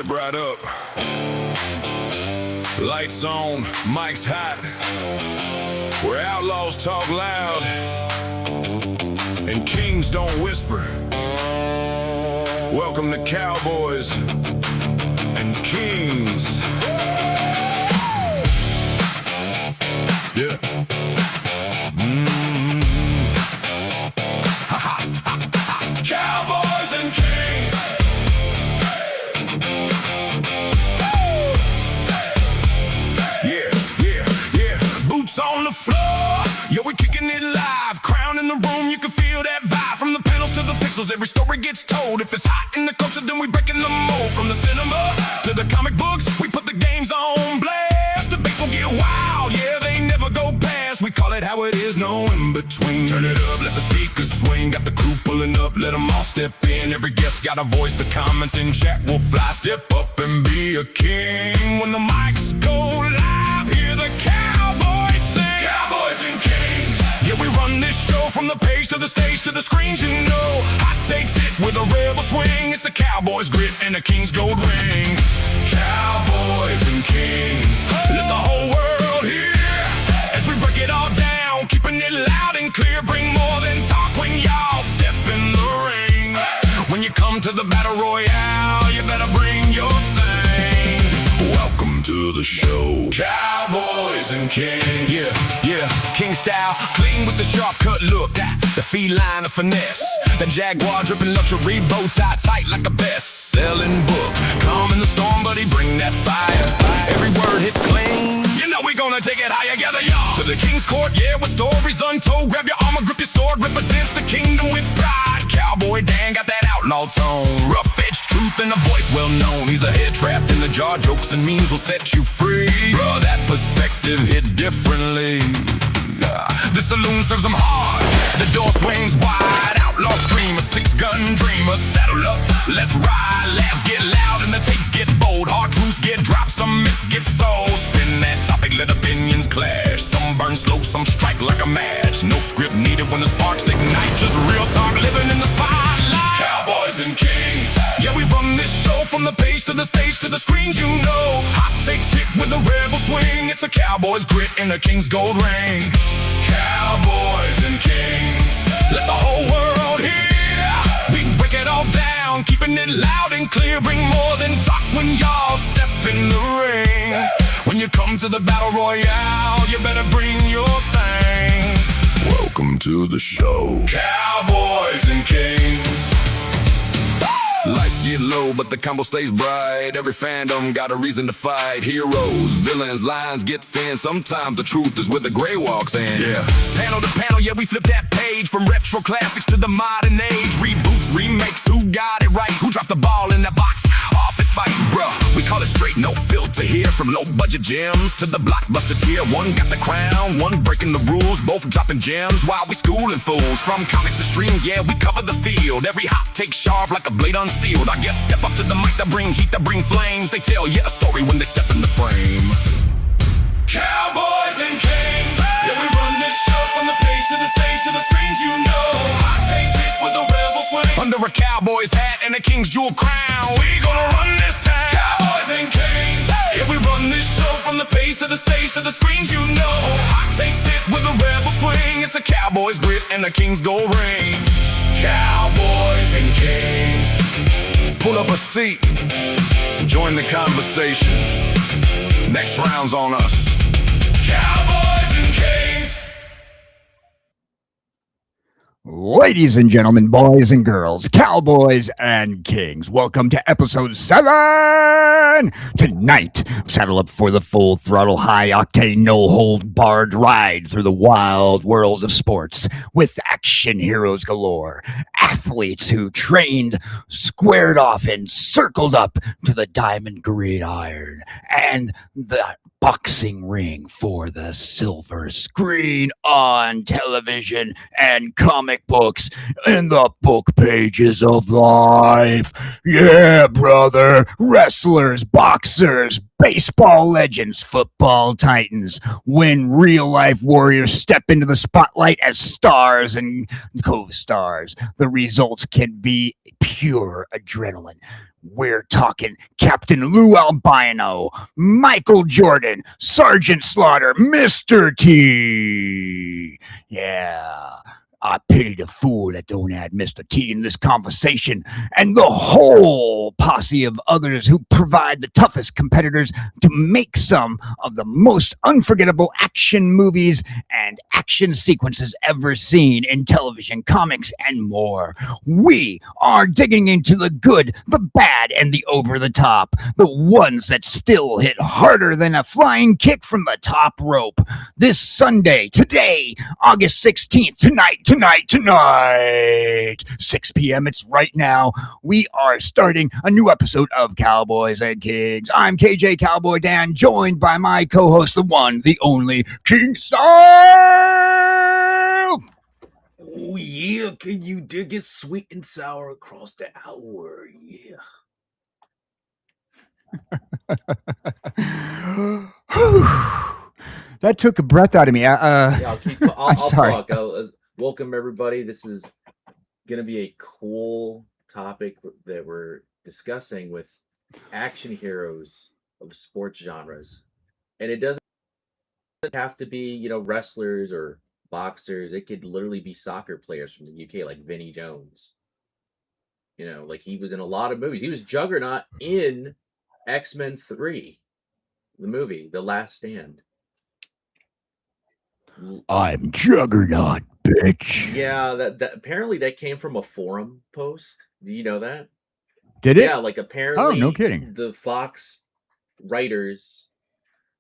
Step right up. Lights on, mics hot. Where outlaws talk loud and kings don't whisper. Welcome to Cowboys and Kings. Yeah. Cowboys and Kings. Yeah. Boots on the floor. Yeah, we're kicking it live. Crown in the room, you can feel that vibe. From the panels to the pixels, every story gets told. If it's hot in the culture, then we breaking the mold. From the cinema to the comic books, we put the games on blast. The bass will get wild, yeah, they never go past. We call it how it is, no in between. Turn it up, let the speakers swing. Got the crew pulling up, let them all step in. Every guest got a voice, the comments in chat will fly. Step up and be a king. When the mics go live, hear the Cowboys sing. Cowboys and Kings. Yeah, we run this show from the page to the stage to the screens, you know. Hot takes it with a rebel swing. It's a Cowboys grit and a King's gold ring. Cowboys and Kings. Let the whole world hear as we break it all down, keeping it loud and clear. Bring more than talk when y'all step in the ring. When you come to the battle royale, you better bring your thing. Welcome to the show, Cowboys and Kings. Yeah, King style, clean with the sharp cut look. The feline of finesse, the Jaguar dripping luxury, bow tie tight like a best-selling book. Calm in the storm, buddy, bring that fire. Every word hits clean. You know we gonna take it higher, gather y'all to the King's court, yeah, with stories untold. Grab your armor, grip your sword, represent the kingdom with pride. Cowboy Dan got that outlaw tone, rough-edged truth and a voice well known. He's a head trapped in the jar, jokes and memes will set you free. Bruh, that perspective hit differently. The saloon serves them hard, the door swings wide. Outlaw scream, a six-gun dreamer. Saddle up, let's ride. Laughs get loud and the takes get bold. Hard truths get dropped, some myths get sold. Spin that topic, let opinions clash. Some burn slow, some strike like a match. No script needed when the sparks ignite. Just real talk living in the spotlight. Cowboys and Kings. Yeah, we run this show from the page to the stage to the screens, you know. Hot takes hit with a rebel swing. It's a Cowboys grit and a King's gold ring. Cowboys and Kings. Let the whole world hear. We break it all down, keeping it loud and clear. Bring more than talk when y'all step in the ring. When you come to the battle royale, you better bring your thing. Welcome to the show, Cowboys and Kings. Lights get low, but the combo stays bright. Every fandom got a reason to fight. Heroes, villains, lines get thin. Sometimes the truth is where the gray walks in. Yeah. Panel to panel, yeah, we flip that page. From retro classics to the modern age. Reboots, remakes, who got it right? Who dropped the ball in that box? Office fight, bruh. We call it straight, no filter here. From low budget gems to the blockbuster tier. One got the crown, one breaking the rules. Both dropping gems while we schooling fools. From comics to streams, yeah, we cover the field. Every hot take sharp like a blade unsealed. I guess step up to the mic, that bring heat, that bring flames. They tell you a story when they step in the frame. Cowboys and Kings. Yeah, we run this show from the page to the stage to the screens, you know. Hot takes hit with a rebel swing. Under a Cowboys hat and a King's jewel crown, we gonna run this town. Cowboys and Kings. Yeah, we run this show from the page to the stage to the screens, you know. Hot takes hit with a rebel swing. It's a Cowboys grit and a King's gold ring. Cowboys and Kings. Pull up a seat, join the conversation. Next round's on us. Cowboys and Kings. Ladies and gentlemen, boys and girls, Cowboys and Kings, welcome to episode 7. Tonight, saddle up for the full throttle, high octane, no hold barred ride through the wild world of sports with action heroes galore, athletes who trained, squared off, and circled up to the diamond gridiron, and the boxing ring for the silver screen on television and comic books and the book pages of life. Yeah, brother. Wrestlers, boxers, baseball legends, football titans. When real-life warriors step into the spotlight as stars and co-stars, the results can be pure adrenaline. We're talking Captain Lou Albano, Michael Jordan, Sergeant Slaughter, Mr. T. Yeah. I pity the fool that don't add Mr. T in this conversation, and the whole posse of others who provide the toughest competitors to make some of the most unforgettable action movies and action sequences ever seen in television, comics, and more. We are digging into the good, the bad, and the over the top, the ones that still hit harder than a flying kick from the top rope. This Sunday, today, August 16th, tonight, 6 p.m. It's right now. We are starting a new episode of Cowboys and Kings. I'm KJ Cowboy Dan, joined by my co-host, the one, the only, King Style. Oh yeah, can you dig it sweet and sour across the hour? Yeah. That took a breath out of me. I'll talk. Welcome everybody. This is gonna be a cool topic that we're discussing with action heroes of sports genres, and it doesn't have to be wrestlers or boxers. It could literally be soccer players from the UK, like Vinnie Jones. Like he was in a lot of movies. He was Juggernaut in X-Men 3, the movie, The Last Stand. I'm Juggernaut, bitch. Yeah, that apparently that came from a forum post. Do you know that? Did it? Yeah, like apparently. Oh, no kidding. The Fox writers,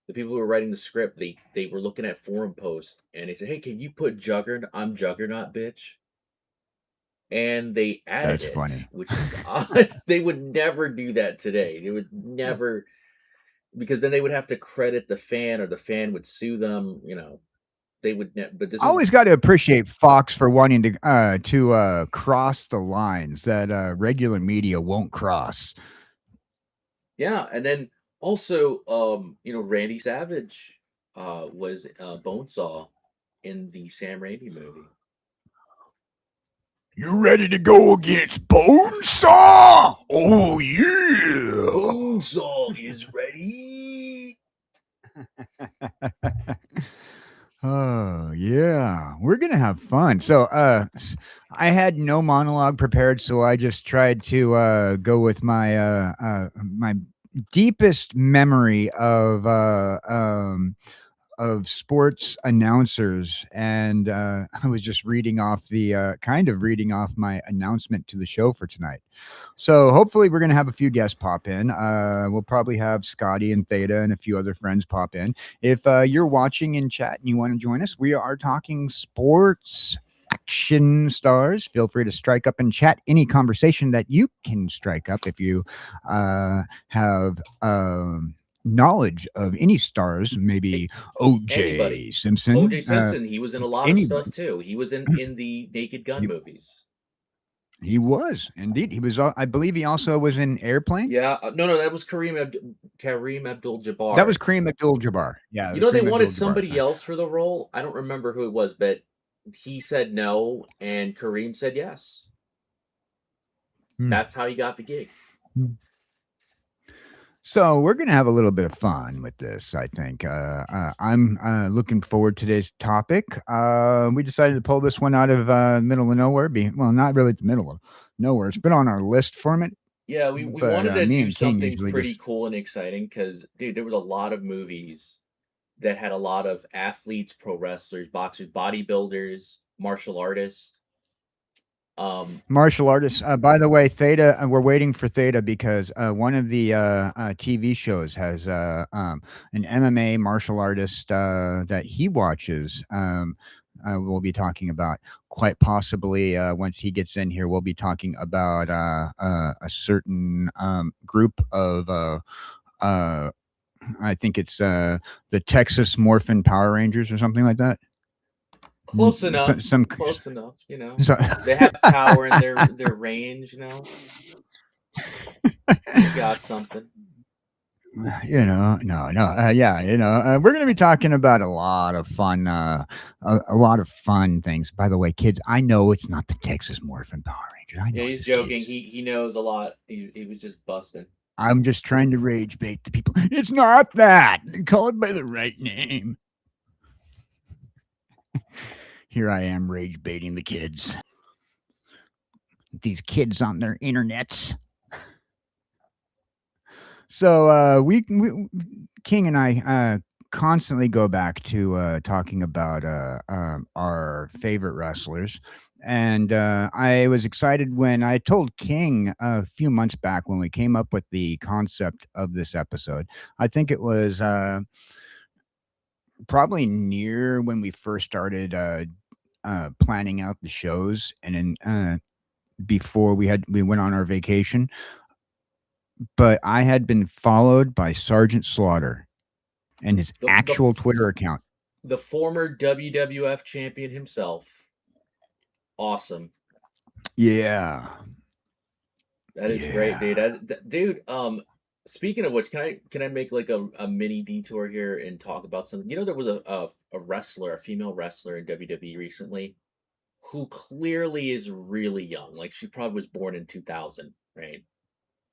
the people who were writing the script, they were looking at forum posts and they said, "Hey, can you put Juggernaut? I'm Juggernaut, bitch." And they added That's funny. Which is odd. They would never do that today. They would never, because then they would have to credit the fan, or the fan would sue them. They would, but this always got to appreciate Fox for wanting to cross the lines that regular media won't cross. Yeah, and then also, Randy Savage was Bonesaw in the Sam Raimi movie. You ready to go against Bonesaw? Oh yeah, Bonesaw is ready. Oh yeah, we're gonna have fun. So I had no monologue prepared, so I just tried to go with my my deepest memory of sports announcers, and I was just reading off my announcement to the show for tonight. So hopefully we're going to have a few guests pop in. We'll probably have Scotty and Theta and a few other friends pop in. If you're watching in chat and you want to join us, we are talking sports action stars. Feel free to strike up and chat any conversation that you can strike up if you have knowledge of any stars, maybe O.J. Simpson. O.J. Simpson, he was in a lot of stuff too. He was in the Naked Gun movies. He was indeed. He was. I believe he also was in Airplane. Yeah, no, that was Kareem Abdul-Jabbar. That was Kareem Abdul-Jabbar. Yeah, they wanted somebody else for the role. I don't remember who it was, but he said no, and Kareem said yes. That's how he got the gig. So we're going to have a little bit of fun with this, I think. I'm looking forward to today's topic. We decided to pull this one out of the middle of nowhere. Well, not really the middle of nowhere. It's been on our list for a minute. Yeah, we wanted to do something pretty cool and exciting because, dude, there was a lot of movies that had a lot of athletes, pro wrestlers, boxers, bodybuilders, martial artists. Martial artists. By the way, Theta, we're waiting for Theta because one of the TV shows has an MMA martial artist that he watches. We'll be talking about quite possibly once he gets in here. We'll be talking about a certain group of I think it's the Texas Morphin Power Rangers or something like that. Close enough. Close enough. They have power in their range. You got something. We're going to be talking about a lot of fun, a lot of fun things. By the way, kids, I know it's not the Texas Morphin Power Rangers. I know Yeah, it he's is, joking. kids. He knows a lot. He was just busting. I'm just trying to rage bait the people. It's not that. Call it by the right name. Here I am rage baiting the kids. These kids on their internets. So we King and I constantly go back to talking about our favorite wrestlers. And I was excited when I told King a few months back when we came up with the concept of this episode. I think it was probably near when we first started planning out the shows, and then before we went on our vacation. But I had been followed by Sergeant Slaughter and his actual Twitter account. The former WWF champion himself. Awesome. Yeah. That is great, dude. Dude, speaking of which, can I make like a mini detour here and talk about something? You know, there was a wrestler, a female wrestler in WWE recently who clearly is really young. Like she probably was born in 2000, right?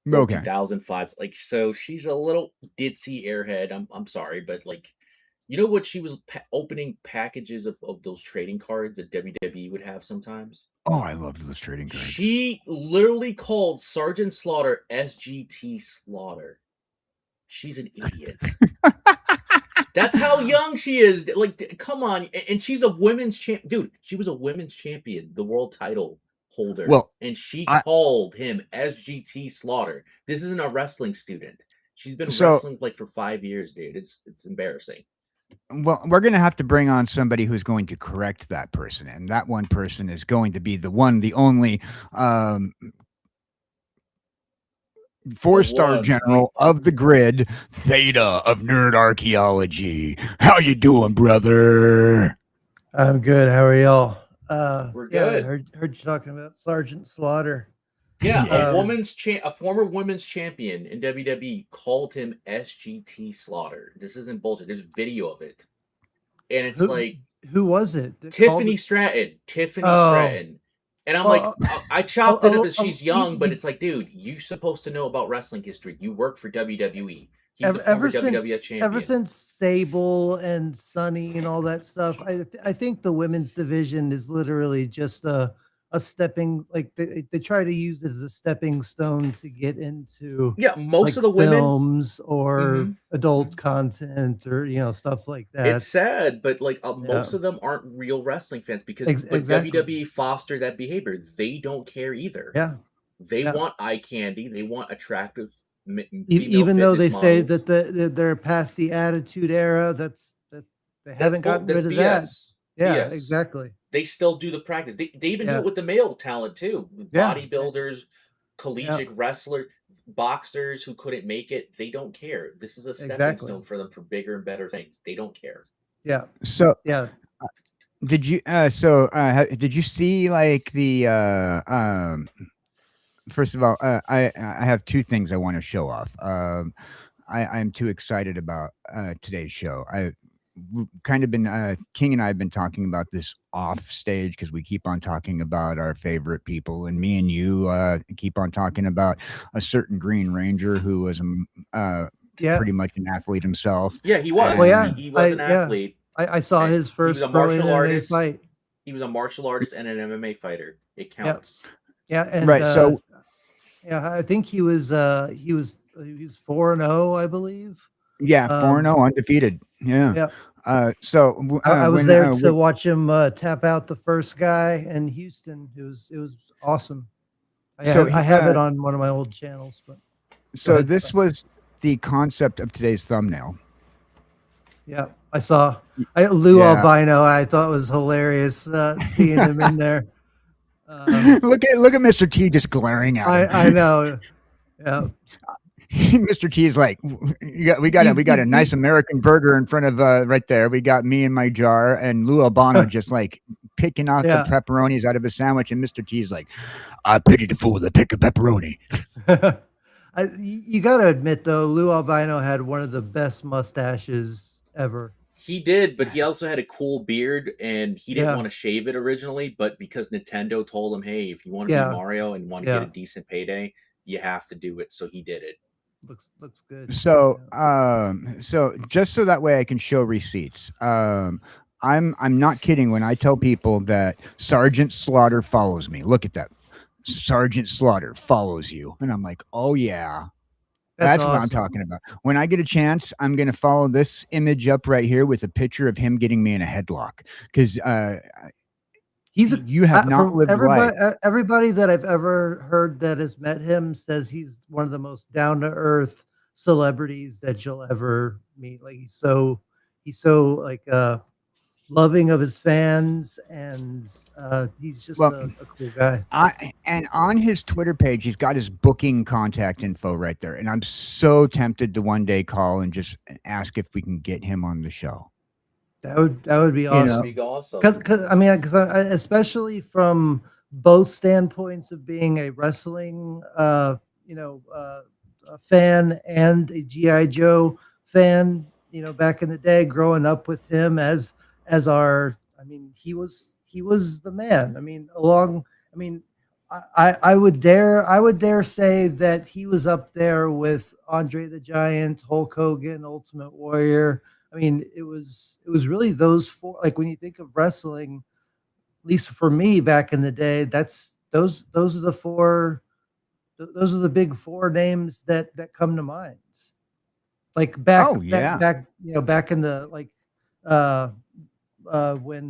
Okay. 2005. Like, so she's a little ditzy airhead. I'm sorry, but like, you know what? She was opening packages of those trading cards that WWE would have sometimes. Oh, I loved those trading cards. She literally called Sergeant Slaughter SGT Slaughter. She's an idiot. That's how young she is. Like, come on. And she's a women's champ. Dude, she was a women's champion, the world title holder. Well, and she called him SGT Slaughter. This isn't a wrestling student. She's been wrestling like for 5 years, dude. It's embarrassing. Well, we're going to have to bring on somebody who's going to correct that person. And that one person is going to be the only 4-star general of the grid, Theta of Nerd Archaeology. How you doing, brother? I'm good. How are y'all? We're good. Heard you talking about Sergeant Slaughter. Yeah, a former women's champion in WWE called him SGT Slaughter. This isn't bullshit. There's video of it, and it's who was it? Tiffany Stratton. Stratton. And I'm like, I chopped it up as she's young, but it's like, dude, you're supposed to know about wrestling history. You work for WWE. He's a former WWF champion. Ever since Sable and Sunny and all that stuff, I think the women's division is literally just a stepping, like they try to use it as a stepping stone to get into most of the women films or adult content or stuff like that. It's sad, but like most of them aren't real wrestling fans because WWE foster that behavior. They don't care either. They want eye candy. They want attractive. Even though they say that they're past the attitude era, they haven't gotten rid of BS. that. Yeah, exactly. They still do the practice. They even do it with the male talent too. With bodybuilders, collegiate wrestlers, boxers who couldn't make it. They don't care. This is a stepping stone for them for bigger and better things. They don't care. Yeah. So did you did you see like the first of all, I have two things I want to show off. I'm too excited about today's show. We've kind of been King and I have been talking about this off stage because we keep on talking about our favorite people, and me and you keep on talking about a certain Green Ranger who was pretty much an athlete himself. Yeah, he was. He was an athlete. I saw his first martial artist fight. He was a martial artist and an MMA fighter. It counts. Yeah, and so I think he was 4-0, I believe. Yeah, 4-0, undefeated. Yeah. So I was there to watch him tap out the first guy in Houston. It was awesome. I have it on one of my old channels. But so this was the concept of today's thumbnail. Yeah, I saw Lou Albano. I thought it was hilarious seeing him in there. Look at Mr. T just glaring at him. I know. Yeah. Mr. T is like, we got a nice American burger in front of right there. We got me and my jar, and Lou Albano just like picking out the pepperonis out of a sandwich, and Mr. T is like, I pity the fool that pick a pepperoni. You got to admit though, Lou Albano had one of the best mustaches ever. He did, but he also had a cool beard, and he didn't Yeah, want to shave it originally. But because Nintendo told him, "Hey, if you want to be yeah, Mario and want to get a yeah. decent payday, you have to do it," so he did it. Looks good. So, Yeah. so just so that way I can show receipts. I'm not kidding when I tell people that Sergeant Slaughter follows me. Look at that. Sergeant Slaughter follows you. And I'm like, oh yeah. That's That's what I'm awesome. talking about. When I get a chance, I'm gonna follow this image up right here with a picture of him getting me in a headlock. Because He's you have not from lived life. everybody that I've ever heard that has met him says he's one of the most down to earth celebrities that you'll ever meet. Like he's so like loving of his fans, and he's just Well, a cool guy. And on his Twitter page, he's got his booking contact info right there. And I'm so tempted to one day call and just ask if we can get him on the show. That would be You awesome. know, That'd be awesome. Because especially from both standpoints of being a wrestling, a fan and a GI Joe fan. Back in the day, growing up with him as our, he was the man. I would dare say that he was up there with Andre the Giant, Hulk Hogan, Ultimate Warrior. It was really those four. Like when you think of wrestling, at least for me back in the day, those are the four. Those are the big four names that come to mind. Like back back in the when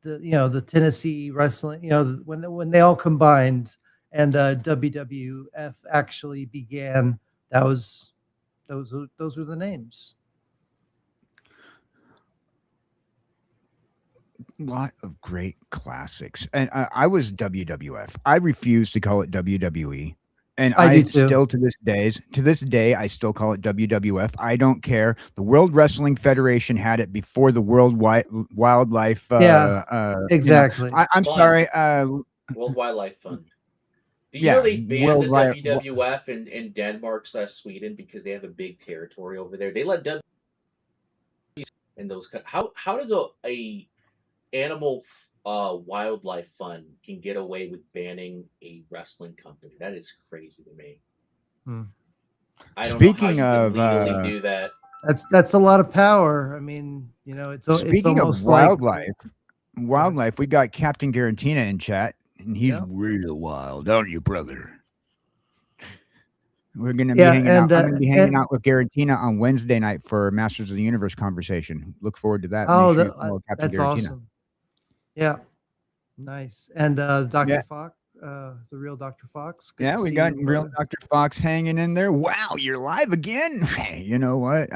the Tennessee wrestling, when they all combined and WWF actually began. Those were the names. lot of great classics. And I was WWF. I refuse to call it WWE. And I do too. still to this day, I still call it WWF. I don't care. The World Wrestling Federation had it before the Wildlife. Exactly. I'm Fun. sorry. World Wildlife Fund. Do you Yeah, know they banned the Worldwide- WWF in Denmark/Sweden because they have a big territory over there? They let W in those. How does a animal wildlife fund can get away with banning a wrestling company? That is crazy to me. I don't Speaking know how you of, can legally do that. That's a lot of power. It's speaking of almost like wildlife, we got Captain Garantina in chat, and he's real wild, aren't you, brother? We're gonna be hanging out. I'm gonna be hanging out with Garantina on Wednesday night for Masters of the Universe conversation. Look forward to that. Oh, Make sure you follow Captain that's Garantina. awesome. Yeah, nice. And Dr. Yeah. Fox, the real Dr. Fox. Good Yeah, to we see got you, real brother. Dr. Fox hanging in there. Wow, you're live again. Hey, you know what?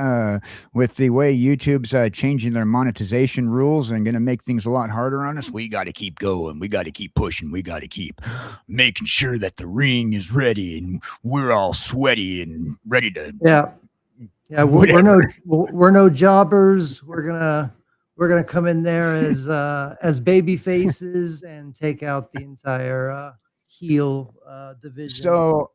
With the way YouTube's changing their monetization rules and going to make things a lot harder on us, we got to keep going. We got to keep pushing. We got to keep making sure that the ring is ready and we're all sweaty and ready to. Yeah, we're no jobbers. We're gonna come in there as baby faces and take out the entire heel division. So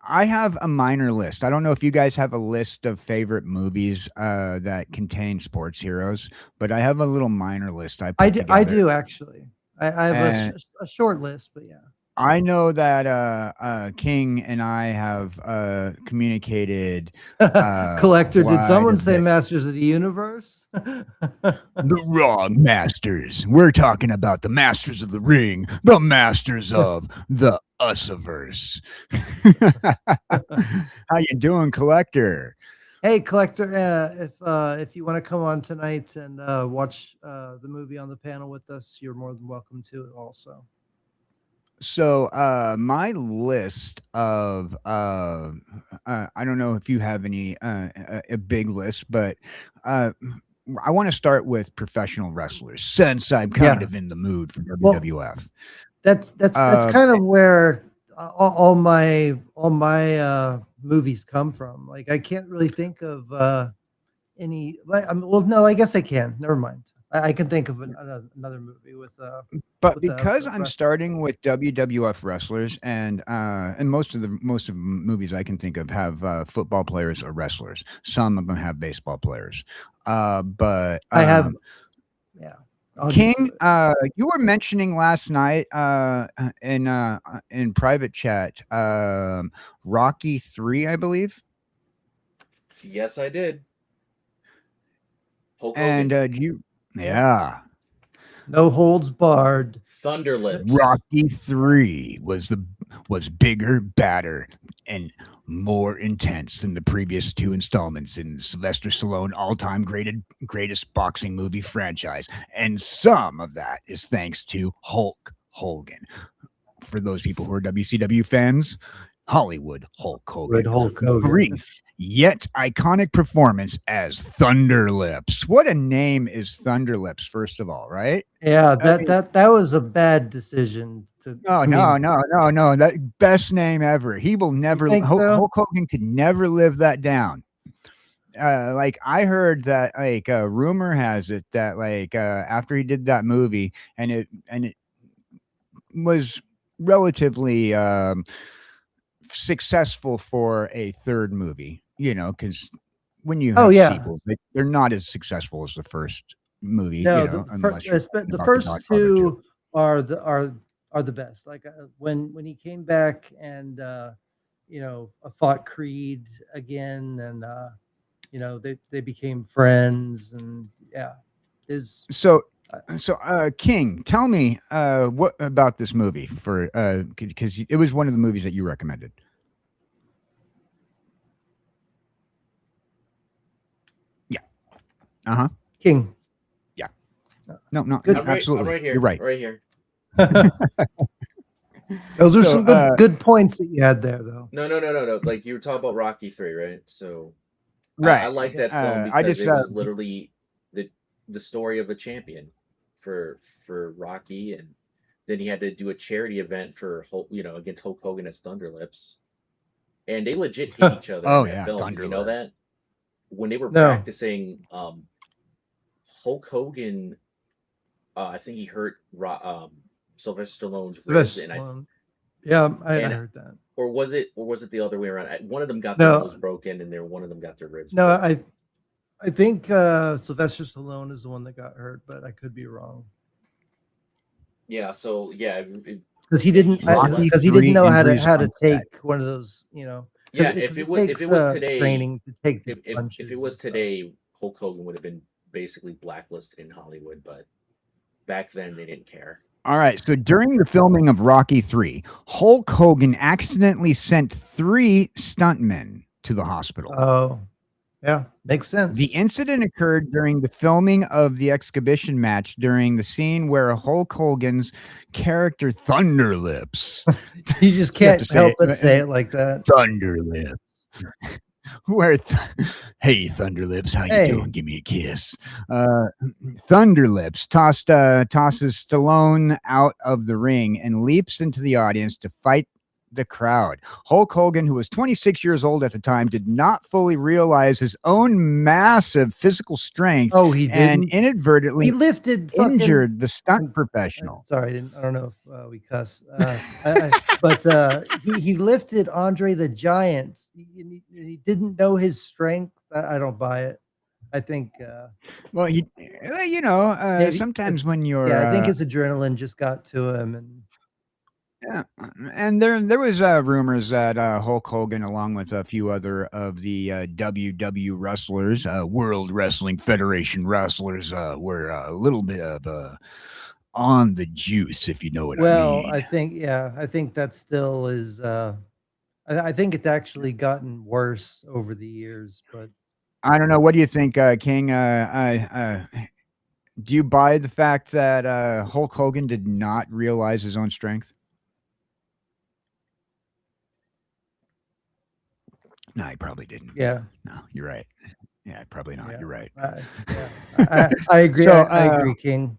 I have a minor list. I don't know if you guys have a list of favorite movies that contain sports heroes, but I have a little minor list. I do actually. I have a short list, but yeah. I know that King and I have communicated. Collector, did someone say Masters of the Universe? The wrong Masters. We're talking about the Masters of the Ring, the Masters of the Usiverse. How you doing, Collector? Hey, Collector, if you want to come on tonight and watch the movie on the panel with us, you're more than welcome to also. So my list of I don't know if you have any a big list, but I want to start with professional wrestlers since I'm kind of in the mood for WWF. Well, that's kind of where all my movies come from. Like I can't really think of any. Well, no, I guess I can. Never mind. I can think of another movie with But with because I'm wrestling. starting with WWF wrestlers, and most of the movies I can think of have football players or wrestlers. Some of them have baseball players. But I have, yeah. I'll get to King, it. you were mentioning last night in private chat, Rocky 3, I believe. Yes, I did. Hulk And Hogan. do you? Yeah. No holds barred. Thunderlips. Rocky 3 was bigger, badder, and more intense than the previous two installments in Sylvester Stallone all-time greatest boxing movie franchise. And some of that is thanks to Hulk Hogan. For those people who are WCW fans, Hollywood Hulk Hogan. Good Hulk Hogan. Brief yet iconic performance as Thunderlips. What a name is Thunderlips, first of all, right? Yeah, I mean, that was a bad decision. no, no. That best name ever. He will never. think so? Hulk Hogan could never live that down. Like I heard that, like rumor has it that like after he did that movie, and it was relatively successful for a third movie. You know, because when you have sequels, they're not as successful as the first movie. No, you know, unless you're the first two are the best. Like when he came back and fought Creed again, and they became friends, and yeah, is so. King, tell me what about this movie for because it was one of the movies that you recommended. Yeah. Uh-huh. King. Yeah. No, Good. absolutely. I'm right here. You're right. Right here. Those are some good points that you had there, though. No. Like you were talking about Rocky 3, right? So right. I like that film because it was literally the story of a champion for Rocky, and then he had to do a charity event for against Hulk Hogan as Thunderlips, and they legit hit each other in that film. Did you know that? When they were practicing, Hulk Hogan, I think he hurt Sylvester Stallone's ribs, and I heard that. Or was it the other way around? One of them got their nose broken, and one of them got their ribs. No, broken. I think Sylvester Stallone is the one that got hurt, but I could be wrong. Yeah. So yeah, because he didn't know how to take one of those. Yeah, if it was today, training to take if it was today, Hulk Hogan would have been basically blacklisted in Hollywood, but back then they didn't care. All right. So during the filming of Rocky 3, Hulk Hogan accidentally sent 3 stuntmen to the hospital. Oh, yeah, makes sense. The incident occurred during the filming of the exhibition match during the scene where Hulk Hogan's character Thunderlips. You just can't help but say it like that. Thunderlips. Hey, Thunderlips, how you doing? Give me a kiss. Thunderlips tosses Stallone out of the ring and leaps into the audience to fight the crowd. Hulk Hogan, who was 26 years old at the time, did not fully realize his own massive physical strength. Oh, he did, and inadvertently injured the stunt professional. Sorry, I don't know if we cuss, but he lifted Andre the Giant. He didn't know his strength. I don't buy it. I think. Well, sometimes when you're, I think his adrenaline just got to him, and. Yeah, and there was rumors that Hulk Hogan, along with a few other of the WW wrestlers, World Wrestling Federation wrestlers, were a little bit of on the juice, if you know what I mean. Well, I think that still is. I think it's actually gotten worse over the years, but I don't know. What do you think, King? Do you buy the fact that Hulk Hogan did not realize his own strength? No, he probably didn't. Yeah. No, you're right. Yeah, probably not. Yeah. You're right. I agree. So, I agree, King.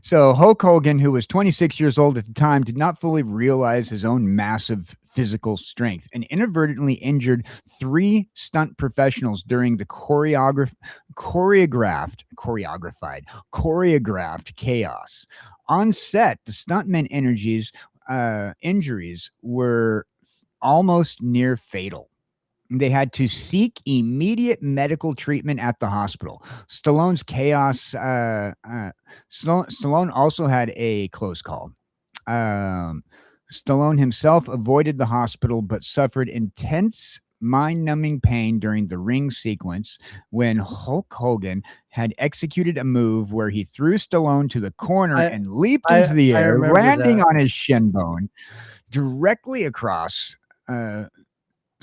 So Hulk Hogan, who was 26 years old at the time, did not fully realize his own massive physical strength and inadvertently injured 3 stunt professionals during the choreographed chaos. On set, the stuntmen injuries were almost near fatal. They had to seek immediate medical treatment at the hospital. Stallone's chaos. Stallone also had a close call. Um, Stallone himself avoided the hospital, but suffered intense, mind-numbing pain during the ring sequence when Hulk Hogan had executed a move where he threw Stallone to the corner I and leaped into the I air, remember landing that. on his shin bone directly across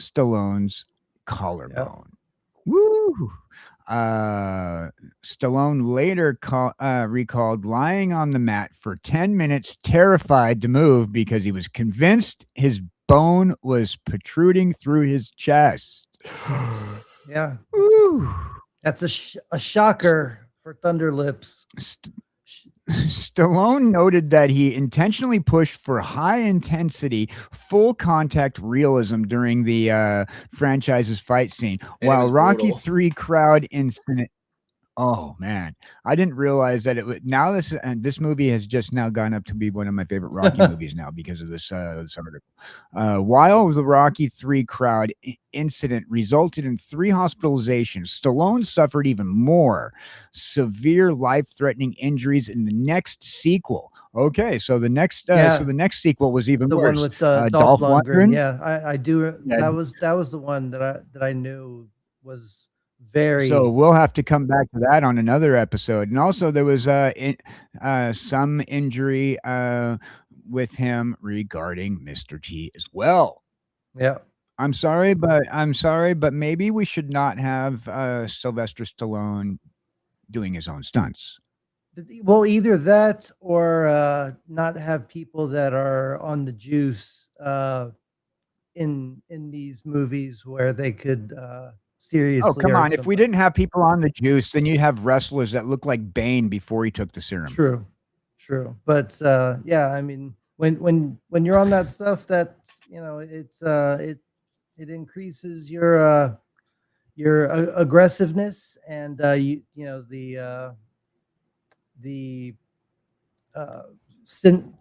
Stallone's Yep. collarbone. Woo! Stallone later recalled lying on the mat for 10 minutes, terrified to move because he was convinced his bone was protruding through his chest. Yeah. Woo! That's a shocker for Thunder Lips. Stallone noted that he intentionally pushed for high intensity, full contact realism during the franchise's fight scene, And while Rocky brutal. 3 crowd incident. Oh man, I didn't realize that it would. Now this movie has just now gone up to be one of my favorite Rocky movies now because of this article. While the Rocky 3 crowd incident resulted in 3 hospitalizations, Stallone suffered even more severe, life-threatening injuries in the next sequel. Okay, so the next sequel was even The worse. one with Dolph Lundgren. Lundgren. Yeah, I do. Yeah. That was the one that I knew was So very. we'll have to come back to that on another episode. And also, there was some injury with him regarding Mr. T as well. Yeah. I'm sorry, but maybe we should not have Sylvester Stallone doing his own stunts. Well, either that or not have people that are on the juice in these movies where they could seriously. Oh, come hurt on. If we somebody. didn't have people on the juice, then you'd have wrestlers that look like Bane before he took the serum. True. But yeah, I mean, when you're on that stuff, that it increases your aggressiveness and the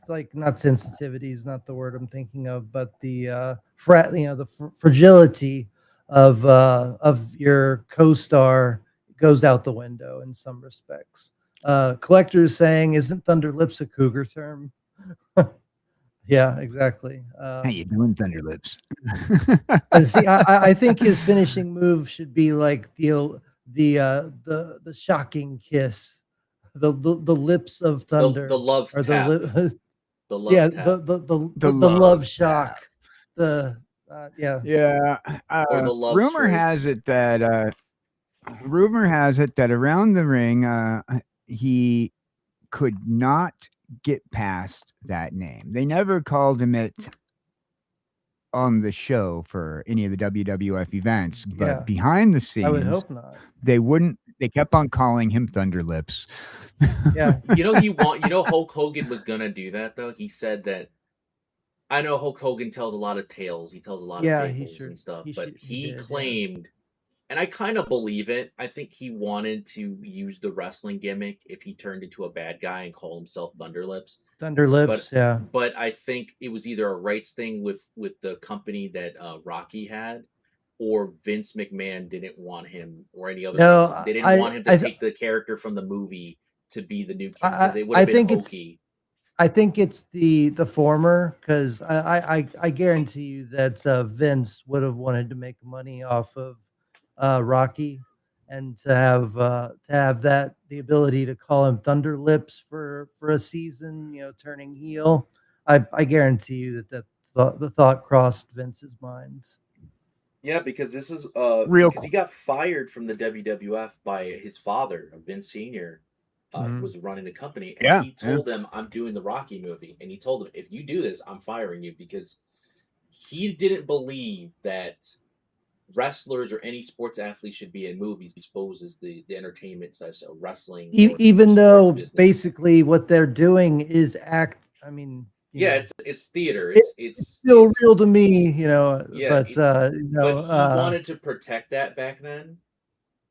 like not sensitivity is not the word I'm thinking of, but the fragility of your co-star goes out the window in some respects. Collector's saying, isn't Thunder Lips a cougar term? Yeah, exactly. How you doing, Thunder Lips? And see, I think his finishing move should be like the shocking kiss, the lips of thunder, The love or tap. the love yeah, tap. the love shock, the yeah. Or the love Rumor stroke. has it that around the ring, he could not get past that name. They never called him it on the show for any of the WWF events, but Yeah. behind the scenes, I would hope not. They wouldn't. They kept on calling him Thunder Lips. Yeah. Hulk Hogan was gonna do that though. He said that. I know Hulk Hogan tells a lot of tales. He tells a lot of fables and stuff, but he claimed, and I kind of believe it. I think he wanted to use the wrestling gimmick if he turned into a bad guy and call himself Thunder Lips. Thunder Lips, yeah. But I think it was either a rights thing with the company that Rocky had, or Vince McMahon didn't want him, or any other. No, they didn't want him to take the character from the movie to be the new kid because it would have been hokey. I think it's the former, because I guarantee you that Vince would have wanted to make money off of Rocky, and to have that, the ability to call him Thunder Lips for a season, turning heel. I guarantee you that the thought crossed Vince's mind. Yeah, because this is he got fired from the WWF by his father, Vince Sr. Was running the company, and he told them, "I'm doing the Rocky movie," and he told them, "If you do this, I'm firing you," because he didn't believe that wrestlers or any sports athlete should be in movies exposed as the entertainment side, so wrestling. Even though business. basically what they're doing is act. I mean, yeah, it's theater. It's still real to me, you know. Yeah, but but he wanted to protect that back then.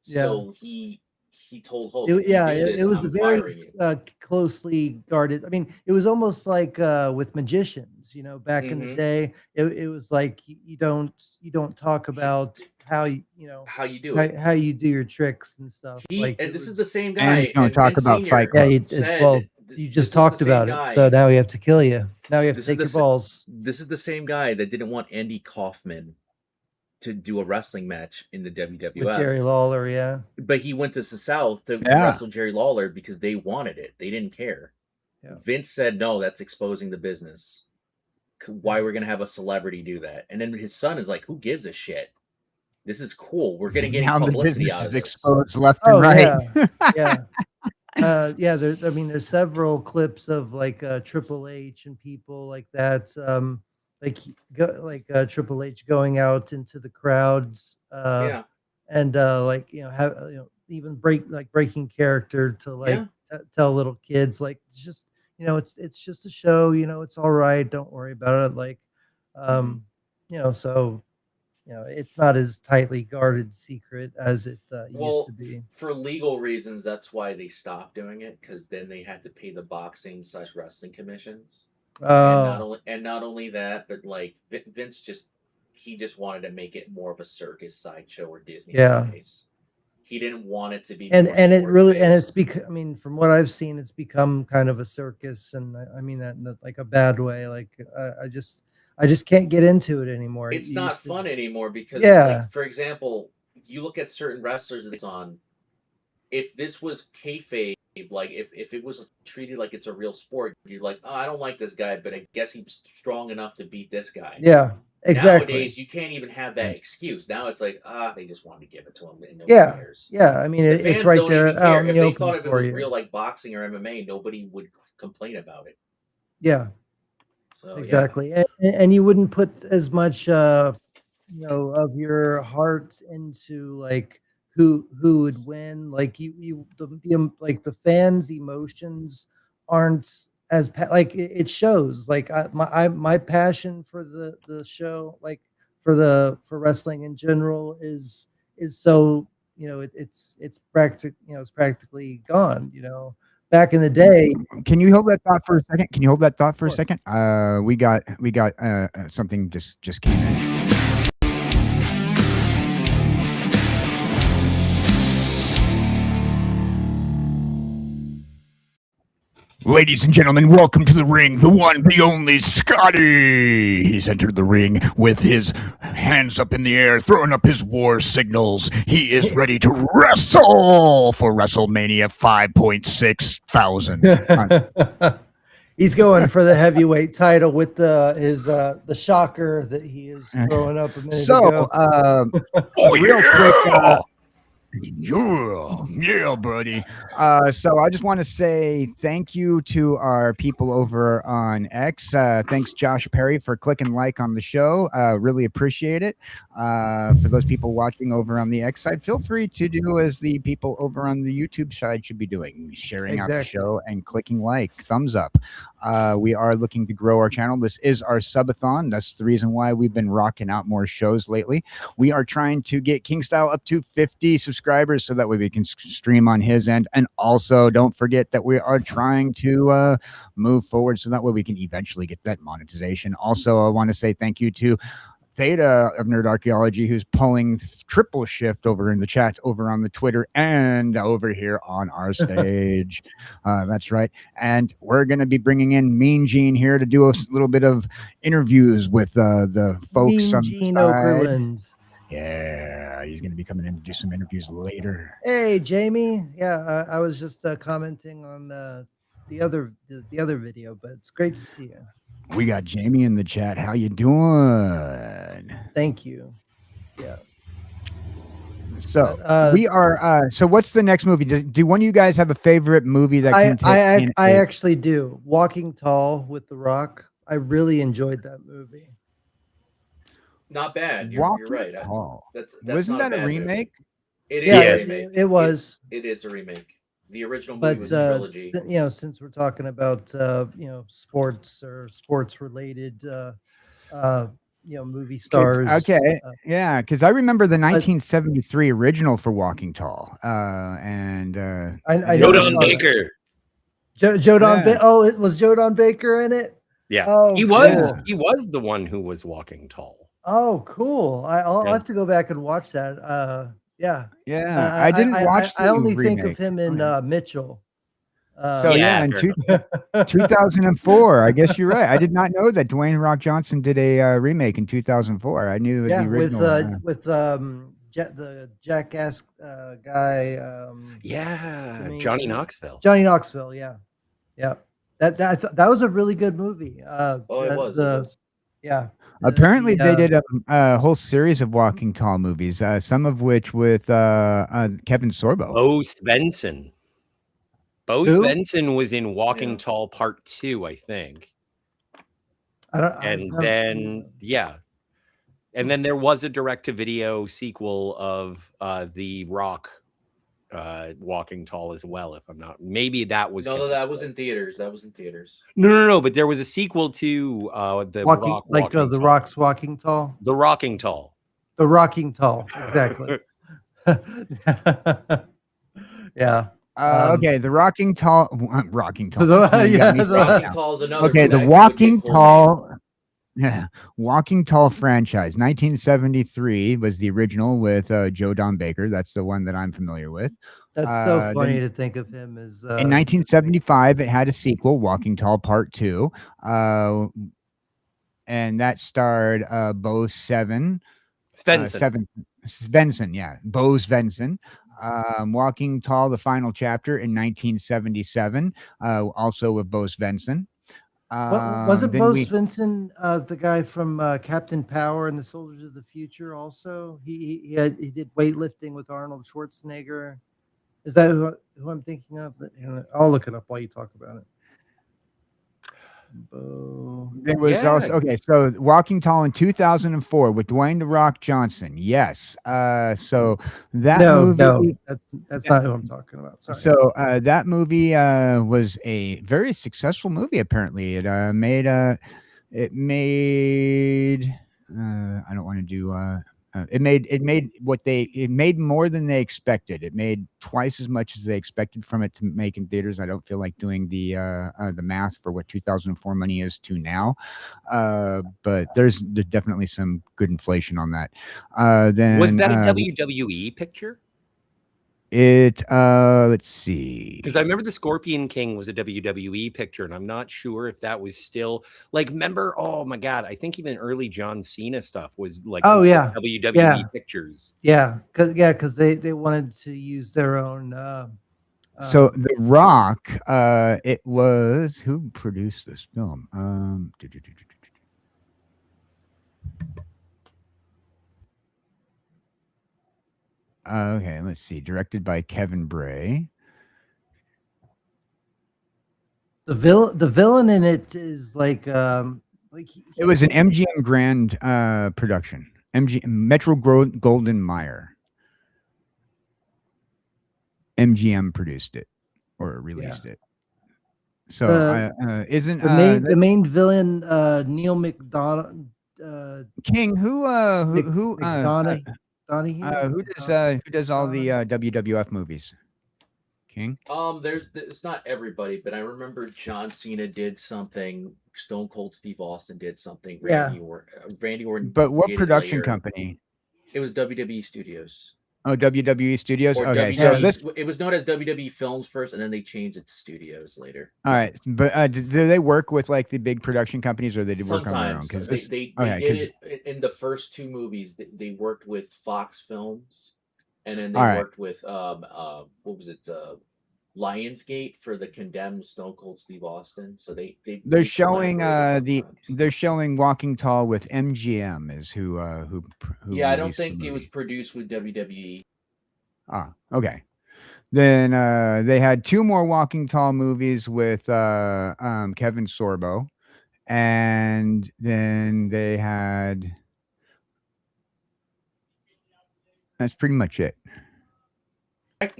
So he told Hulk, it was I'm a very firing you. Closely guarded. I mean, it was almost like with magicians, you know, back in the day. It was like you don't talk about how you know how you do it, how you do your tricks and stuff. And this is the same guy. And don't talk Vince about Fight Yeah, Club. you just talked about it, so now we have to kill you. Now we have to take your balls. This is the same guy that didn't want Andy Kaufman to do a wrestling match in the WWF with Jerry Lawler, yeah. But he went to the South to wrestle Jerry Lawler because they wanted it. They didn't care. Yeah. Vince said, no, that's exposing the business. Why we're going to have a celebrity do that? And then his son is like, who gives a shit? This is cool. We're going to get publicity out of this. Exposed left and right. Yeah. There's several clips of like Triple H and people like that. Triple H going out into the crowds, and even breaking character to tell little kids like it's just it's just a show, it's all right, don't worry about it, so it's not as tightly guarded secret as it used to be. For legal reasons, that's why they stopped doing it, because then they had to pay the boxing/wrestling commissions. And not only that, but like Vince just wanted to make it more of a circus sideshow or Disney place. He didn't want it to be, and it really based. And it's because from what I've seen, it's become kind of a circus, and I mean that in like a bad way. Like I just can't get into it anymore. It's not fun anymore because, like, for example, you look at certain wrestlers that's on. If this was kayfabe, like if it was treated like it's a real sport, you're like, oh, I don't like this guy, but I guess he's strong enough to beat this guy. Yeah, exactly. Nowadays, you can't even have that excuse. Now it's like, they just wanted to give it to him. And nobody cares. Yeah. I mean, it's right there. If they thought if it was real, like boxing or MMA, nobody would complain about it. Yeah. So exactly, and you wouldn't put as much, of your heart into like who would win. Like the fans' emotions aren't as it shows. Like my passion for the show, like for wrestling in general, is so it's practically gone. Back in the day. Can you hold that thought for a second? We got something just came in. Ladies and gentlemen, welcome to the ring, the one, the only Scotty. He's entered the ring with his hands up in the air, throwing up his war signals. He is ready to wrestle for WrestleMania 5.6 thousand. He's going for the heavyweight title with the shocker that he is throwing up a minute ago. Real quick. Yeah, buddy. So I just want to say thank you to our people over on X. Thanks, Josh Perry, for clicking like on the show. Really appreciate it. For those people watching over on the X side, feel free to do as the people over on the YouTube side should be doing, sharing out the show and clicking like, thumbs up. We are looking to grow our channel. This is our subathon. That's the reason why we've been rocking out more shows lately. We are trying to get King Style up to 50 subscribers so that way we can stream on his end. And also don't forget that we are trying to move forward so that way we can eventually get that monetization. Also, I want to say thank you to Theta of Nerd Archaeology, who's pulling triple shift over in the chat, over on the Twitter, and over here on our stage. That's right. And we're going to be bringing in Mean Gene here to do a little bit of interviews with the folks Mean on Gene the side. Okerlund. Yeah, he's going to be coming in to do some interviews later. Hey, Jamie. Yeah, I was just commenting on the other video, but it's great to see you. We got Jamie in the chat. How you doing? Thank you. Yeah. So we are. So what's the next movie? Do one of you guys have a favorite movie that can take? I actually do. Walking Tall with The Rock. I really enjoyed that movie. Not bad. You're Walking right. Tall. That's Wasn't not a that a bad movie. remake? It is Yeah, a Yeah. remake. it was. It is a remake. The original movie But was a trilogy. since we're talking about sports or sports related movie stars. Okay, yeah, because I remember the 1973 original for Walking Tall, and I know Joe Don Baker. Joe Don Yeah. Baker. Oh, it was Joe Don Baker in it. Yeah, Oh, he was. cool. He was the one who was walking tall. Oh, cool. I'll Yeah. have to go back and watch that. Yeah. yeah, I didn't watch. I only think of remake. him in Mitchell. So yeah, in fair enough. 2004. I guess you're right. I did not know that Dwayne Rock Johnson did a remake in 2004. I knew the original. with the jackass guy. Yeah, I mean, Johnny Knoxville. Johnny Knoxville. Yeah. That was a really good movie. Oh, it was. Yeah. Apparently, they did a whole series of Walking Tall movies, some of which with Kevin Sorbo. Bo Svensson. Bo Who? Svensson was in Walking Tall Part 2, I think. And then there was a direct-to-video sequel of The Rock Walking Tall as well, if I'm not. Maybe that was that was in theaters. That was in theaters. No. But there was a sequel to the Rock like Walking the Tall. Rock's Walking Tall. The Rocking Tall. The Rocking Tall, exactly. Yeah. Okay, the Rocking Tall. Rocking Tall. Rocking Tall is another. Okay, the Walking Tall. Yeah, Walking Tall franchise. 1973 was the original with Joe Don Baker. That's the one that I'm familiar with. That's so funny to think of him as. In 1975, it had a sequel, Walking Tall Part 2. And that starred Bo Svensson, yeah, Bo Svensson. Walking Tall, the final chapter in 1977, also with Bo Svensson. Wasn't Bo Svensson the guy from Captain Power and the Soldiers of the Future? Also, he did weightlifting with Arnold Schwarzenegger. Is that who I'm thinking of? I'll look it up while you talk about it. There was also so Walking Tall in 2004 with Dwayne "The Rock" Johnson. Yes. So that movie, that's not who I'm talking about. Sorry. So that movie was a very successful movie. Apparently, it made I don't want to do. It made more than they expected. It made twice as much as they expected from it to make in theaters. I don't feel like doing the math for what 2004 money is to now, but there's definitely some good inflation on that. Then was that a WWE picture? Let's see, because I remember the Scorpion King was a WWE picture, and I'm not sure if that was still remember. Oh my God, I think even early John Cena stuff was WWE pictures. Because they wanted to use their own. So The Rock, it was who produced this film. Okay, let's see. Directed by Kevin Bray. The villain in it is it was an MGM Grand production. Metro Golden Mayer. MGM produced it or released it. So isn't the main villain Neil McDonough King who Donahue? Who does all the WWF movies? King? It's not everybody, but I remember John Cena did something. Stone Cold Steve Austin did something. Randy Orton. But what production company? It was WWE Studios. Oh, WWE Studios. Or okay, so it was known as WWE Films first, and then they changed it to Studios later. All right, but do they work with the big production companies, or they work on their own? Because they did it in the first two movies. They worked with Fox Films, and then they worked with what was it? Lionsgate for the condemned Stone Cold Steve Austin. So they're showing they're showing Walking Tall with MGM is who yeah, I don't think it was produced with WWE. Okay. Then they had two more Walking Tall movies with Kevin Sorbo, and then they had That's pretty much it.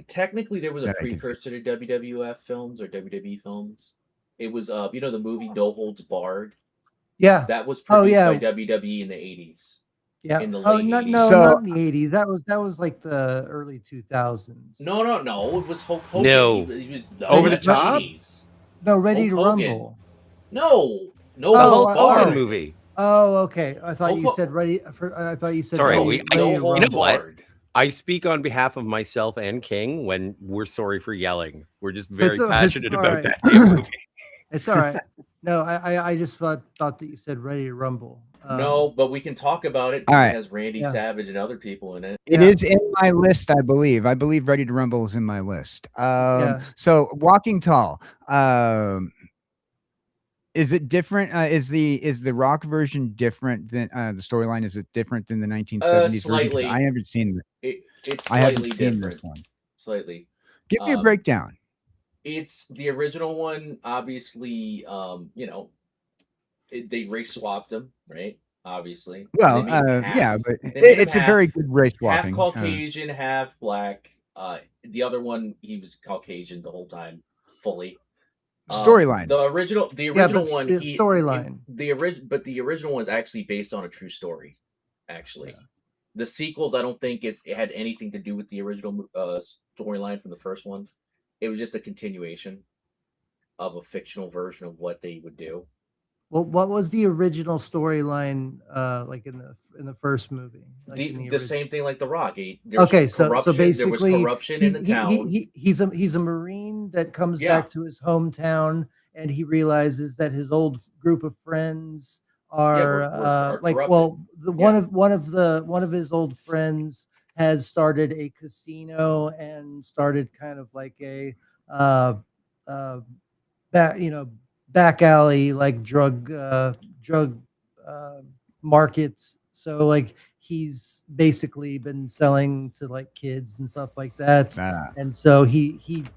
Technically, there was a precursor to WWF films or WWE films. It was, you know, the movie No Holds Barred. Yeah, that was produced by WWE in the 80s. Yeah. In the late 80s. Not in the 80s. That was like the early 2000s. No. It was Hulk Hogan. No. He was Over the Top. 80s. No, Ready to Rumble. No, Hulk Hogan movie. Oh, okay. I thought you said ready. I thought you said. Sorry, ready you know what? I speak on behalf of myself and King when we're sorry for yelling. We're just very passionate about that damn movie. It's all right. No, I just thought that you said Ready to Rumble. No, but we can talk about it. All right. It has Randy Savage and other people in it. It is in my list, I believe. I believe Ready to Rumble is in my list. So Walking Tall. Is it different? Is the Rock version different than the storyline? Is it different than the 1970s slightly. version? I haven't seen it's slightly different. This one. Slightly. Give me a breakdown. It's the original one. Obviously, you know, they race swapped them, right? Obviously. Well, yeah, but it's a very good race swapping. Half Caucasian, half black. The other one, he was Caucasian the whole time, fully. Storyline. The original one. The storyline. But the original one is actually based on a true story. Actually, the sequels, I don't think it had anything to do with the original storyline from the first one. It was just a continuation of a fictional version of what they would do. Well, what was the original storyline like in the first movie? Like the same thing like The Rock. So basically, there was corruption in the town. He's a Marine that comes back to his hometown, and he realizes that his old group of friends are like corrupted. One of his old friends has started a casino and started kind of like a back alley, like drug markets. So like he's basically been selling to like kids and stuff like that. And so he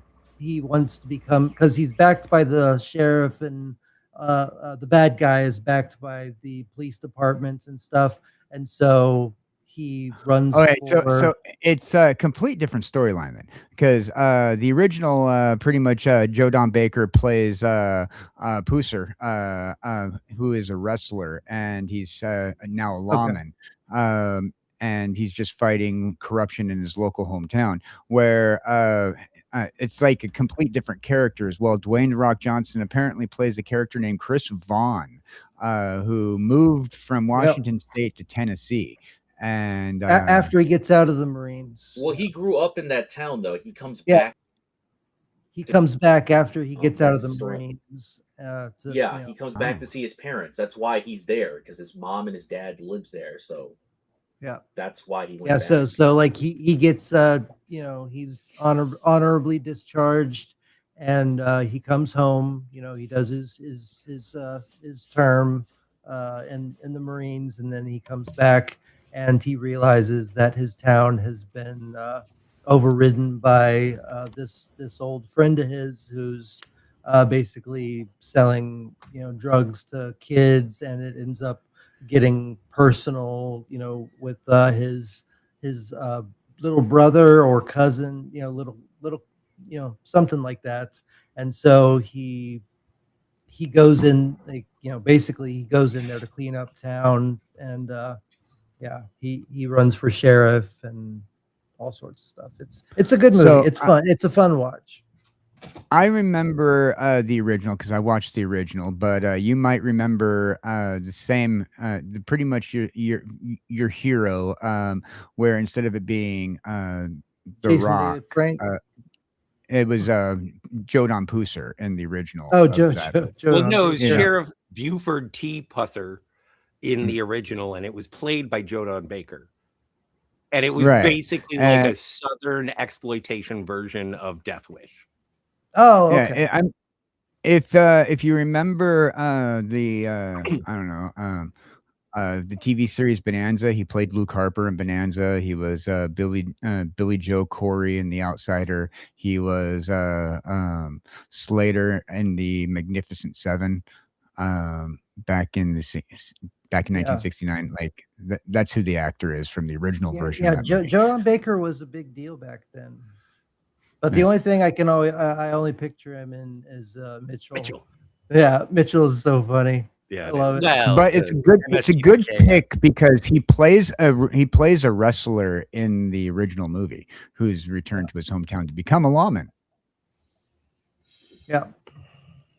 wants to become, because he's backed by the sheriff, and the bad guy is backed by the police departments and stuff. And so he runs. Okay, so it's a complete different storyline then, because the original pretty much Joe Don Baker plays Pooser, who is a wrestler, and he's now a lawman. And he's just fighting corruption in his local hometown, where it's like a complete different character as well. Dwayne "The Rock" Johnson apparently plays a character named Chris Vaughn, who moved from Washington State to Tennessee. And after he gets out of the Marines. Well, he grew up in that town, though. He comes back. He comes back after he gets out of the Marines. He comes back to see his parents. That's why he's there, because his mom and his dad lives there. So that's why he went back. So like he gets he's honorably discharged, and he comes home. He does his term in the Marines, and then he comes back. And he realizes that his town has been overridden by this old friend of his, who's basically selling drugs to kids, and it ends up getting personal, with his little brother or cousin, little something like that. And so he goes in, basically he goes in there to clean up town, and he runs for sheriff and all sorts of stuff. It's a good movie. It's fun. It's a fun watch. I remember the original because I watched the original, but you might remember the same, pretty much your hero, where instead of it being The Jason Rock, David Frank. It was Joe Don Pooser in the original. Oh, Joe. Well, no, it was Sheriff Buford T. Pusser in the original, and it was played by Joe Don Baker. And it was basically like a Southern exploitation version of Death Wish. Oh, okay. If you remember the TV series Bonanza, he played Luke Harper in Bonanza. He was Billy Joe Corey in The Outsider. He was Slater in the Magnificent Seven. Back in the back in 1969. Like that's who the actor is from the original version. Yeah, of that movie. Joe Baker was a big deal back then. But the only thing I only picture him in is Mitchell. Yeah, Mitchell is so funny. Yeah, I love it. Well, but it's a good pick because he plays a wrestler in the original movie who's returned to his hometown to become a lawman. Yeah,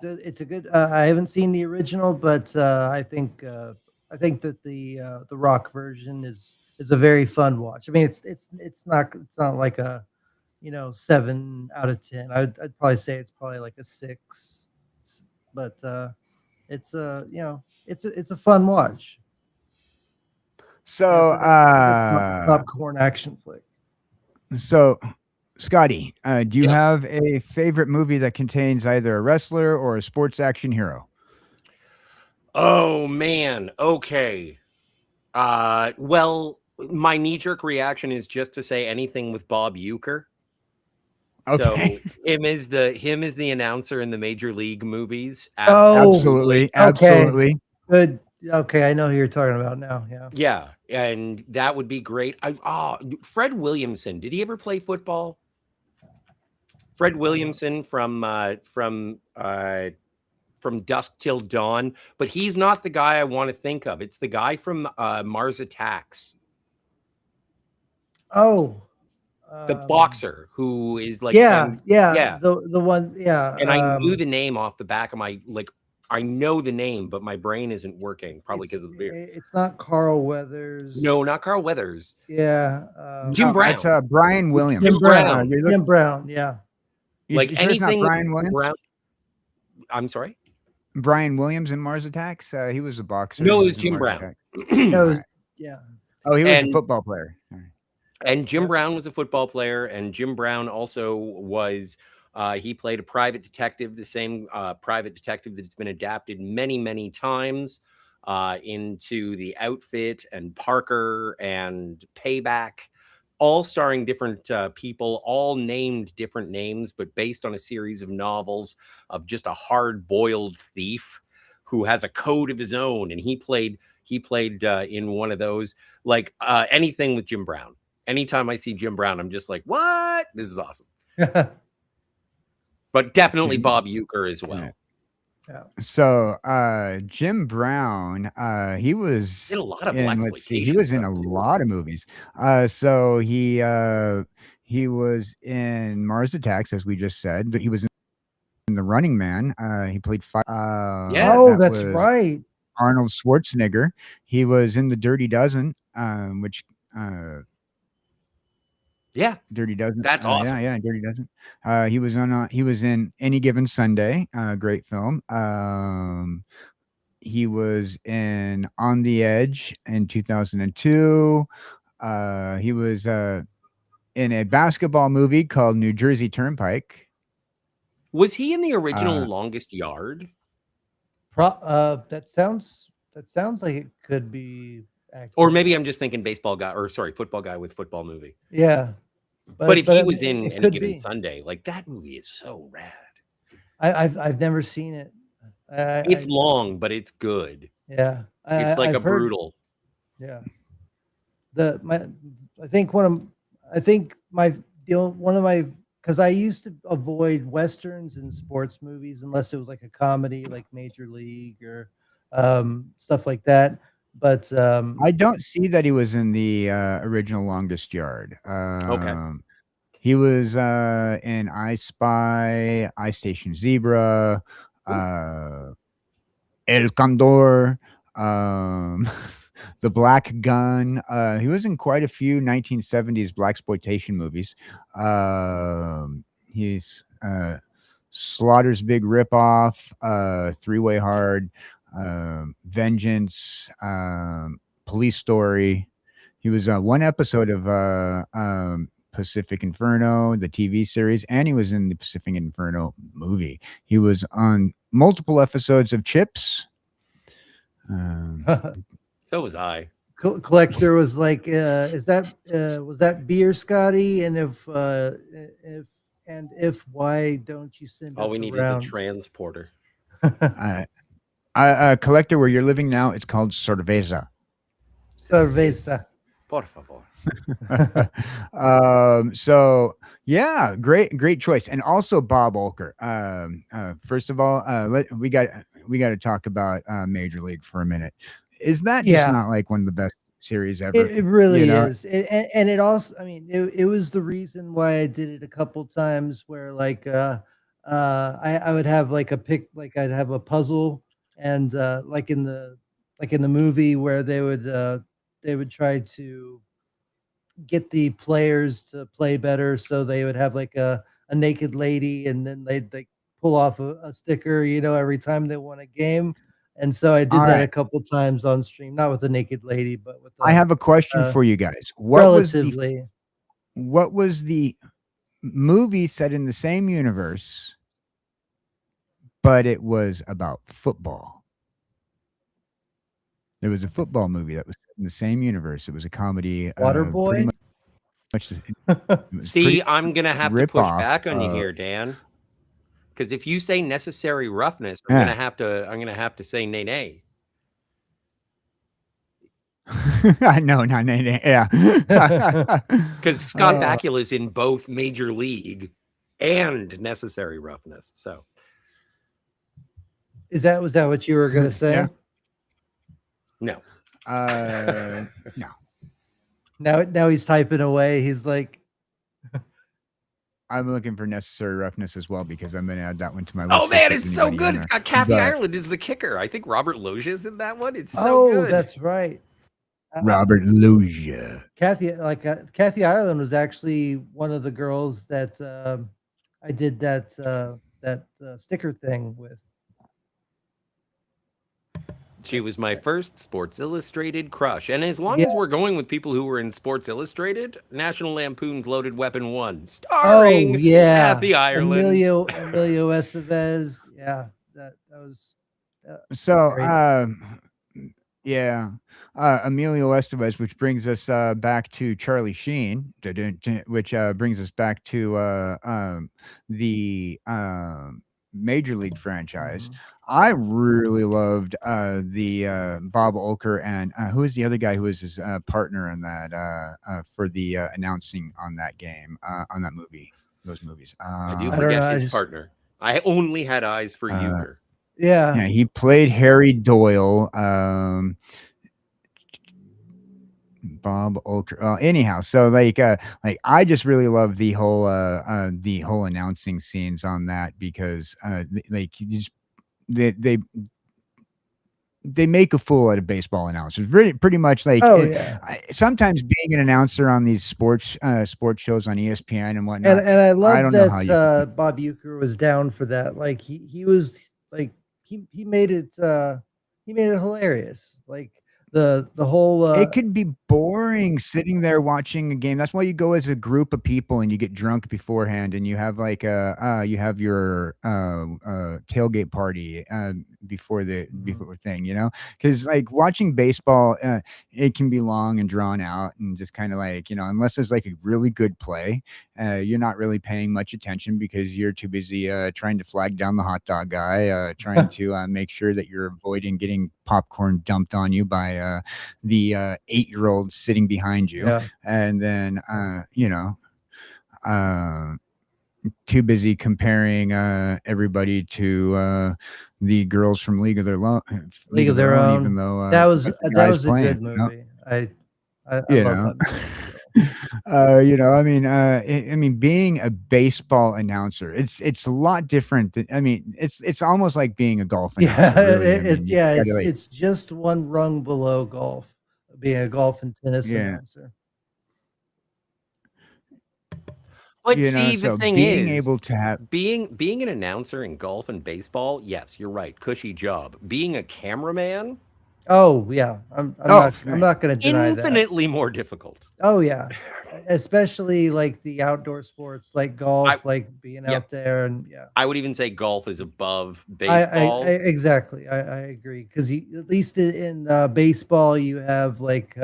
it's a good. I haven't seen the original, but I think that the Rock version is a very fun watch. I mean, it's not like a 7 out of 10. I'd probably say it's probably like a 6, but it's it's a fun watch. So popcorn action flick. So Scotty, do you have a favorite movie that contains either a wrestler or a sports action hero? Oh man, okay. Well, my knee-jerk reaction is just to say anything with Bob Uecker. Okay. So him is the announcer in the Major League movies. Absolutely. Good. Okay, I know who you're talking about now. Yeah. Yeah, and that would be great. Fred Williamson. Did he ever play football? Fred Williamson from Dusk Till Dawn, but he's not the guy I want to think of. It's the guy from Mars Attacks. Oh. The boxer who is like the one and I knew the name off the back of my I know the name, but my brain isn't working probably because of the beer. It's not Carl Weathers. No, not Carl Weathers. Yeah, Jim Brown. It's Brian Williams. Jim Brown. Jim Brown. Yeah. Like sure anything. Brian Williams? Brown. I'm sorry. Brian Williams in Mars Attacks. He was a boxer. No, it was Jim Brown. Yeah. Oh, he was a football player. And Jim Brown was a football player, and Jim Brown also was, he played a private detective, the same private detective that's been adapted many, many times into The Outfit and Parker and Payback, all starring different people, all named different names, but based on a series of novels of just a hard-boiled thief who has a code of his own, and he played in one of those, like anything with Jim Brown. Anytime I see Jim Brown, I'm just like, what? This is awesome. But definitely Bob Uecker as well. Yeah. So Jim Brown, he was in a lot of he was in a lot of movies. So he was in Mars Attacks, as we just said, but he was in The Running Man. He played that's right. Arnold Schwarzenegger. He was in The Dirty Dozen, which Dirty Dozen. That's awesome. Yeah, Dirty Dozen. He was in Any Given Sunday, great film. He was in On the Edge in 2002. He was in a basketball movie called New Jersey Turnpike. Was he in the original Longest Yard? That sounds like it could be accurate. Or maybe I'm just thinking football guy with football movie. Yeah. But if he was in Any Given Sunday, like that movie is so rad. I've never seen it. It's long, but it's good. Yeah. It's like brutal. Yeah. Because I used to avoid Westerns and sports movies unless it was like a comedy like Major League or stuff like that. But I don't see that he was in the original Longest Yard. Okay. He was in I Spy, I Station Zebra, El Condor, The Black Gun. He was in quite a few 1970s blaxploitation movies. He's Slaughter's Big Ripoff, Three-Way Hard, Vengeance, Police Story. He was one episode of Pacific Inferno, the TV series, and he was in the Pacific Inferno movie. He was on multiple episodes of Chips. So was I. Collector was like, was that beer, Scotty? And if why don't you send? All we need is a transporter. Collector, where you're living now, it's called cerveza. Cerveza. Por favor. So yeah, great choice. And also Bob Uecker. First of all, we got to talk about Major League for a minute. Is that just not like one of the best series ever? It really is. And it also, I mean, it was the reason why I did it a couple times where like I would have like I'd have a puzzle, and like in the movie where they would try to get the players to play better, so they would have like a naked lady, and then they'd like pull off a sticker, you know, every time they won a game. And so I did that a couple times on stream, not with the naked lady, but with I have a question for you guys. What was the movie set in the same universe, but it was about football? There was a football movie that was in the same universe. It was a comedy. Waterboy? See, I'm going to have to push back on you here, Dan. Because if you say necessary roughness, I'm going to have to say nay. No, not nay. Yeah. Because Scott Bakula is in both Major League and necessary roughness. So was that what you were going to say? Yeah. No. No. Now he's typing away. He's like, I'm looking for necessary roughness as well, because I'm going to add that one to my list. Oh man, it's so good. It's got Kathy Ireland as the kicker. I think Robert Loggia's in that one. It's so good. Oh, that's right. Robert Loggia. Kathy Ireland was actually one of the girls that I did that sticker thing with. She was my first Sports Illustrated crush. And as long as we're going with people who were in Sports Illustrated, National Lampoon's Loaded Weapon 1, starring Kathy Ireland. Emilio Estevez. Yeah, that was so Emilio Estevez, which brings us back to Charlie Sheen, which brings us back to the Major League franchise. I really loved the Bob Uecker, and who is the other guy who was his partner in that for the announcing on that game, on that movie, those movies. I do forget his partner. I only had eyes for Uecker. Yeah, he played Harry Doyle. Bob Uecker. Anyhow, so like I just really love the whole announcing scenes on that, because they make a fool out of baseball announcers. Pretty much like sometimes being an announcer on these sports shows on ESPN and whatnot. And I love that Bob Uecker was down for that. Like he was like he made it hilarious. Like the whole it could be boring sitting there watching a game. That's why you go as a group of people and you get drunk beforehand, and you have like you have your tailgate party before thing, you know, because like watching baseball, it can be long and drawn out, and just kind of like, you know, unless there's like a really good play, you're not really paying much attention because you're too busy trying to flag down the hot dog guy, trying to make sure that you're avoiding getting popcorn dumped on you by the 8-year-old sitting behind you, and then you know, too busy comparing everybody to the girls from League of Their Own. Even though that was a good movie. I love that movie. You know, I mean, being a baseball announcer, it's a lot different. I mean, it's almost like being a golf announcer. Really. It's just one rung below golf, being a golf and tennis announcer. But see, the thing is, being able to have being an announcer in golf and baseball, yes, you're right, cushy job. Being a cameraman, oh yeah, I'm not going to deny that. Infinitely more difficult. Oh yeah, especially like the outdoor sports like golf, like being out there, and I would even say golf is above baseball. Exactly, I agree, because at least in baseball you have like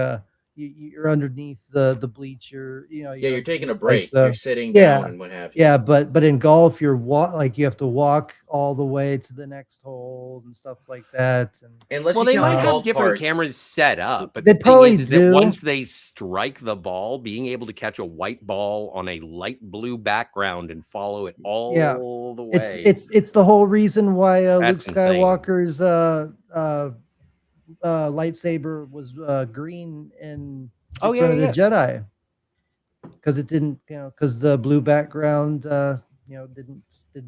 you're underneath the bleacher. Yeah, you're taking a like break. the- You're sitting yeah, down and what have you. yeah, but in golf, you're you have to walk all the way to the next hole and stuff like that. And Unless Well, you they count might have golf different carts. cameras set up, but They the thing probably is do. that once they strike the ball, being able to catch a white ball on a light blue background and follow it all the way. It's the whole reason why Luke That's insane. Skywalker's lightsaber was green in Return of the Jedi, because it didn't, because the blue background didn't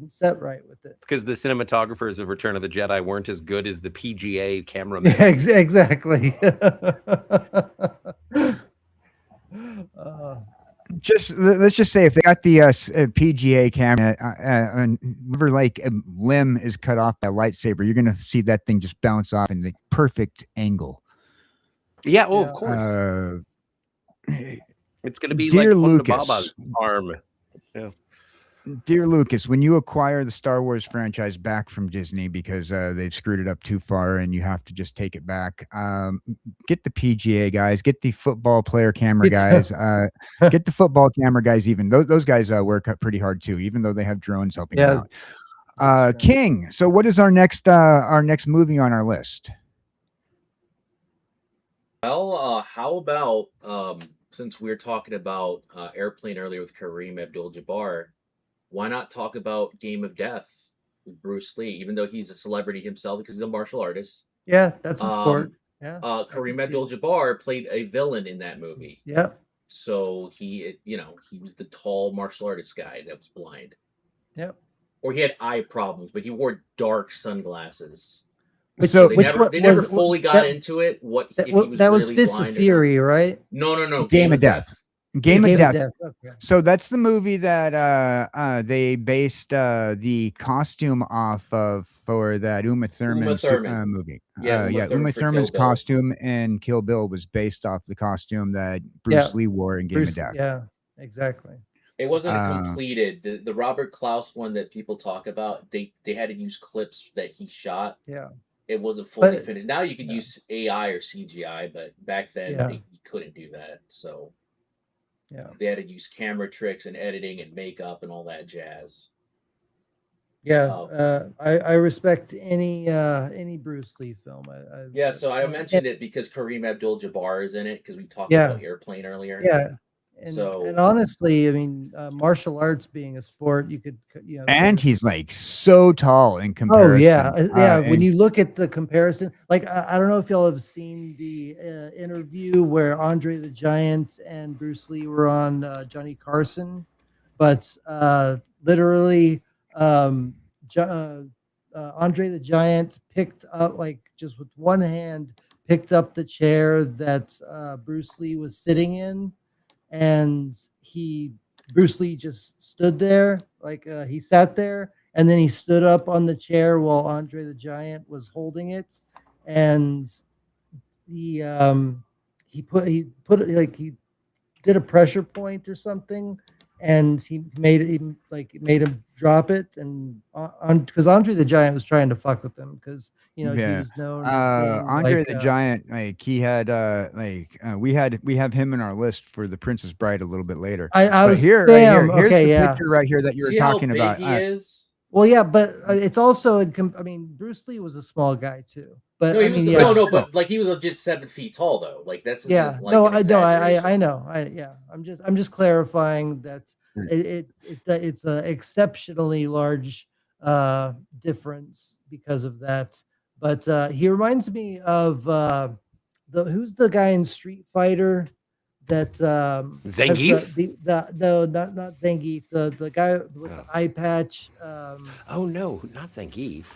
set right with it. Because the cinematographers of Return of the Jedi weren't as good as the PGA cameramen. Yeah, exactly. Let's just say if they got the PGA camera and whenever like a limb is cut off by a lightsaber, you're gonna see that thing just bounce off in the perfect angle. Yeah, of course. It's gonna be Dear like Lucas, Baba's arm. Yeah. Dear Lucas, when you acquire the Star Wars franchise back from Disney because they've screwed it up too far and you have to just take it back, get the PGA guys, get the football player camera guys, get the football camera guys. Even those guys work pretty hard too, even though they have drones helping them out. King. So, what is our next movie on our list? Well, how about since we were talking about Airplane earlier with Kareem Abdul-Jabbar, why not talk about Game of Death with Bruce Lee, even though he's a celebrity himself because he's a martial artist? Yeah, that's a sport. Yeah. Kareem Abdul-Jabbar played a villain in that movie. Yeah. So he was the tall martial artist guy that was blind. Yep. Or he had eye problems, but he wore dark sunglasses. They never fully got into it. That was Fist of Fury, right? No. Game of Death. Game of Death. Okay. So that's the movie that they based the costume off of for that Uma Thurman movie. Uma Thurman's costume in Kill Bill was based off the costume that Bruce Lee wore in Game of Death. Yeah, exactly. It wasn't completed. The Robert Klaus one that people talk about, they had to use clips that he shot. Yeah. It wasn't fully finished. Now you could use AI or CGI, but back then you couldn't do that. So they had to use camera tricks and editing and makeup and all that jazz. Yeah, I respect any Bruce Lee film. So I mentioned it because Kareem Abdul-Jabbar is in it because we talked about Airplane earlier. Yeah. And honestly, I mean, martial arts being a sport, you could, and he's like so tall in comparison. Oh yeah. When you look at the comparison, like I don't know if y'all have seen the interview where Andre the Giant and Bruce Lee were on Johnny Carson, but literally, Andre the Giant picked up, like just with one hand, picked up the chair that Bruce Lee was sitting in. And Bruce Lee just stood there, like he sat there, and then he stood up on the chair while Andre the Giant was holding it, and he did a pressure point or something, and he made him drop it, and because Andre the Giant was trying to fuck with him because he was known. Andre the Giant, like he had we have him in our list for The Princess Bride a little bit later. Here's the picture right here that you were talking about. He is. Well, yeah, but it's also Bruce Lee was a small guy too. But but like he was legit 7 feet tall though. Like that's I know. I'm just clarifying that it's an exceptionally large difference because of that. But he reminds me of who's the guy in Street Fighter that Zangief? No, not Zangief. The guy with the eye patch. Oh no, not Zangief.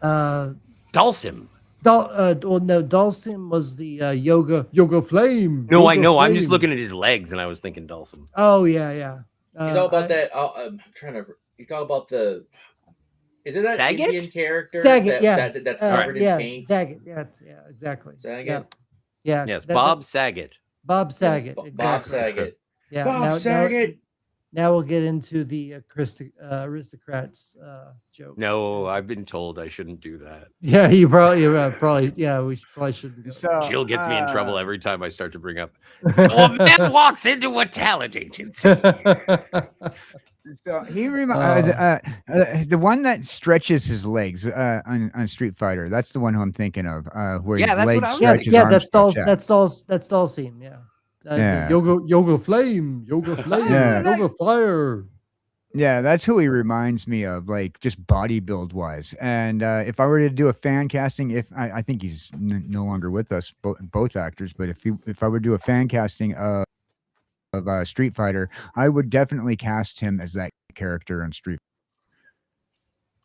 Dalsim. Dalsim was the yoga flame. No, I know. I'm just looking at his legs, and I was thinking Dalsim. Oh yeah. You know about that? I'm trying to. You talk about the. Is it that Saget? Indian character? Saget, that's covered in paint. Saget, yeah, exactly. Saget. Yeah. Yes, Bob Saget. Bob Saget. Bob Saget. Yeah. Bob Saget. Now we'll get into the aristocrats joke. No, I've been told I shouldn't do that. Yeah, you probably, yeah, we probably shouldn't go. So, Jill gets me in trouble every time I start to bring up. So a man walks into a talent agency. So he the one that stretches his legs on Street Fighter. That's the one who I'm thinking of. Where his that's legs what I was stretch, his yeah, arms that's stretch, that's Dalsim. Yeah. Yeah. Yoga flame, Yeah. yoga fire. Yeah, that's who he reminds me of, like just body build wise. And if I were to do a fan casting, if I think he's no longer with us, both actors, but if I were to do a fan casting of Street Fighter, I would definitely cast him as that character on Street.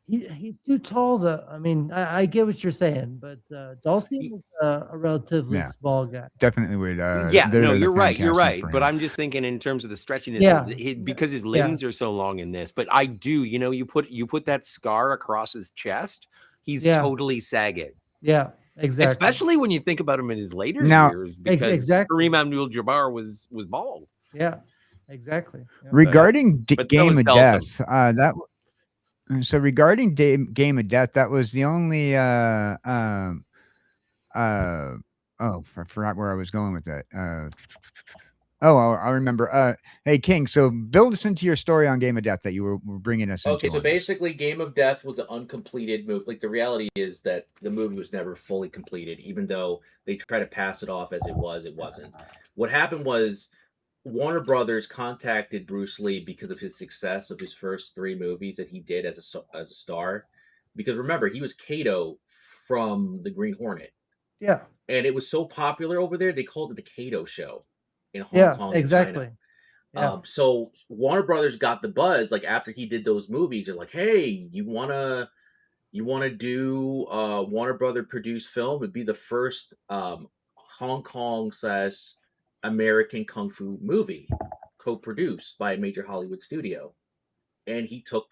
He's too tall, though. I mean, I get what you're saying, but Dalsim is a relatively small guy. Definitely would. You're right. But I'm just thinking in terms of the stretchiness, because his limbs are so long in this. But I do, you put that scar across his chest, he's totally sagging. Yeah, exactly. Especially when you think about him in his later years, because Kareem Abdul-Jabbar was bald. Yeah, exactly. Yeah. Regarding Game of Death, So regarding Game of Death, that was the only I forgot where I was going with that. I remember. Hey King, so build us into your story on Game of Death that you were bringing us into. Okay, so basically Game of Death was an uncompleted movie. Like, the reality is that the movie was never fully completed, even though they try to pass it off as it wasn't. What happened was Warner Brothers contacted Bruce Lee because of his success of his first 3 movies that he did as a star. Because remember, he was Kato from the Green Hornet. Yeah. And it was so popular over there, they called it the Kato Show in Hong Kong. Exactly. Yeah. So Warner Brothers got the buzz, like, after he did those movies. They're like, hey, you wanna do Warner Brother produced film? It'd be the first Hong Kong / American kung fu movie co-produced by a major Hollywood studio. And he took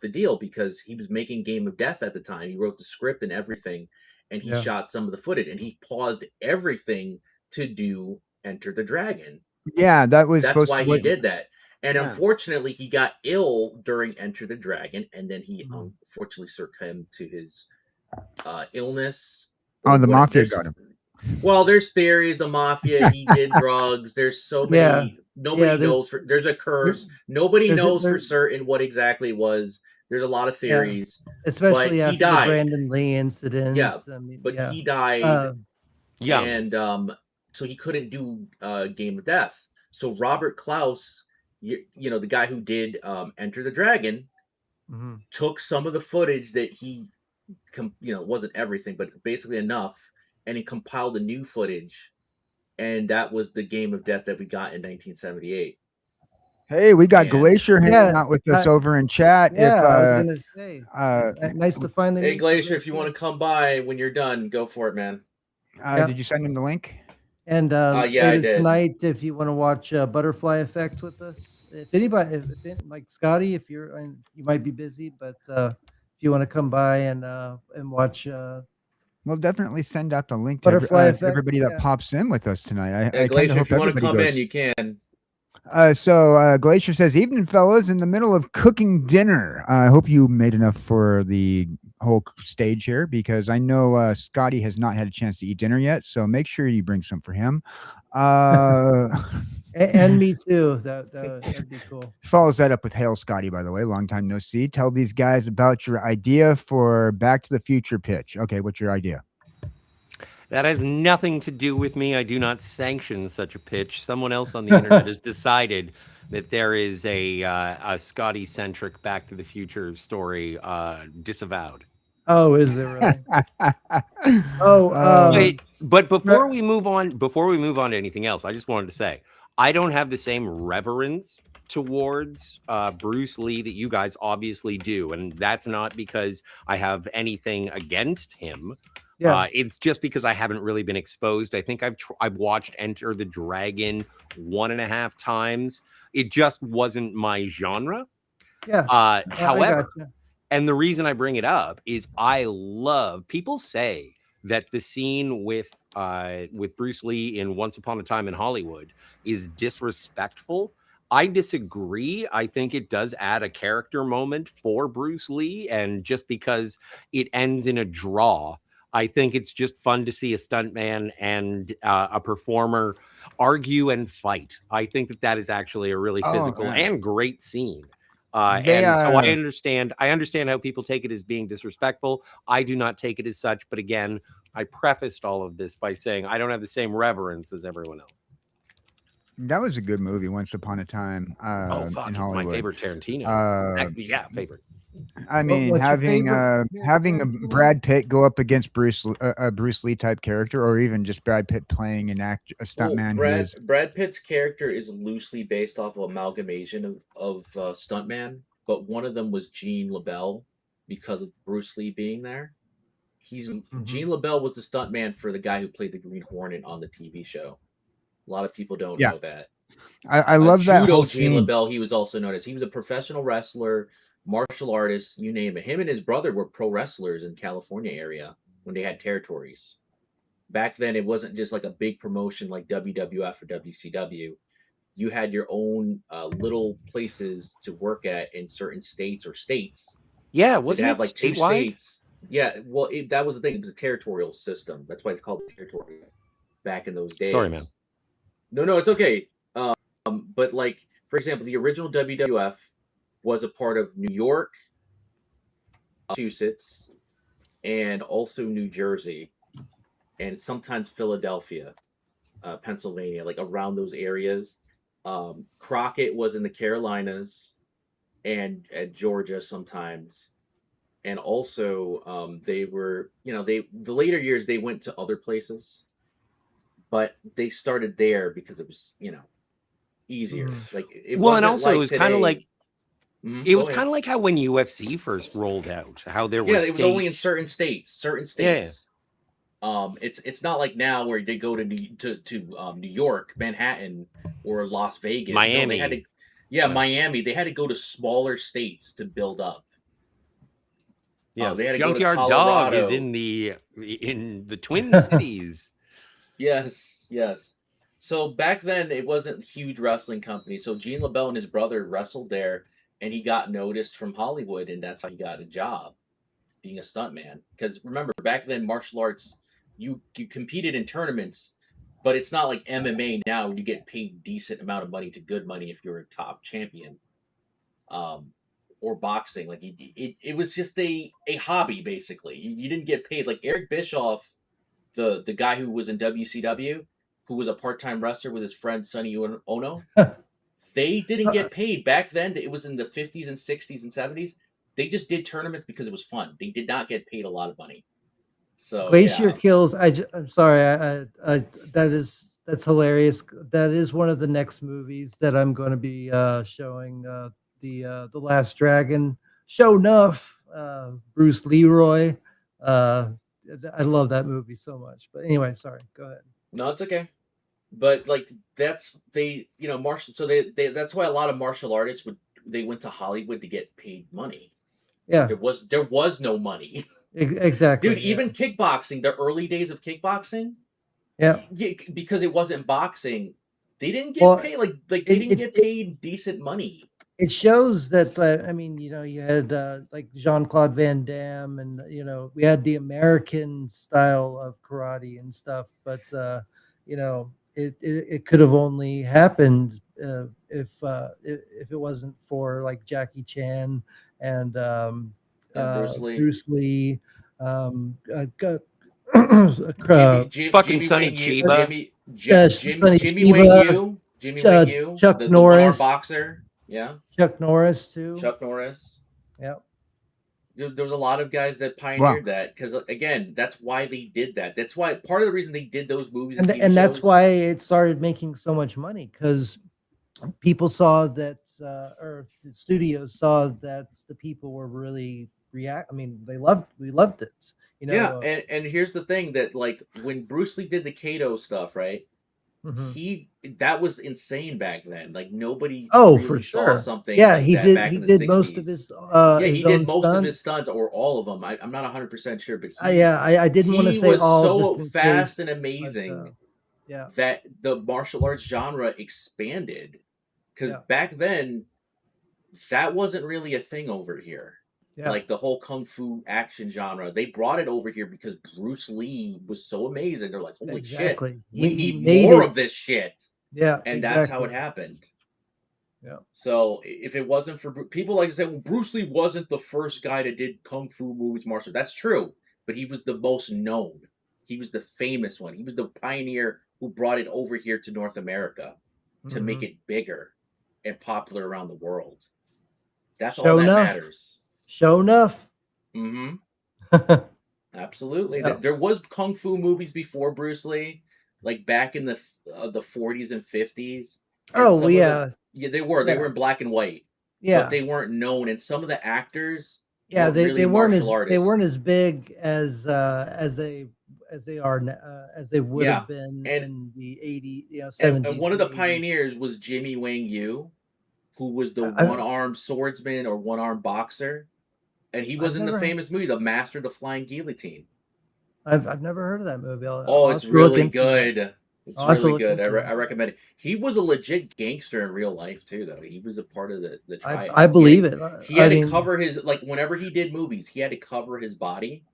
the deal because he was making Game of Death at the time. He wrote the script and everything, and he shot some of the footage, and he paused everything to do Enter the Dragon. Yeah, that's why he did that. And unfortunately, he got ill during Enter the Dragon, and then he unfortunately succumbed to his illness. Oh, the mafia got him. Well, there's theories. The mafia, he did drugs. There's so many. Nobody knows. There's a curse. Nobody knows for certain what exactly it was. There's a lot of theories. Especially after the Brandon Lee incident. Yeah, but he died. And so he couldn't do Game of Death. So Robert Klaus, the guy who did Enter the Dragon, took some of the footage that he, wasn't everything, but basically enough, and he compiled a new footage, and that was the Game of Death that we got in 1978. Hey, we got Glacier hanging out with us over in chat. Yeah, I was gonna say, nice to finally. Hey, Glacier, if you want to come by when you're done, go for it, man. Did you send him the link? And later tonight, if you want to watch Butterfly Effect with us, if anybody, like Scotty, if you might be busy, but if you want to come by and watch. We'll definitely send out the link to everybody that pops in with us tonight. Glacier, if you want to come in, you can. So Glacier says, evening, fellas, in the middle of cooking dinner. I hope you made enough for the whole stage here, because I know Scotty has not had a chance to eat dinner yet. So make sure you bring some for him. And me too. That'd be cool. Follows that up with Hail Scotty, by the way. Long time no see. Tell these guys about your idea for Back to the Future pitch. Okay, what's your idea? That has nothing to do with me. I do not sanction such a pitch. Someone else on the internet has decided that there is a Scotty-centric Back to the Future story disavowed. Oh, is there really? Wait, but before we move on to anything else, I just wanted to say I don't have the same reverence towards Bruce Lee that you guys obviously do, and that's not because I have anything against him. Yeah, it's just because I haven't really been exposed. I think I've watched Enter the Dragon 1.5 times. It just wasn't my genre. Yeah. However, and the reason I bring it up is people say that the scene with Bruce Lee in Once Upon a Time in Hollywood is disrespectful. I disagree. I think it does add a character moment for Bruce Lee, and just because it ends in a draw, I think it's just fun to see a stuntman and a performer argue and fight. I think that is actually a really physical and great scene. So I understand how people take it as being disrespectful. I do not take it as such, but again, I prefaced all of this by saying I don't have the same reverence as everyone else. That was a good movie, Once Upon a Time. Oh fuck, in it's Hollywood. my favorite Tarantino. Yeah, favorite. I mean, having a Brad Pitt go up against a Bruce Lee type character, or even just Brad Pitt playing a stuntman. Well, Brad Pitt's character is loosely based off of amalgamation of stuntman, but one of them was Gene LaBelle because of Bruce Lee being there. Gene LaBelle was the stuntman for the guy who played the Green Hornet on the TV show. A lot of people don't know that. I love that whole Gene scene. LaBelle, he was also known as. He was a professional wrestler, martial artist, you name it. Him and his brother were pro wrestlers in California area when they had territories. Back then, it wasn't just like a big promotion like WWF or WCW. You had your own little places to work at in certain states or states. Yeah, wasn't have it like statewide? 2 states. Yeah, well, that was the thing. It was a territorial system. That's why it's called territorial back in those days. Sorry, man. No, it's okay. But like, for example, the original WWF was a part of New York, Massachusetts, and also New Jersey, and sometimes Philadelphia, Pennsylvania, like around those areas. Crockett was in the Carolinas and at Georgia sometimes. And also, they were, the later years they went to other places, but they started there because it was, easier. Like it well, wasn't and also like it was today. kind of like Mhm, it go was ahead. kind of like how when UFC first rolled out, how there were it was only in certain states. Yeah. It's not like now where they go to New York, Manhattan, or Las Vegas. Miami. No, they had to, Miami. They had to go to smaller states to build up. Yeah, they had to Junkyard go to Dog Colorado. is in the Twin Cities. Yes. So back then, it wasn't a huge wrestling company. So Gene LaBelle and his brother wrestled there, and he got noticed from Hollywood, and that's how he got a job, being a stuntman. Because remember, back then, martial arts, you competed in tournaments, but it's not like MMA now, where you get paid decent amount of money to good money if you're a top champion. Or boxing, like it was just a hobby basically. You didn't get paid. Like Eric Bischoff, the guy who was in WCW, who was a part-time wrestler with his friend Sonny Ono, they didn't get paid back then. It was in the 50s and 60s and 70s. They just did tournaments because it was fun. They did not get paid a lot of money. So Glacier Kills. I'm sorry. That's hilarious. That is one of the next movies that I'm going to be showing. The Last Dragon. Show enough. Bruce Leroy. I love that movie so much. But anyway, sorry. Go ahead. No, it's okay. But like that's martial. So they that's why a lot of martial artists they went to Hollywood to get paid money. Yeah, there was no money. Exactly, dude. Even kickboxing, the early days of kickboxing, because it wasn't boxing, they didn't get paid. Like they didn't get paid decent money. It shows that you had like Jean-Claude Van Damme, and we had the American style of karate and stuff, but it could have only happened if it wasn't for like Jackie Chan and Bruce Lee, fucking Sonny Chiba, Jimmy Wang Yu, Chuck the Norris, boxer. Yeah, Chuck Norris too. Chuck Norris. Yeah. There was a lot of guys that pioneered that because, again, that's why they did that. That's why part of the reason they did those movies and that's why it started making so much money, because people saw that, or the studios saw that the people were really we loved it. Yeah, and here's the thing that like when Bruce Lee did the Kato stuff, right? That was insane back then. Like nobody for sure saw something. Yeah, like he that did. Back He in the did 60s. most of his. He did most of his stunts, or all of them. I'm not 100% sure, but I didn't want to say was all. So fast and amazing, but, that the martial arts genre expanded because back then that wasn't really a thing over here. Like the whole kung fu action genre, they brought it over here because Bruce Lee was so amazing. They're like, holy shit, we need more of this shit. Yeah, and that's how it happened. Yeah. So if it wasn't for people like to say, well, Bruce Lee wasn't the first guy that did kung fu movies, martial. That's true, but he was the most known. He was the famous one. He was the pioneer who brought it over here to North America to make it bigger and popular around the world. That's all that matters. Show enough. Absolutely. There was kung fu movies before Bruce Lee, like back in the 40s and 50s. Oh yeah. They were in black and white. Yeah. But they weren't known, and some of the actors they weren't as big as they would have been in the 80s, 70s. And one of the pioneers was Jimmy Wang Yu, who was the one-armed swordsman or one-armed boxer. And he was in the famous movie, The Master of the Flying Guillotine. I've never heard of that movie. It's really good. It's really good. I recommend it. He was a legit gangster in real life too, though. He was a part of the triad. I believe it. He had to cover his, like, whenever he did movies, he had to cover his body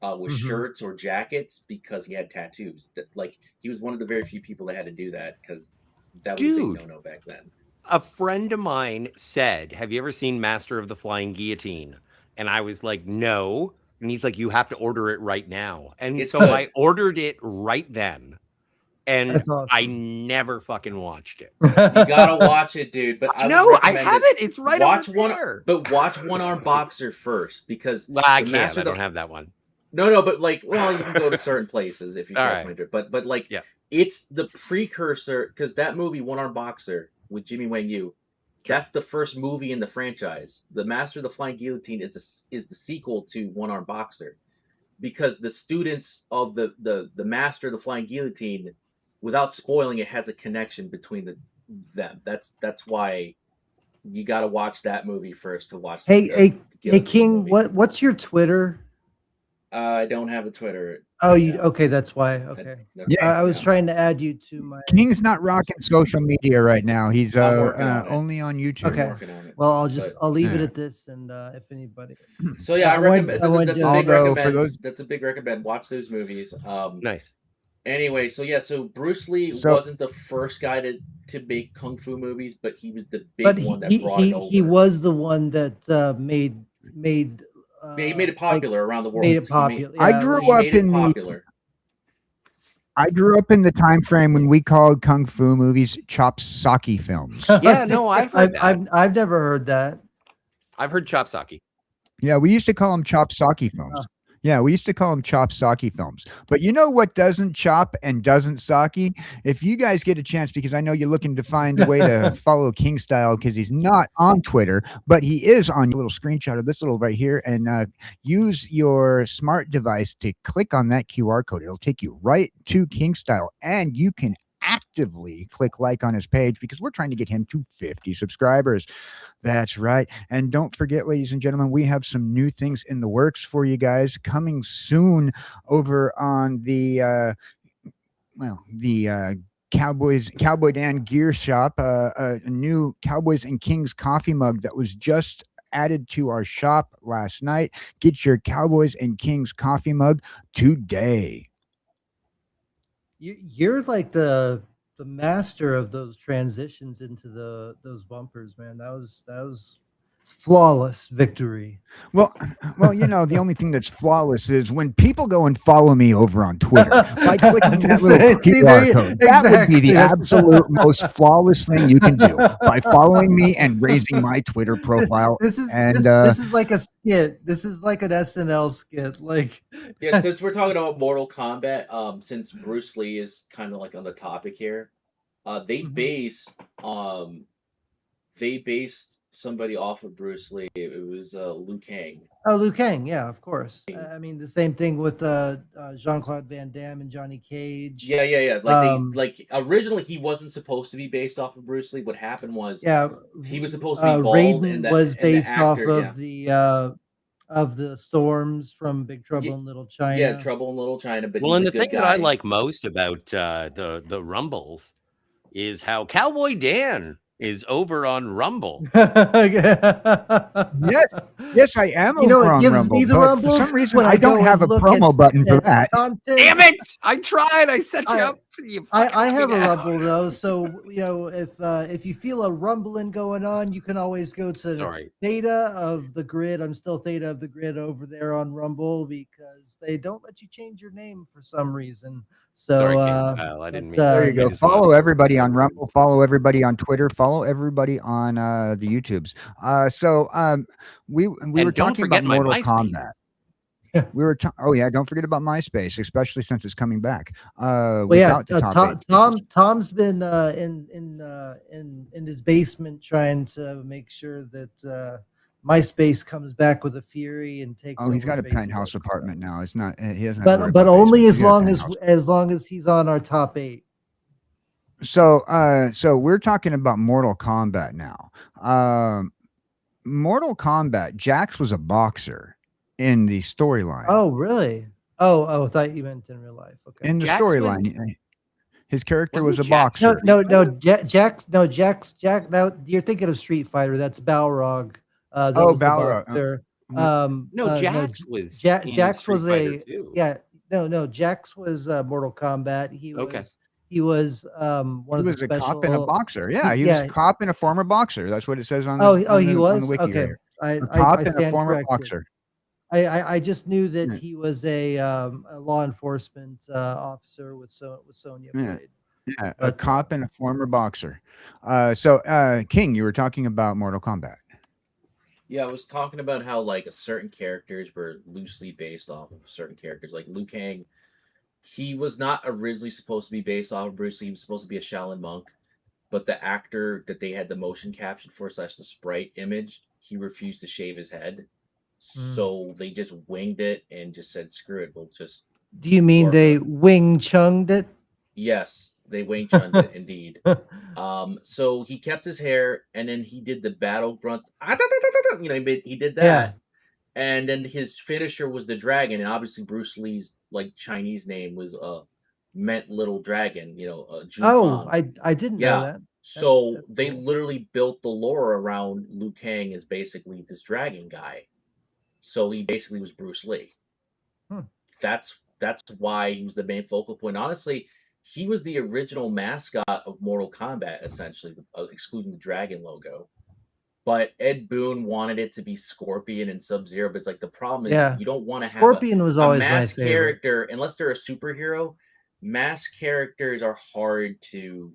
with shirts or jackets because he had tattoos. Like, he was one of the very few people that had to do that because that was a big no-no back then. A friend of mine said, "Have you ever seen Master of the Flying Guillotine?" And I was like, "No." And he's like, "You have to order it right now." And so I ordered it right then. And awesome. I never fucking watched it. You gotta watch it, dude. But I have it. It's right over there. But watch One Arm Boxer first, because I can't. I don't have that one. No. But like, well, you can go to certain places if you catch my drift. But like, it's the precursor, because that movie, One Arm Boxer with Jimmy Wang Yu, that's the first movie in the franchise. The Master of the Flying Guillotine is the sequel to One Arm Boxer, because the students of the Master of the Flying Guillotine, without spoiling it, has a connection between them. That's why you got to watch that movie first to watch. Hey, King, movie. What's your Twitter? I don't have a Twitter. Oh, okay, that's why. Okay, I was trying to add you to my. King's not rocking social media right now. He's only on YouTube. Okay, well, I'll leave it at this, and if anybody. So yeah, I recommend. That's a big recommend. Watch those movies. Nice. Anyway, so Bruce Lee wasn't the first guy to make kung fu movies, but he was the big one that brought it over. He was the one that made it popular around the world. Made it popular. I grew up in the time frame when we called kung fu movies chopsaki films. Yeah, no, I've heard that. I've never heard that. I've heard chopsaki. Yeah, we used to call them chopsaki films. Yeah, we used to call them chop saki films. But you know what doesn't chop and doesn't saki? If you guys get a chance, because I know you're looking to find a way to follow King Style, because he's not on Twitter, but he is on your little screenshot of this little right here, and use your smart device to click on that QR code. It'll take you right to King Style, and you can actively click like on his page, because we're trying to get him to 50 subscribers. That's right. And don't forget, ladies and gentlemen, we have some new things in the works for you guys coming soon over on the Cowboy Dan Gear Shop, a new Cowboys and Kings coffee mug that was just added to our shop last night. Get your Cowboys and Kings coffee mug today. You're like the master of those transitions into those bumpers, man. That was flawless victory. Well, you know, the only thing that's flawless is when people go and follow me over on Twitter by clicking that little QR code. That would be the absolute most flawless thing you can do, by following me and raising my Twitter profile. This is like a skit. This is like an SNL skit. Like, yeah, since we're talking about Mortal Kombat, since Bruce Lee is kind of like on the topic here, they based somebody off of Bruce Lee. It was Liu Kang. Oh, Liu Kang, yeah, of course. I mean, the same thing with Jean-Claude Van Damme and Johnny Cage. Yeah. Like originally he wasn't supposed to be based off of Bruce Lee. What happened was, he was supposed to be bald. Raiden was based off of the storms from Big Trouble in Little China. Yeah, Trouble in Little China. But and the thing that I like most about the Rumbles is how Cowboy Dan is over on Rumble. Yes, I am. You know, over it on gives Rumble, me the but rumbles for some reason when I don't go have a and look promo button for that. content. Damn it! I tried. I set you up. You I have a fucking Rumble though, so you know if you feel a rumbling going on, you can always go to Sorry. Theta of the Grid. I'm still Theta of the Grid over there on Rumble because they don't let you change your name for some reason. So Sorry, King Kyle, I didn't mean. There you I go. just wanted Follow to everybody on say- Rumble. Follow everybody on Twitter. Follow everybody on the YouTubes. We And were don't talking forget about my Mortal MySpace. Kombat. We were oh yeah, don't forget about MySpace, especially since it's coming back. well, yeah, Without the top 8 Tom's been in his basement trying to make sure that MySpace comes back with a fury and takes. Oh, he's over got a penthouse Facebook, apartment now. It's not. He doesn't. Have to worry but about only basement. He's got a penthouse. as long as he's on our top 8. So we're talking about Mortal Kombat now. Mortal Kombat. Jax was a boxer in the storyline. Oh, really? Oh, I thought you meant in real life. Okay. In the Jax storyline, was- his character was a Jax boxer. No, Jax. Now you're thinking of Street Fighter. That's Balrog. That was the Balrog. boxer. No, Jax was. Jax Street was Fighter a too. yeah. No, Jax was Mortal Kombat. He was Okay. he was one He of the was a special. cop and a boxer. Yeah, he was a cop and a former boxer. That's what it says on. Oh, the, oh, on he the, was on the wiki okay. here. I A cop and a stand former corrected. boxer. I just knew that Yeah. he was a law enforcement officer with Sonya Yeah. Blade. Yeah, a cop and a former boxer. King, you were talking about Mortal Kombat. Yeah, I was talking about how like certain characters were loosely based off of certain characters. Like Liu Kang, he was not originally supposed to be based off of Bruce Lee. He was supposed to be a Shaolin monk, but the actor that they had the motion capture for / the sprite image, he refused to shave his head. So they just winged it and just said, "Screw it, we'll just." Do you mean work they on it." Wing Chunged it? Yes, they Wing Chun it indeed. So he kept his hair, and then he did the battle grunt. You know, he did that, Yeah. and then his finisher was the dragon, and obviously Bruce Lee's like Chinese name was meant little dragon. You know, Oh, Junfan. I didn't know Yeah. that. So That's they cool. literally built the lore around Liu Kang as basically this dragon guy. So he basically was Bruce Lee. That's why he was the main focal point. Honestly, he was the original mascot of Mortal Kombat, essentially, excluding the dragon logo. But Ed Boon wanted it to be Scorpion and Sub-Zero, but it's like the problem is you don't want to have Scorpion was always a my masked favorite character unless they're a superhero. Masked characters are hard to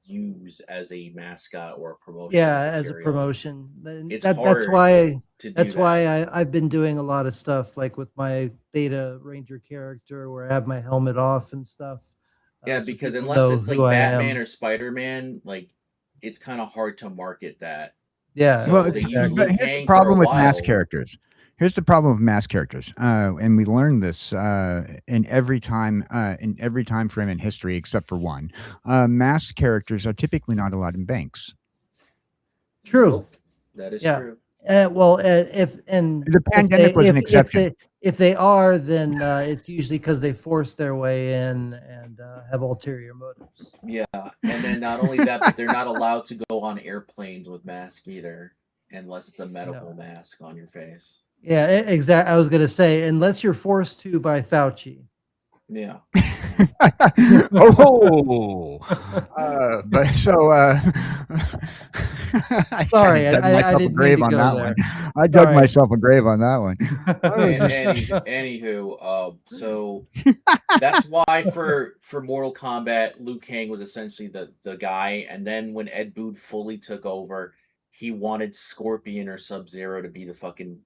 use as a mascot or a promotion. Yeah, as a material. promotion. It's That's hard why to do that's that. why I've been doing a lot of stuff like with my Theta Ranger character where I have my helmet off and stuff. Yeah, so because people unless know it's like who I Batman am. or Spider-Man, like it's kind of hard to market that. Yeah. So Well, they it's- use but Liu here's the Kang for problem a with mass while. characters. Here's the problem with mass characters, and we learned this in every time frame in history except for one. Mass characters are typically not allowed in banks. True. Nope, that is Yeah. true. Well, if The pandemic was an exception. If they are, then it's usually because they force their way in and have ulterior motives. Yeah, and then not only that, but they're not allowed to go on airplanes with masks either, unless it's a medical mask on your face. Yeah, exactly. I was gonna say, unless you're forced to by Fauci. Yeah. Oh, but so Sorry, dug I myself a didn't grave mean to on go that there. one. I dug Sorry. myself a grave on that one. Anywho, so that's why for Mortal Kombat, Liu Kang was essentially the guy, and then when Ed Boon fully took over, he wanted Scorpion or Sub-Zero to be the fucking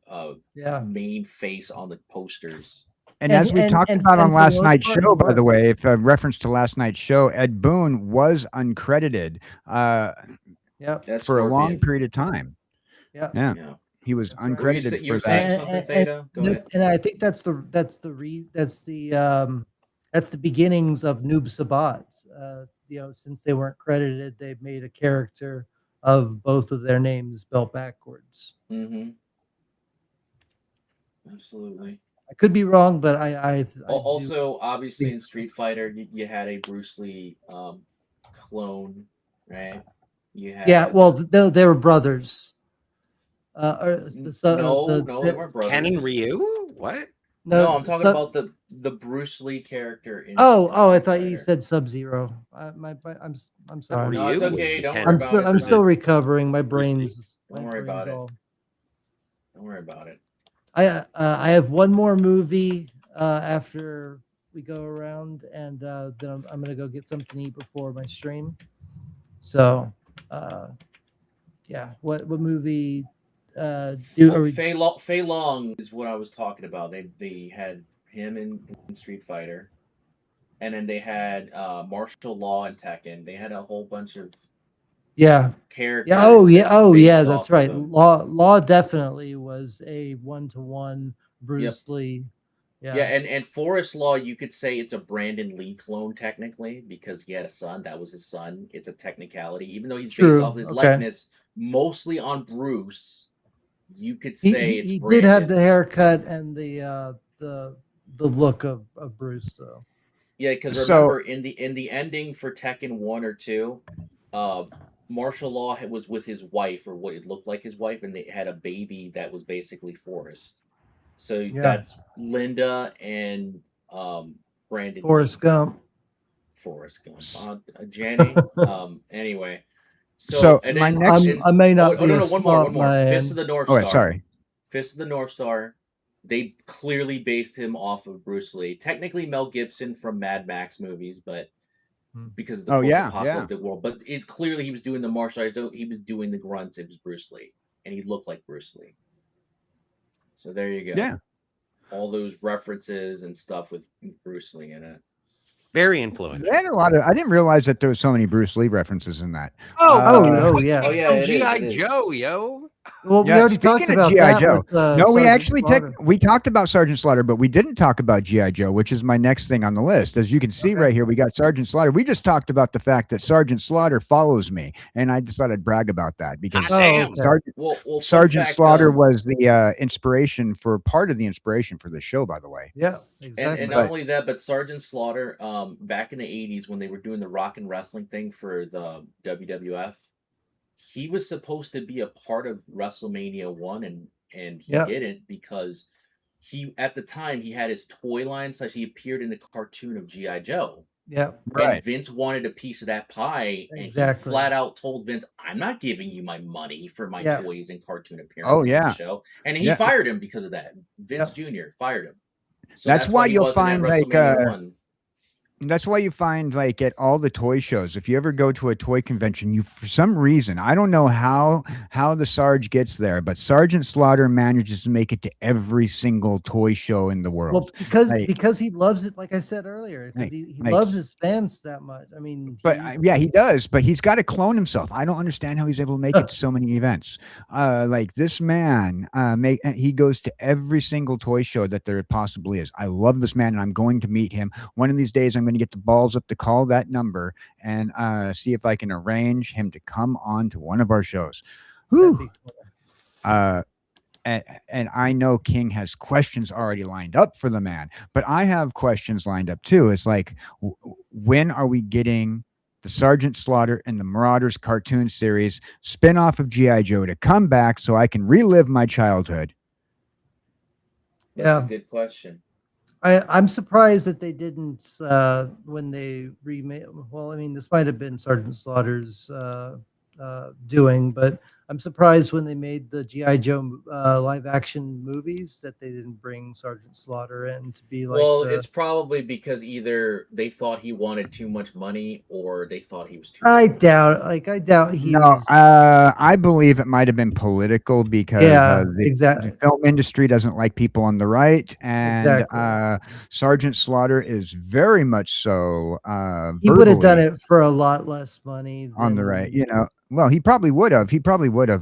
main face on the posters. And as we talked about on for the last most night's part, show, it by the worked. way, if a reference to last night's show, Ed Boon was uncredited That's for a long Scorpion. period of time. Yeah. Yeah. He was That's right. uncredited You were for that. saying something, Theta? Go ahead. And I think that's the beginnings of Noob Sabat. You know, since they weren't credited, they've made a character of both of their names spelled backwards. Mm-hmm. Absolutely. I could be wrong, but I also obviously in Street Fighter you had a Bruce Lee clone, right? You had Yeah, well, they were brothers. no, they weren't brothers. Ken and Ryu? What? No, I'm talking about the Bruce Lee character. I thought you said Sub-Zero. I'm sorry. No, it's okay. Don't worry about it. I'm still recovering. My brain's. Don't worry about it. Don't worry about it. I have one more movie after we go around, and then I'm gonna go get something to eat before my stream. So, yeah. What movie? Fei Long is what I was talking about. They had him in Street Fighter, and then they had martial law and Tekken. They had a whole bunch of characters. Yeah. That's right. Law definitely was a 1-to-1 Bruce Lee. Yeah, and Forrest Law, you could say it's a Brandon Lee clone technically because he had a son. That was his son. It's a technicality, even though he's based off his likeness mostly on Bruce. You could say he did have the haircut and the look of Bruce, though. Yeah, because remember in the ending for Tekken 1 or 2, martial law was with his wife, or what it looked like his wife, and they had a baby that was basically Forrest. So that's Linda and Brandon. Forrest Gump. Jenny. Anyway. So and my then, next, I may not. one more. Fist of the North Star. Sorry. Fist of the North Star. They clearly based him off of Bruce Lee. Technically, Mel Gibson from Mad Max movies, but because of the post-apocalyptic world. But clearly he was doing the martial arts. He was doing the grunts. It was Bruce Lee, and he looked like Bruce Lee. So there you go. Yeah. All those references and stuff with Bruce Lee in it. Very influential. They had a lot of. I didn't realize that there was so many Bruce Lee references in that. Yeah. G.I. Joe, yo. Well, we already talked about G.I. Joe. No, we actually we talked about Sergeant Slaughter, but we didn't talk about G.I. Joe, which is my next thing on the list. As you can see right here, we got Sergeant Slaughter. We just talked about the fact that Sergeant Slaughter follows me, and I decided I'd brag about that because Sergeant Slaughter was the inspiration for part of the inspiration for the show, by the way. Yeah, exactly. And not only that, but Sergeant Slaughter, back in the 80s when they were doing the rock and wrestling thing for the WWF, he was supposed to be a part of WrestleMania 1 and he didn't because at the time he had his toy line, so he appeared in the cartoon of G.I. Joe. Yeah. And Vince wanted a piece of that pie, and he flat out told Vince, "I'm not giving you my money for my toys and cartoon appearances on the show." And he fired him because of that. Vince Jr. fired him. So that's why you'll find that's why you find like at all the toy shows, if you ever go to a toy convention, you for some reason, I don't know how the Sarge gets there, but Sergeant Slaughter manages to make it to every single toy show in the world. Well, because he loves it, like I said earlier, because he loves his fans that much. I mean, he does, but he's got to clone himself. I don't understand how he's able to make it to so many events. Like this man, he goes to every single toy show that there possibly is. I love this man, and I'm going to meet him one of these days. I'm going to get the balls up to call that number and see if I can arrange him to come on to one of our shows. Whew. And I know King has questions already lined up for the man, but I have questions lined up too. It's like, when are we getting the Sergeant Slaughter and the Marauders cartoon series spinoff of G.I. Joe to come back so I can relive my childhood? That's a good question. I'm surprised that they didn't when they remade. Well, I mean, this might have been Sergeant Slaughter's doing, but I'm surprised when they made the G.I. Joe live action movies that they didn't bring Sergeant Slaughter in to be like. Well, it's probably because either they thought he wanted too much money or they thought he was too. I doubt he. No, I believe it might have been political because the film industry doesn't like people on the right, and Sergeant Slaughter is very much so. He would have done it for a lot less money on the right, you know. Well, he probably would have.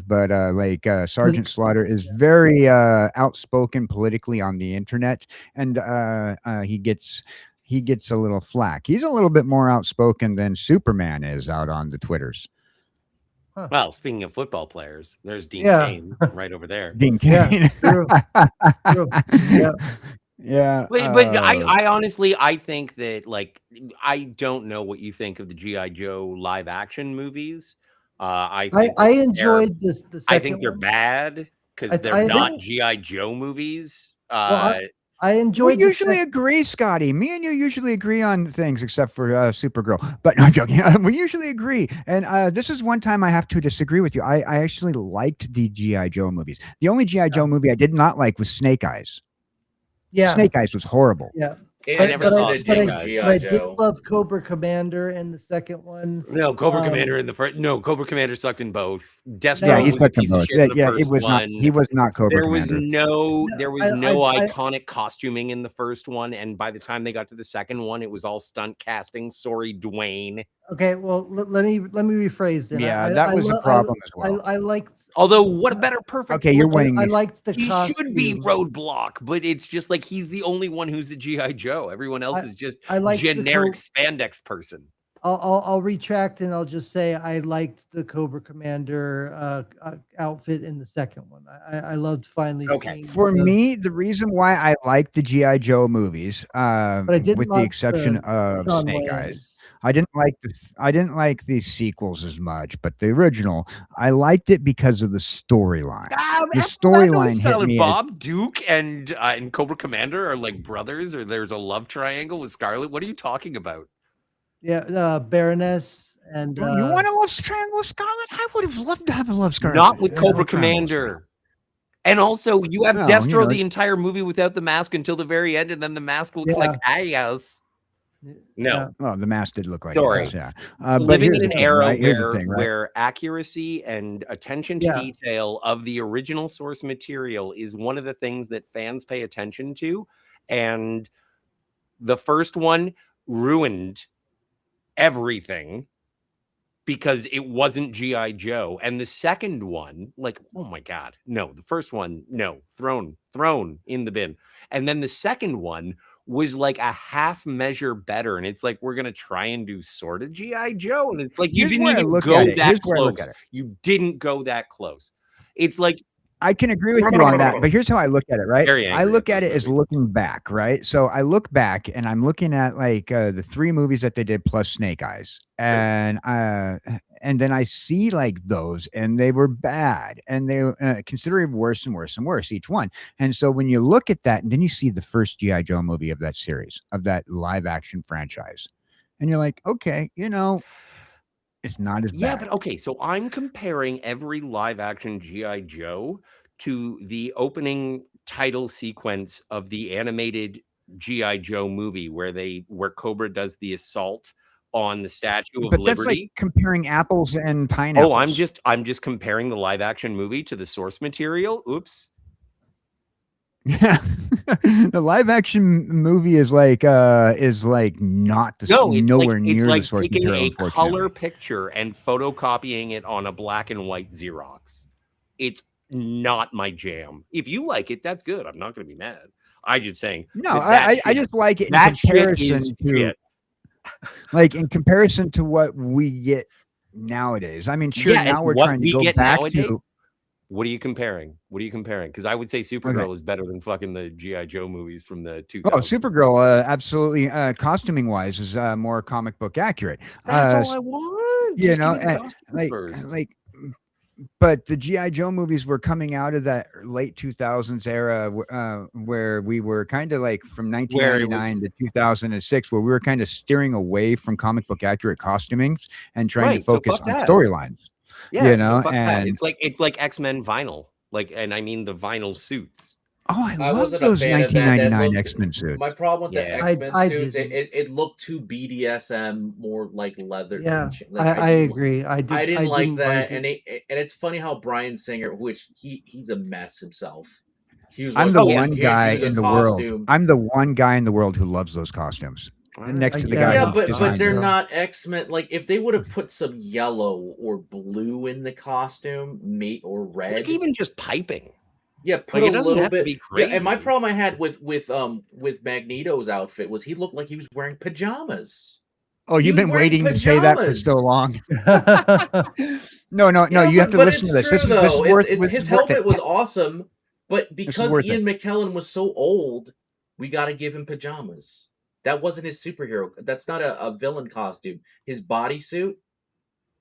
But Sergeant Slaughter is very outspoken politically on the internet, and he gets a little flack. He's a little bit more outspoken than Superman is out on the Twitters. Huh. Well, speaking of football players, there's Dean Cain right over there. Dean Cain. True. Yeah. Yeah, but I honestly think that, like, I don't know what you think of the G.I. Joe live action movies, I enjoyed this. The second I think they're bad because they're not GI Joe movies. I enjoyed. We usually agree, Scotty. Me and you usually agree on things, except for Supergirl. But no, I'm joking. We usually agree. And this is one time I have to disagree with you. I actually liked the GI Joe movies. The only GI Joe movie I did not like was Snake Eyes. Yeah, Snake Eyes was horrible. Yeah. I never saw Snake Eyes. I did love Cobra Commander in the second one. No, Cobra Commander in the first. No, Cobra Commander sucked in both. Destro yeah, he's was a piece of shit in the first it was one. not. He was not Cobra Commander. There was no iconic costuming in the first one, and by the time they got to the second one, it was all stunt casting. Sorry, Dwayne. Okay, well, let me rephrase it. Yeah, that was a problem as well. I liked. Although, what a better perfect. Okay, you're winning. I liked the. He costume. should be Roadblock, but it's just like he's the only one who's a GI Joe. Everyone else is just generic spandex person. I'll retract and I'll just say I liked the Cobra Commander outfit in the second one. I loved finally. Okay, for me, the reason why I liked the GI Joe movies, but I didn't with the exception of Snake Eyes. I didn't like the sequels as much, but the original, I liked it because of the storyline. The storyline hit me. Bob Duke and Cobra Commander are like brothers, or there's a love triangle with Scarlet. What are you talking about? Yeah, Baroness and you want a love triangle with Scarlet? I would have loved to have a love Scarlet. Not with Cobra Commander. And also, you have Destro the entire movie without the mask until the very end, and then the mask will collect adios. No. Oh, the mask did look like Sorry. it. Yeah. Living in an era where accuracy and attention to detail of the original source material is one of the things that fans pay attention to. And the first one ruined everything because it wasn't GI Joe. And the second one, like, oh my God, no, the first one, no, thrown in the bin. And then the second one was like a half measure better. And it's like, we're going to try and do sort of GI Joe. And it's like, you didn't even go that close. You didn't go that close. It's like, I can agree with you on that, but here's how I look at it, right? I look at it as looking back, right? So I look back and I'm looking at like the 3 movies that they did plus Snake Eyes, and then I see like those, and they were bad, and they considerably worse and worse and worse each one. And so when you look at that, and then you see the first GI Joe movie of that series, of that live action franchise, and you're like, okay, it's not as bad. Yeah, but okay, so I'm comparing every live action GI Joe to the opening title sequence of the animated GI Joe movie where Cobra does the assault on the Statue of Liberty. That's like comparing apples and pineapples. Oh, I'm just comparing the live action movie to the source material. Oops. Yeah, the live action movie is like not the nowhere near the source taking material, a color picture and photocopying it on a black and white Xerox. It's not my jam. If you like it, that's good. I'm not going to be mad. I just saying. No, I just like it in comparison to like in comparison to what we get nowadays. I mean, sure, now we're trying to go back to. What are you comparing? Because I would say Supergirl is better than fucking the G.I. Joe movies from the 2000s. Oh, Supergirl, absolutely. Costuming wise, is more comic book accurate. That's all I want. But the G.I. Joe movies were coming out of that late 2000s era where we were kind of like from 1999 to 2006, where we were kind of steering away from comic book accurate costumings and trying to focus on storylines. Yeah, and it's like X-Men vinyl, and I mean the vinyl suits. Oh, I love those 1999 X-Men suits. My problem with the X-Men suits, it looked too BDSM, more like leather. Yeah, I agree. I didn't like that, and it's funny how Bryan Singer, which he's a mess himself. I'm the one guy in the world. I'm the one guy in the world who loves those costumes. Next to the guy. Yeah, but they're not X-Men. Like if they would have put some yellow or blue in the costume, or red, like even just piping. Yeah, put a little bit. Yeah, and my problem I had with Magneto's outfit was he looked like he was wearing pajamas. Oh, you've been waiting to say that for so long. No. You have to listen to this. This is worth. His helmet was awesome, but because Ian McKellen was so old, we got to give him pajamas. That wasn't his superhero. That's not a villain costume. His bodysuit,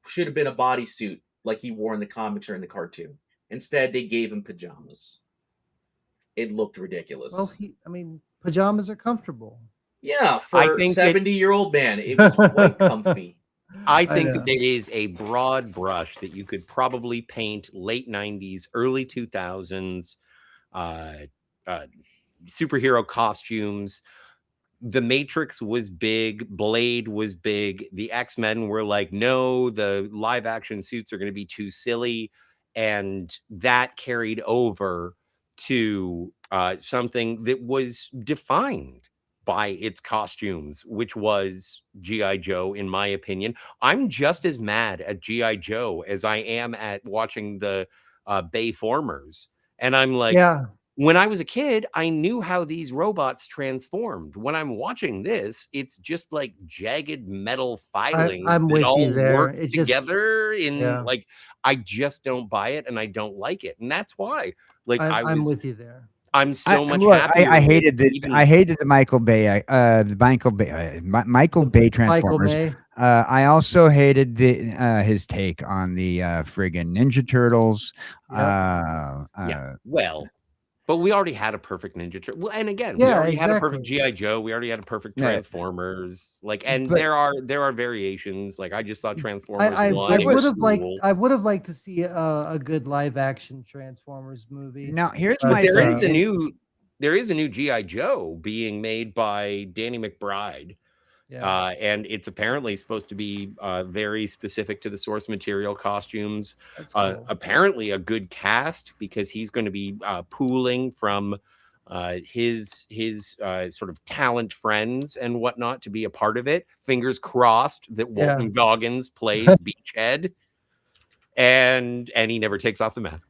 should have been a bodysuit like he wore in the comics or in the cartoon. Instead, they gave him pajamas. It looked ridiculous. Well, I mean, pajamas are comfortable. Yeah, for a 70-year-old man, it was quite comfy. I think that it is a broad brush that you could probably paint late 90s, early 2000s superhero costumes. The Matrix was big. Blade was big. The X-Men were like, no, the live action suits are going to be too silly. And that carried over to something that was defined by its costumes, which was G.I. Joe, in my opinion. I'm just as mad at G.I. Joe as I am at watching the Bayformers. And I'm like, when I was a kid, I knew how these robots transformed. When I'm watching this, it's just like jagged metal filings that all work together like, I just don't buy it and I don't like it. And that's why, like, I'm with you there. I'm so much happier. I hated the Michael Bay, Michael Bay Transformers. I also hated his take on the friggin' Ninja Turtles. Well, but we already had a perfect Ninja Turtle. Well, and again, we already had a perfect G.I. Joe. We already had a perfect Transformers. Like, and there are variations. Like, I just saw Transformers 1. I would have liked to see a good live action Transformers movie. Now, here's my there is a new G.I. Joe being made by Danny McBride. And it's apparently supposed to be very specific to the source material costumes. Cool. Apparently a good cast, because he's going to be pooling from his sort of talent friends and whatnot to be a part of it. Fingers crossed that Walton Goggins plays Beachhead, and he never takes off the mask.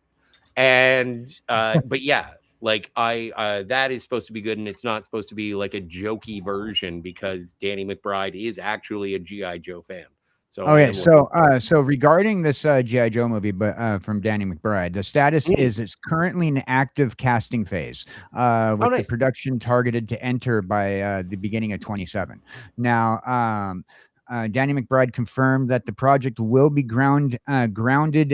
And but yeah. Like, that is supposed to be good, and it's not supposed to be like a jokey version, because Danny McBride is actually a G.I. Joe fan. So so regarding this G.I. Joe movie, but from Danny McBride, the status is it's currently in active casting phase, with the production targeted to enter by the beginning of 2027. Now, Danny McBride confirmed that the project will be grounded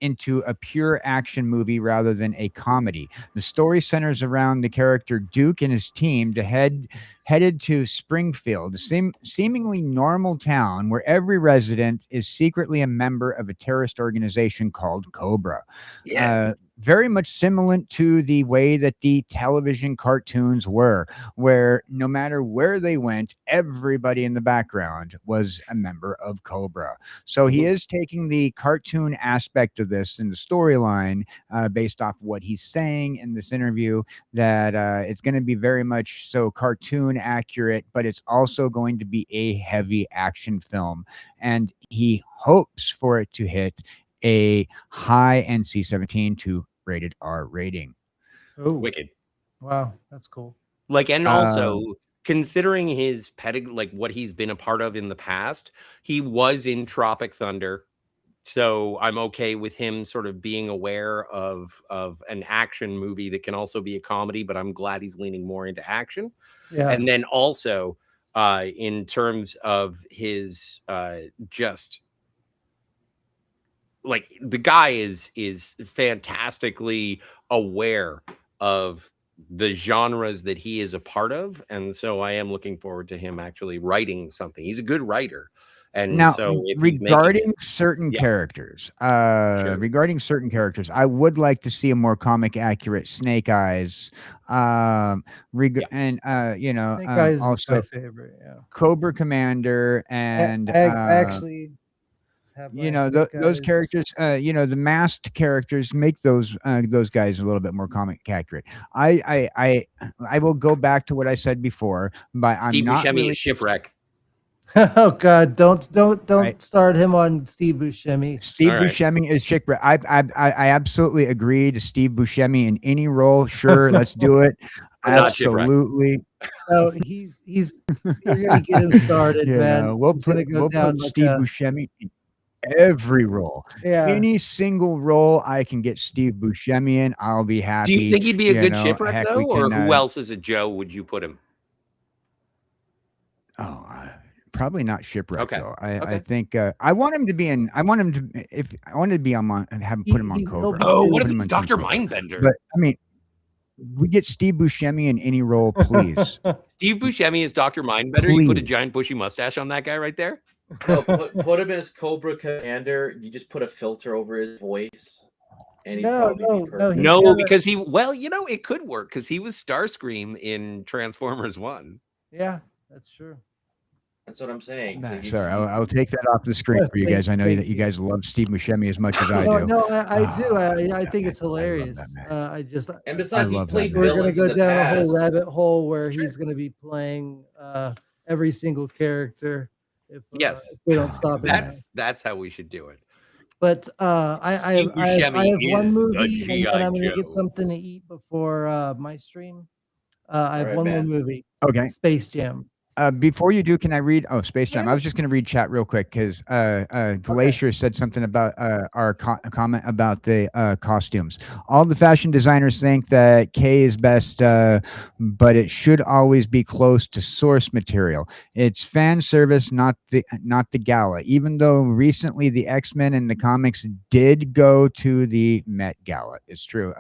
into a pure action movie rather than a comedy. The story centers around the character Duke and his team headed to Springfield, a seemingly normal town where every resident is secretly a member of a terrorist organization called Cobra. Very much similar to the way that the television cartoons were, where no matter where they went, everybody in the background was a member of Cobra. So he is taking the cartoon aspect of this in the storyline, based off what he's saying in this interview, that it's going to be very much so cartoon accurate, but it's also going to be a heavy action film. And he hopes for it to hit a high NC-17 to rated R rating. Oh, wicked! Wow, that's cool. Like, and also considering his like what he's been a part of in the past, he was in Tropic Thunder, so I'm okay with him sort of being aware of an action movie that can also be a comedy. But I'm glad he's leaning more into action. And then also in terms of his just. Like, the guy is fantastically aware of the genres that he is a part of, and so I am looking forward to him actually writing something. He's a good writer, and now, so regarding certain characters, regarding certain characters, I would like to see a more comic accurate Snake Eyes. And you know, Snake Eyes also is my favorite. Cobra Commander, and actually. You know, those characters, you know, the masked characters make those guys a little bit more comic accurate. I will go back to what I said before, but Steve I'm not Buscemi really is Shipwreck. Oh God! Don't start him on Steve Buscemi. Steve Buscemi is Shipwreck. I absolutely agree to Steve Buscemi in any role. Sure, let's do it. Absolutely. No, he's you're gonna get him started, man. We'll put Steve Buscemi in every role. Any single role I can get Steve Buscemi in, I'll be happy. Do you think he'd be a good Shipwreck though, or who else as a Joe would you put him? probably not shipwreck Okay. though. Okay. I think I want him to be in. I want him to. If I wanted to be on and have him put him on Cobra. Oh, what if Put him it's on Dr. Team Cobra. Mindbender? But I mean, we get Steve Buscemi in any role, please. Steve Buscemi is Dr. Mindbender. Please. You put a giant bushy mustache on that guy right there. No, put him as Cobra Commander. You just put a filter over his voice, and he'd probably be perfect. No, because it could work because he was Starscream in Transformers 1. Yeah, that's true. That's what I'm saying. Nah, sorry, I'll take that off the screen for you guys. I know that you guys love Steve Buscemi as much as I do. No, I do. I think it's hilarious. I just and besides, he played we're villains gonna go in the down past. a whole rabbit hole where he's gonna be playing every single character. If we don't stop it. That's how we should do it. But I have one movie, and I'm gonna get something to eat before my stream. I have one more movie. Okay. Space Jam. Before you do, can I read? Oh, Space Jam. I was just going to read chat real quick because Glacier said something about our comment about the costumes. All the fashion designers think that K is best, but it should always be close to source material. It's fan service, not the gala. Even though recently the X-Men and the comics did go to the Met Gala, it's true.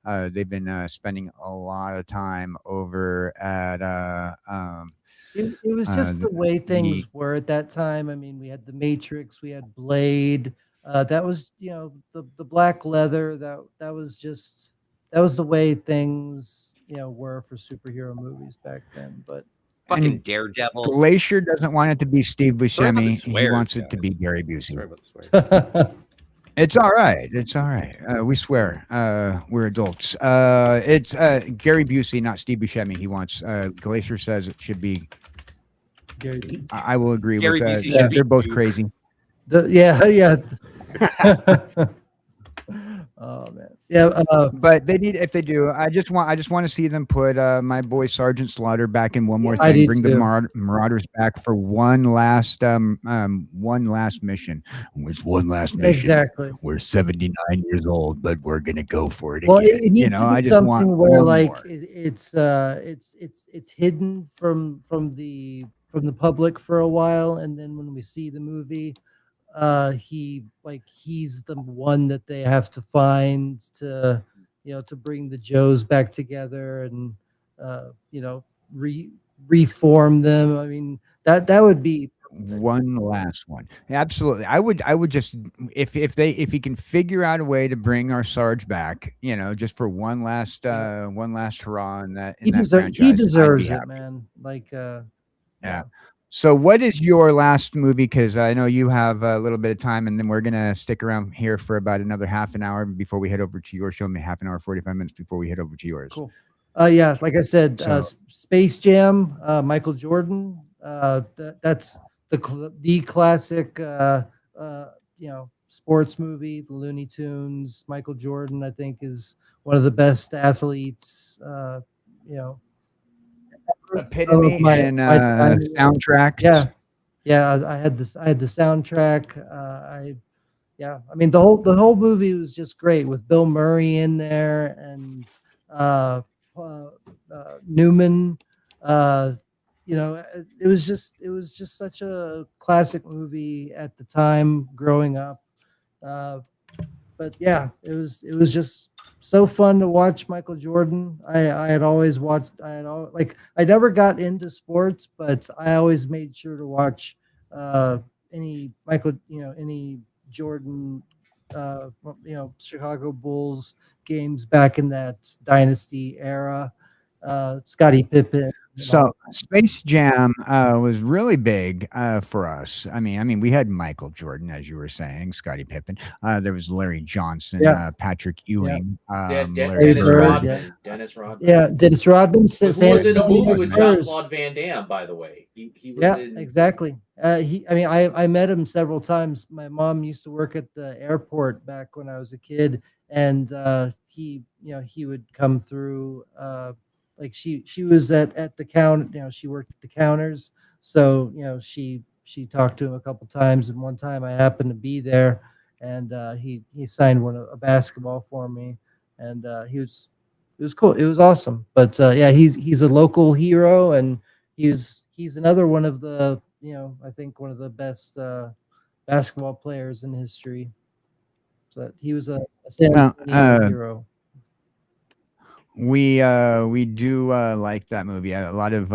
They've been spending a lot of time over at. It was just the way things were at that time. I mean, we had the Matrix, we had Blade. That was, the black leather. That was the way things, were for superhero movies back then. But fucking Daredevil. Glacier doesn't want it to be Steve Buscemi. He wants it to be Gary Busey. Sorry about the swear. It's all right. It's all right. We swear. We're adults. It's Gary Busey, not Steve Buscemi. He wants. Glacier says it should be. Gary. I will agree Gary with Busey that. They're both crazy. Yeah. Oh man. Yeah. But they need, if they do, I just want to see them put my boy Sergeant Slaughter back in one more thing. Bring the Marauders back for one last mission. It's one last mission. Exactly. We're 79 years old, but we're gonna go for it. Well, again. it needs to be something where it's hidden from the public for a while, and then when we see the movie, he's the one that they have to find to bring the Joes back together and reform them. I mean, that would be one last one. Absolutely. I would just, if he can figure out a way to bring our Sarge back, just for one last hurrah in that franchise, he deserves it, man. Yeah. So what is your last movie? Because I know you have a little bit of time, and then we're going to stick around here for about another half an hour before we head over to your show. Half an hour, 45 minutes before we head over to yours. Cool. Yeah, like I said, Space Jam, Michael Jordan. That's the classic, sports movie. The Looney Tunes. Michael Jordan, I think, is one of the best athletes. Epitome and soundtracks. Yeah. I had the soundtrack. I mean, the whole movie was just great with Bill Murray in there and Newman. It was just such a classic movie at the time growing up. But yeah, it was just so fun to watch Michael Jordan. I had always watched. I never got into sports, but I always made sure to watch any Jordan, Chicago Bulls games back in that dynasty era. Scottie Pippen. So Space Jam was really big for us. I mean, we had Michael Jordan, as you were saying, Scottie Pippen. There was Larry Johnson, Patrick Ewing, Dennis Rodman. Yeah, Dennis Rodman. Who was in a movie with Jean-Claude Van Damme, by the way. He was in... exactly. I met him several times. My mom used to work at the airport back when I was a kid, and he would come through. She was at the counter, she worked at the counters. So, she talked to him a couple times. And one time I happened to be there, and he signed a basketball for me. And it was cool. It was awesome. But he's a local hero, and he's another one of the, I think one of the best basketball players in history. So he was a San Antonio hero. We do like that movie. A lot of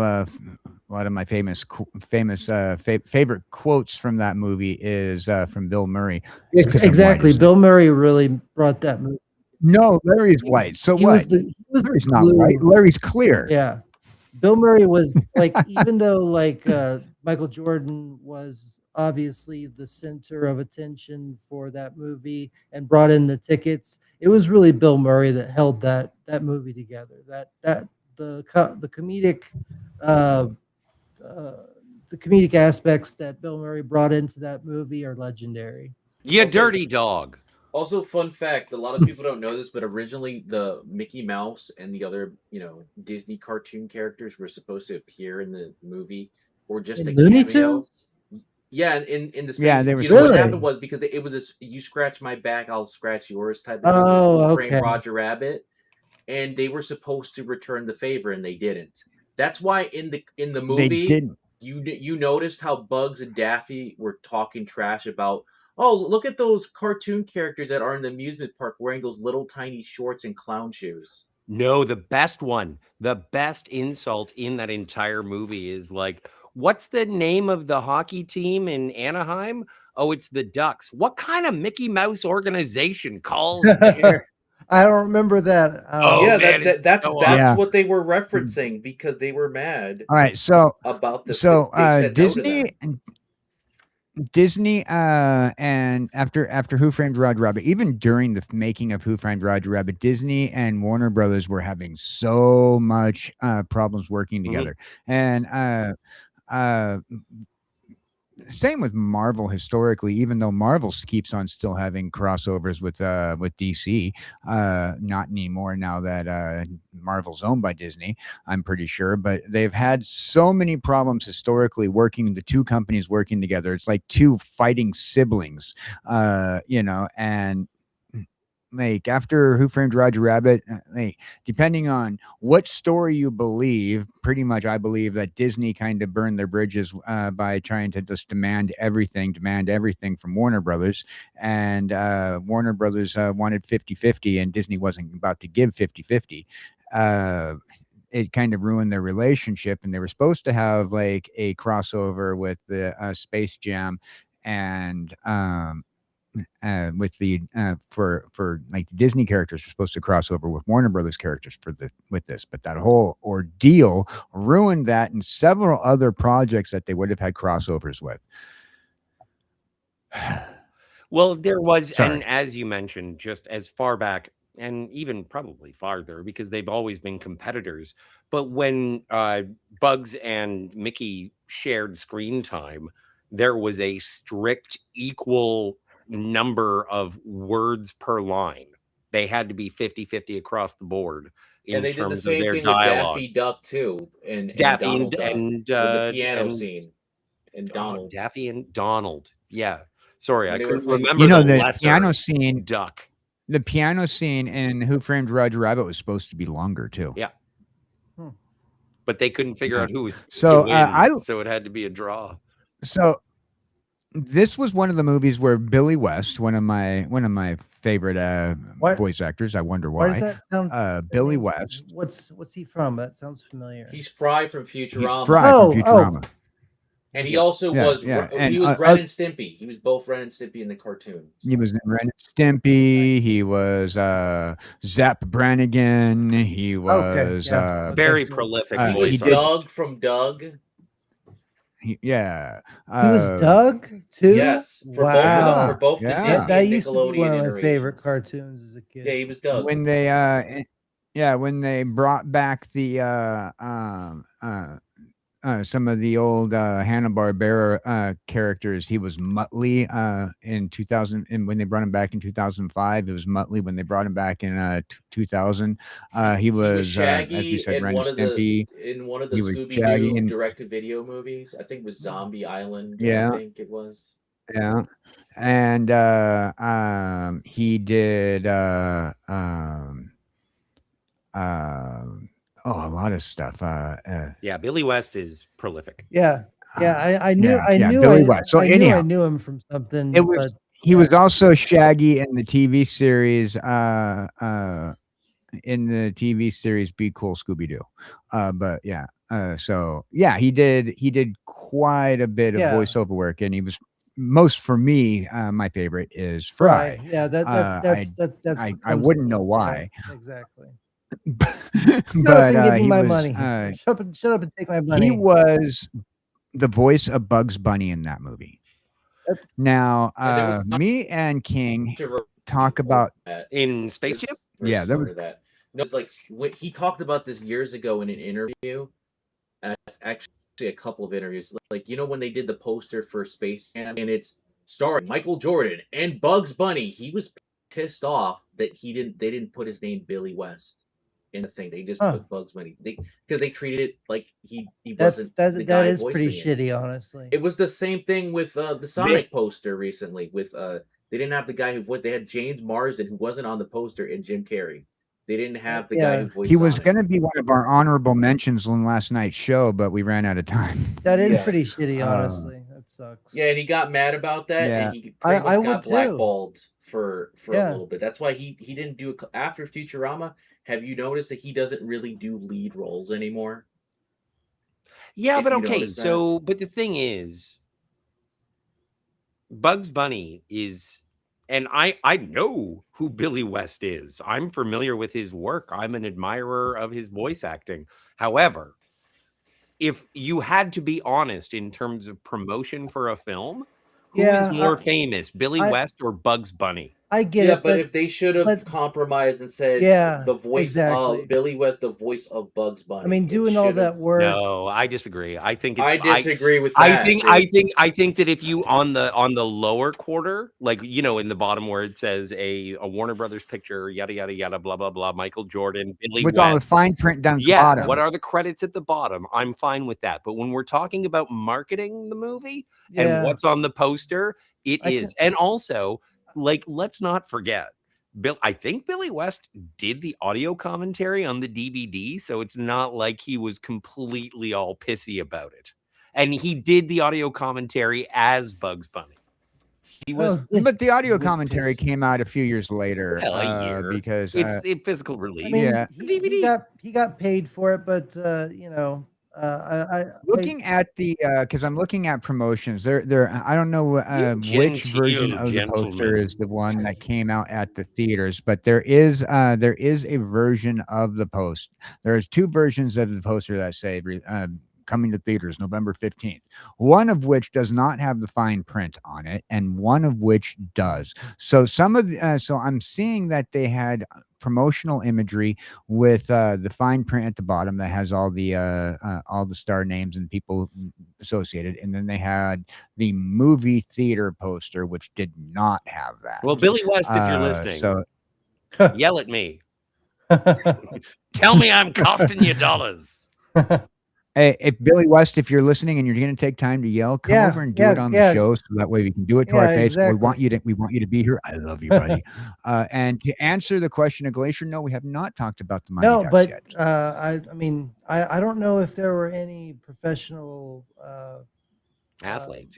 my favorite quotes from that movie is from Bill Murray. Exactly. Bill Murray really brought that movie. No, Larry's white. So he what? He was Larry's not white. Larry's clear. Yeah. Bill Murray was like, even though like Michael Jordan was obviously the center of attention for that movie and brought in the tickets, it was really Bill Murray that held that movie together. The comedic aspects that Bill Murray brought into that movie are legendary. You dirty dog. Also, fun fact, a lot of people don't know this, but originally the Mickey Mouse and the other, Disney cartoon characters were supposed to appear in the movie or just a Looney cameo. Tunes? Yeah, in the space. Yeah, they were What happened was because it was this "you scratch my back, I'll scratch yours" type of Oh, frame okay. Roger Rabbit, and they were supposed to return the favor and they didn't. That's why in the movie They didn't. you noticed how Bugs and Daffy were talking trash about, oh, look at those cartoon characters that are in the amusement park wearing those little tiny shorts and clown shoes. No, the best insult in that entire movie is like, what's the name of the hockey team in Anaheim? Oh, it's the Ducks. What kind of Mickey Mouse organization calls their... I don't remember that. That's what they were referencing because they were mad. All right, so about the Disney and after Who Framed Roger Rabbit, even during the making of Who Framed Roger Rabbit, Disney and Warner Brothers were having so much problems working together. And same with Marvel historically, even though Marvel keeps on still having crossovers with DC, not anymore now that Marvel's owned by Disney, I'm pretty sure. But they've had so many problems historically the two companies working together. It's like two fighting siblings, and like after Who Framed Roger Rabbit, depending on what story you believe, pretty much I believe that Disney kind of burned their bridges by trying to just demand everything from Warner Brothers, and Warner Brothers wanted 50-50 and Disney wasn't about to give 50-50. It kind of ruined their relationship, and they were supposed to have like a crossover with the Space Jam and with the for like the Disney characters were supposed to cross over with Warner Brothers characters with this, but that whole ordeal ruined that and several other projects that they would have had crossovers with. Well, there was, and as you mentioned, just as far back and even probably farther, because they've always been competitors. But when Bugs and Mickey shared screen time, there was a strict equal number of words per line. They had to be 50-50 across the board in they terms did the same of their thing dialogue. with Daffy Duck too, and Daffy Donald Duck, and with the piano scene, and Donald. Daffy and Donald. Yeah, sorry, I couldn't remember the piano scene. Duck. The piano scene in Who Framed Roger Rabbit was supposed to be longer too. Yeah, but they couldn't figure out who was so to win, so it had to be a draw. So this was one of the movies where Billy West, one of my favorite voice actors, I wonder why. Why does that sound Billy West. What's he from? That sounds familiar. He's Fry from Futurama. He's Fry from Futurama. And he also was he was Ren and Stimpy. He was both Ren and Stimpy in the cartoon. He was in Ren and Stimpy. He was Zap Brannigan. He was very prolific. He was Doug from Doug. He was Doug too. Yes, for both the Disney that and used to be one of my favorite iterations. cartoons as a kid. Yeah, he was Doug. When they brought back the some of the old Hanna-Barbera characters, he was Muttley in 2000, and when they brought him back in 2005, it was Muttley when they brought him back in 2000. He was Shaggy, as you said, in Ren one and Stimpy. In one of the He was Scooby-Doo direct-to-video movies. I think it was Zombie Island. I think it was. Yeah, and he did a lot of stuff. Yeah, Billy West is prolific. Yeah, Yeah, I knew Billy West. So I anyhow, knew him from something. it was he was also Shaggy in the TV series. In the TV series Be Cool Scooby Doo. But yeah, so yeah, he did quite a bit of voiceover work, and he was most for me. My favorite is Fry. Yeah, that's I wouldn't know why. Yeah, exactly. but Shut up and give me he my was money. Shut up and take my money. he was the voice of Bugs Bunny in that movie. Now, me and King talk about in Space Jam. Yeah, there was that. No, it's like he talked about this years ago in an interview, and actually a couple of interviews. Like when they did the poster for Space Jam, and it's starring Michael Jordan and Bugs Bunny. He was pissed off that they didn't put his name Billy West in the thing. They just put Bugs Bunny because they treated it like he wasn't the guy is pretty voicing shitty, honestly. It was the same thing with the Sonic poster recently. With they didn't have the guy who they had James Marsden, who wasn't on the poster, and Jim Carrey. They didn't have the guy who voiced He was Sonic. going to be one of our honorable mentions on last night's show, but we ran out of time. That is pretty shitty, honestly. That sucks. Yeah, and he got mad about that, and he I got blackballed for a little bit. That's why he didn't do after Futurama. Have you noticed that he doesn't really do lead roles anymore? Yeah, but okay. So, but the thing is, Bugs Bunny is, and I know who Billy West is. I'm familiar with his work. I'm an admirer of his voice acting. However, if you had to be honest in terms of promotion for a film, who is more famous, Billy West or Bugs Bunny? I get it, but if they should have compromised and said, the voice of Billy West, the voice of Bugs Bunny. I mean, doing all that work. No, I disagree. I think I disagree with that. I think that if you on the lower quarter, like in the bottom where it says a Warner Brothers picture, yada yada yada, blah blah blah, Michael Jordan, Billy with West, all the fine print down the bottom. What are the credits at the bottom? I'm fine with that. But when we're talking about marketing the movie and what's on the poster, it is, and also let's not forget. I think Billy West did the audio commentary on the DVD, so it's not like he was completely all pissy about it. And he did the audio commentary as Bugs Bunny. He was, but the audio commentary came out a few years later. A year. Because it's a physical release. I mean, he got paid for it, but looking at the because I'm looking at promotions. There. I don't know which version of the poster is the one that came out at the theaters, but there is a version of the post. There's two versions of the poster that say coming to theaters November 15th, one of which does not have the fine print on it and one of which does. So some of so I'm seeing that they had promotional imagery with the fine print at the bottom that has all the star names and people associated, and then they had the movie theater poster which did not have that. Well, Billy West, if you're listening, so yell at me. Tell me I'm costing you dollars. Hey, if Billy West, if you're listening and you're going to take time to yell, come over and do it on the show, so that way we can do it to our face. Exactly. We want you to be here. I love you, buddy. And to answer the question of Glacier, no, we have not talked about the Mighty Ducks yet. I mean, I don't know if there were any professional athletes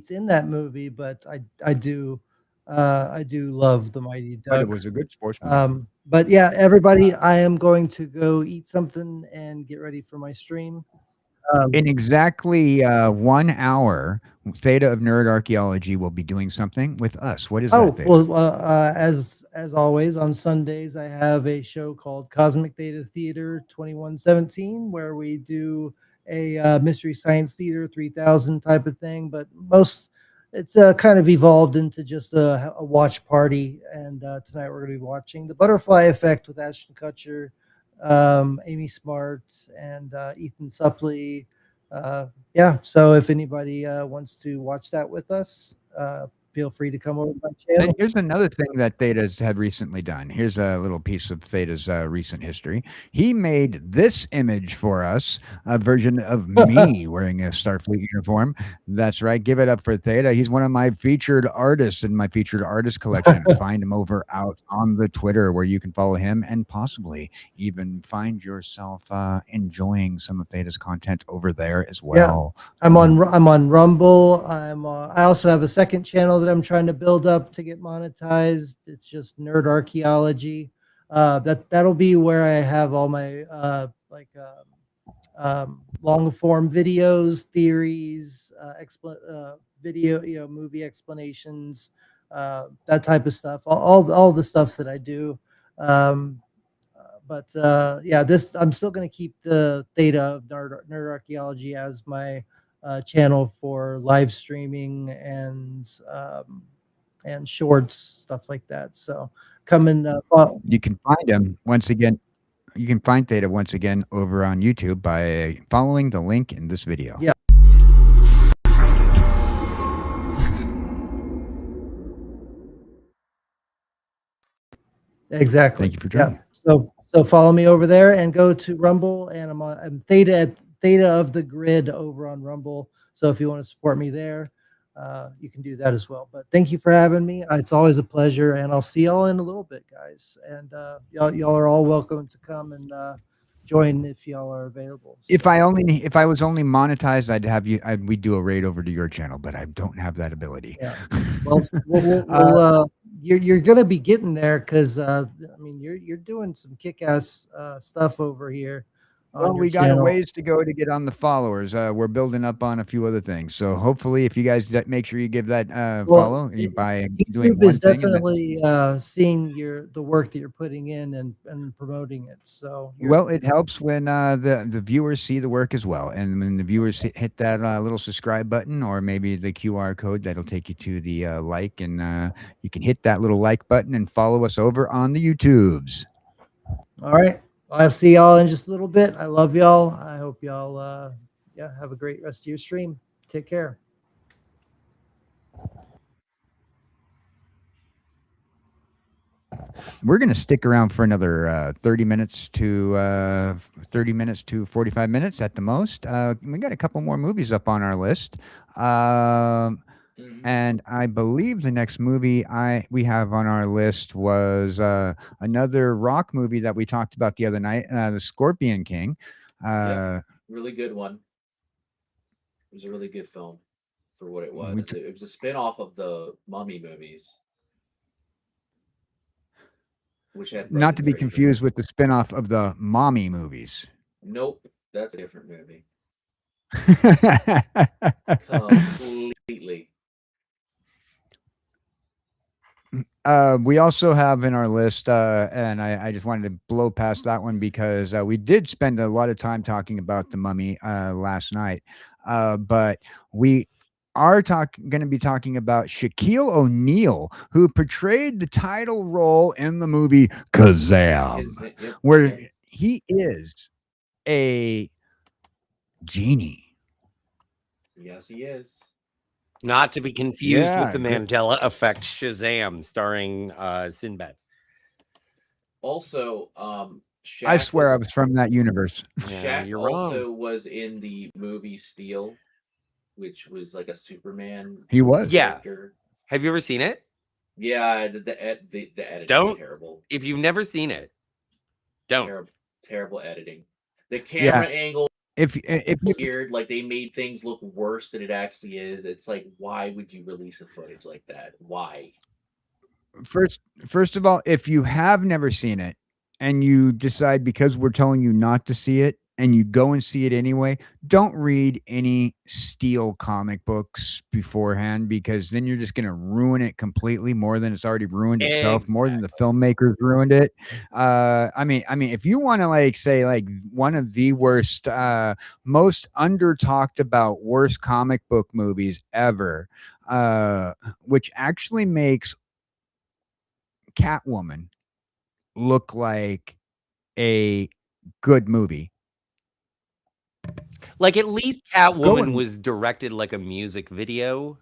in that movie, but I do love the Mighty Ducks. But it was a good sports movie. But yeah, everybody, I am going to go eat something and get ready for my stream. In exactly 1 hour, Theta of Nerd Archaeology will be doing something with us. What is that, Theta? Well, as always, on Sundays, I have a show called Cosmic Theta Theater 2117, where we do a Mystery Science Theater 3000 type of thing, but it's kind of evolved into just a watch party. And tonight we're going to be watching The Butterfly Effect with Ashton Kutcher, Amy Smart, and Ethan Suplee. So if anybody wants to watch that with us, feel free to come over to my channel. And here's another thing that Theta's had recently done. Here's a little piece of Theta's recent history. He made this image for us, a version of me wearing a Starfleet uniform. That's right. Give it up for Theta. He's one of my featured artists in my featured artist collection. Find him over out on the Twitter, where you can follow him and possibly even find yourself enjoying some of Theta's content over there as well. Yeah. I'm on Rumble. I also have a second channel that I'm trying to build up to get monetized. It's just Nerd Archaeology. That'll be where I have all my long form videos, theories, video, movie explanations, that type of stuff. All the stuff that I do. Yeah, I'm still going to keep the Theta of Nerd Archaeology as my channel for live streaming and shorts, stuff like that. So come and you can find him once again. You can find Theta once again over on YouTube by following the link in this video. Yeah. Exactly. Thank you for joining. Yeah. So follow me over there and go to Rumble, and I'm Theta of the Grid over on Rumble. So if you want to support me there, you can do that as well. But thank you for having me. It's always a pleasure, and I'll see y'all in a little bit, guys. And y'all are all welcome to come and join if y'all are available. So. If I was only monetized, I'd have you. We'd do a raid over to your channel, but I don't have that ability. Yeah. Well, you're gonna be getting there because I mean you're doing some kick-ass stuff over here. Well, we got a ways to go to get on the followers. We're building up on a few other things, so hopefully, if you guys make sure you give that follow by doing YouTube is definitely seeing the work that you're putting in and promoting it. So it helps when the viewers see the work as well, and when the viewers hit that little subscribe button or maybe the QR code that'll take you to the like, and you can hit that little like button and follow us over on the YouTubes. All right. I'll see y'all in just a little bit. I love y'all. I hope y'all have a great rest of your stream. Take care. We're going to stick around for another 30 minutes to 45 minutes at the most. We got a couple more movies up on our list. And I believe the next movie we have on our list was another rock movie that we talked about the other night, The Scorpion King. Really good one. It was a really good film for what it was. It was a spin-off of the Mummy movies. Which had not to be confused with the spin-off of the Mommy movies. Nope, that's a different movie. Completely. We also have in our list, and I just wanted to blow past that one because we did spend a lot of time talking about the Mummy last night, but we are going to be talking about Shaquille O'Neal, who portrayed the title role in the movie Kazam, where he is a genie. Yes, he is. Not to be confused with the Mandela Effect Shazam starring Sinbad. Also, Shaq I swear I was from that universe. Shaq also was in the movie Steel, which was like a Superman. He was. Character. Yeah. Have you ever seen it? Yeah, the editing is terrible. If you've never seen it, don't. Terrible editing. The camera angle. If weird, like they made things look worse than it actually is. It's like, why would you release a footage like that? Why? First of all, if you have never seen it and you decide because we're telling you not to see it and you go and see it anyway, don't read any Steel comic books beforehand, because then you're just going to ruin it completely more than it's already ruined itself, more than the filmmakers ruined it. I mean, if you want to say one of the worst, most under talked about worst comic book movies ever, which actually makes Catwoman look like a good movie. Like, at least Catwoman was directed like a music video.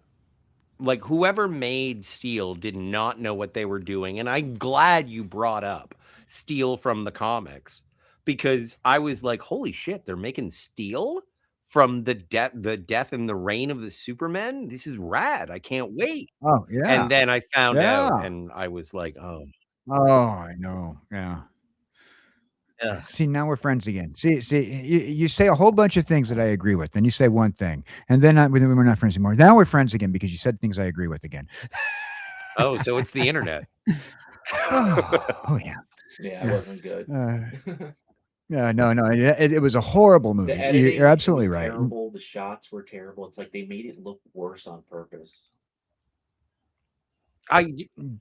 like whoever made Steel did not know what they were doing. And I'm glad you brought up Steel from the comics, because I was like, holy shit, they're making Steel from the death and the reign of the Supermen. This is rad. I can't wait. Oh, yeah. And then I found out Yeah. and I was like, oh. Oh, I know. Yeah. Ugh. See, now we're friends again. See, you say a whole bunch of things that I agree with, then you say one thing, and then we're not friends anymore. Now we're friends again because you said things I agree with again. Oh, so it's the internet. Oh yeah. Yeah, it wasn't good. No. It was a horrible movie. The editing, You're absolutely was right. terrible. The shots were terrible. It's like they made it look worse on purpose.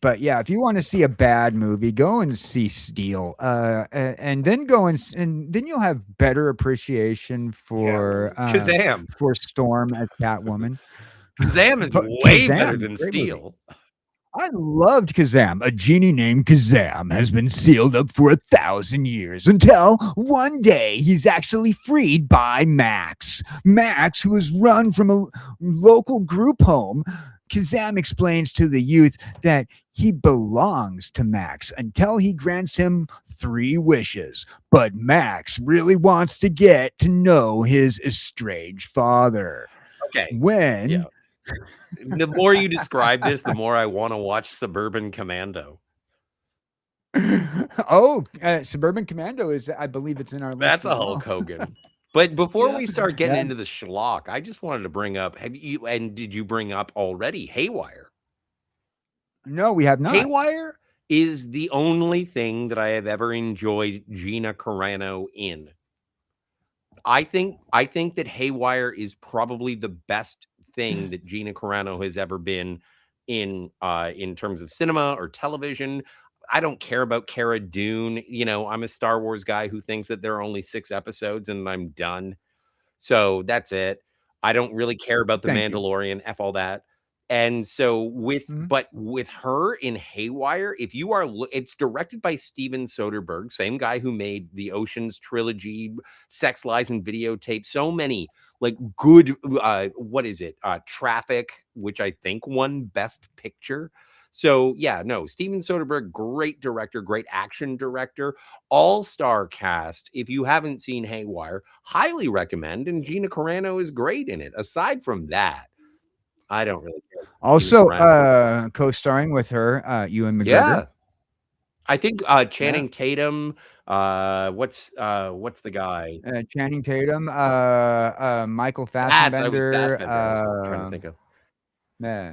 But yeah, if you want to see a bad movie, go and see Steel, and then and then you'll have better appreciation for Kazam, for Storm as Catwoman. Kazam is way better than Steel. I loved Kazam. A genie named Kazam has been sealed up for 1,000 years until one day he's actually freed by Max. Max, who has run from a local group home. Kazam explains to the youth that he belongs to Max until he grants him 3 wishes. But Max really wants to get to know his estranged father. Okay. When... Yeah. The more you describe this, the more I want to watch Suburban Commando. Oh, Suburban Commando is, I believe it's in our list. That's a Hulk Hogan. But before we start getting into the schlock, I just wanted to bring up, did you bring up already Haywire? No, we have not. Haywire is the only thing that I have ever enjoyed Gina Carano in. I think that Haywire is probably the best thing that Gina Carano has ever been in terms of cinema or television. I don't care about Cara Dune. You know, I'm a Star Wars guy who thinks that there are only 6 episodes and I'm done. So that's it. I don't really care about The Mandalorian, F all that. And so but with her in Haywire, if you are, it's directed by Steven Soderbergh, same guy who made the Ocean's trilogy, Sex, Lies, and Videotape, so many like good, Traffic, which I think won Best Picture. So yeah, no, Steven Soderbergh, great director, great action director, all-star cast. If you haven't seen Haywire, highly recommend. And Gina Carano is great in it. Aside from that, I don't really care. Also, co-starring with her, Ewan McGregor. Yeah, I think Channing Tatum. What's the guy? Channing Tatum. Michael Fassbender. I was trying to think of.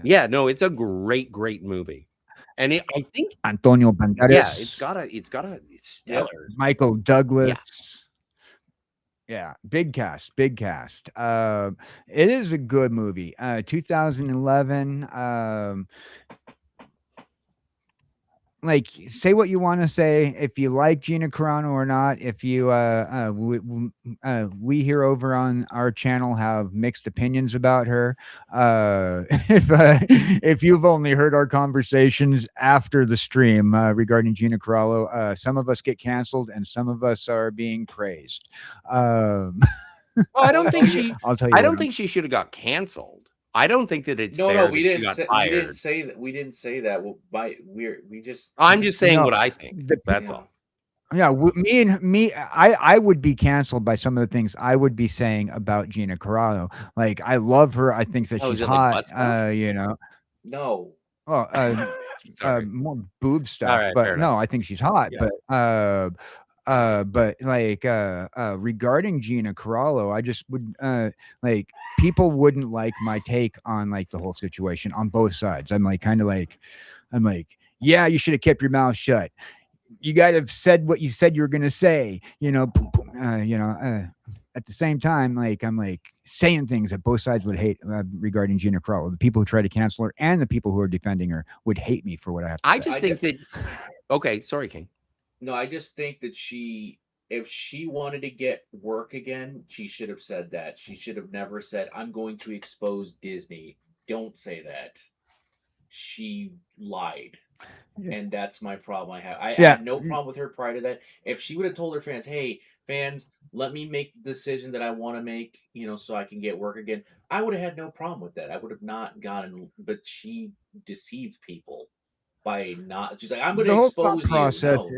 Yeah, no, it's a great movie, and I think Antonio Banderas. Yeah, it's got a stellar. Michael Douglas. Yeah, big cast. It is a good movie. 2011. Like, say what you want to say. If you like Gina Carano or not, if you we here over on our channel have mixed opinions about her. If you've only heard our conversations after the stream regarding Gina Carano, some of us get canceled and some of us are being praised. Well, I don't think she. I'll tell you. I don't think she should have got canceled. I don't think that it's fair. We didn't say that. We didn't say that. Well, I'm just saying what I think. That's all. Yeah, I would be canceled by some of the things I would be saying about Gina Carano. Like, I love her. I think that she's hot. You know. No. Oh, more boob stuff. Right, but no, I think she's hot. Yeah. But like regarding Gina Carano, I just would like, people wouldn't like my take on like the whole situation on both sides. I'm like, yeah, you should have kept your mouth shut. You gotta have said what you said you were gonna say, you know. At the same time, like, I'm like saying things that both sides would hate regarding Gina Carano. The people who try to cancel her and the people who are defending her would hate me for what I have to say. I just think that okay, sorry, King. No, I just think that if she wanted to get work again, she should have said that. She should have never said, I'm going to expose Disney. Don't say that. She lied. And that's my problem. I had no problem with her prior to that. If she would have told her fans, "Hey, fans, let me make the decision that I want to make, so I can get work again," I would have had no problem with that. I would have not gotten. But she deceived people by not. She's like, "I'm going to expose you." No,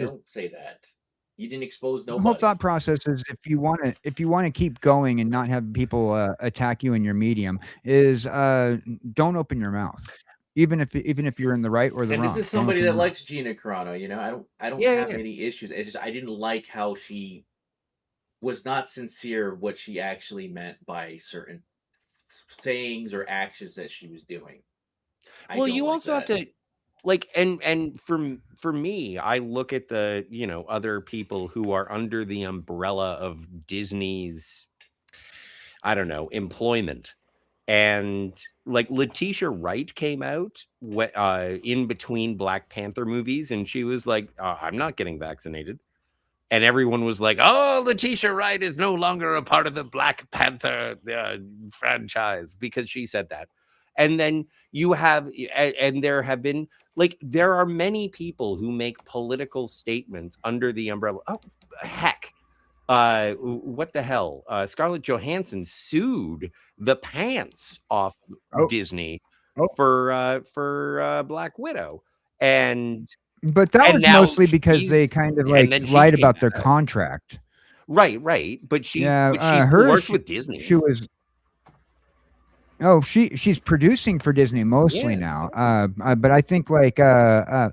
don't say that. You didn't expose nobody. The whole thought process is if you want to keep going and not have people attack you in your medium is don't open your mouth. Even if you're in the right or the wrong. And this is somebody that likes Gina Carano. I don't have any issues. It's just I didn't like how she was not sincere what she actually meant by certain sayings or actions that she was doing. Well, you also have to and for me, I look at the other people who are under the umbrella of Disney's, I don't know, employment. And like Letitia Wright came out in between Black Panther movies, and she was like, "I'm not getting vaccinated," and everyone was like, "Oh, Letitia Wright is no longer a part of the Black Panther franchise," because she said that. And then you have, and there have been there are many people who make political statements under the umbrella. Oh, heck. What the hell? Scarlett Johansson sued the pants off Disney for Black Widow, but that was mostly because they kind of lied about their contract. Right. But she worked with Disney. She was. Oh, she's producing for Disney mostly now. But I think because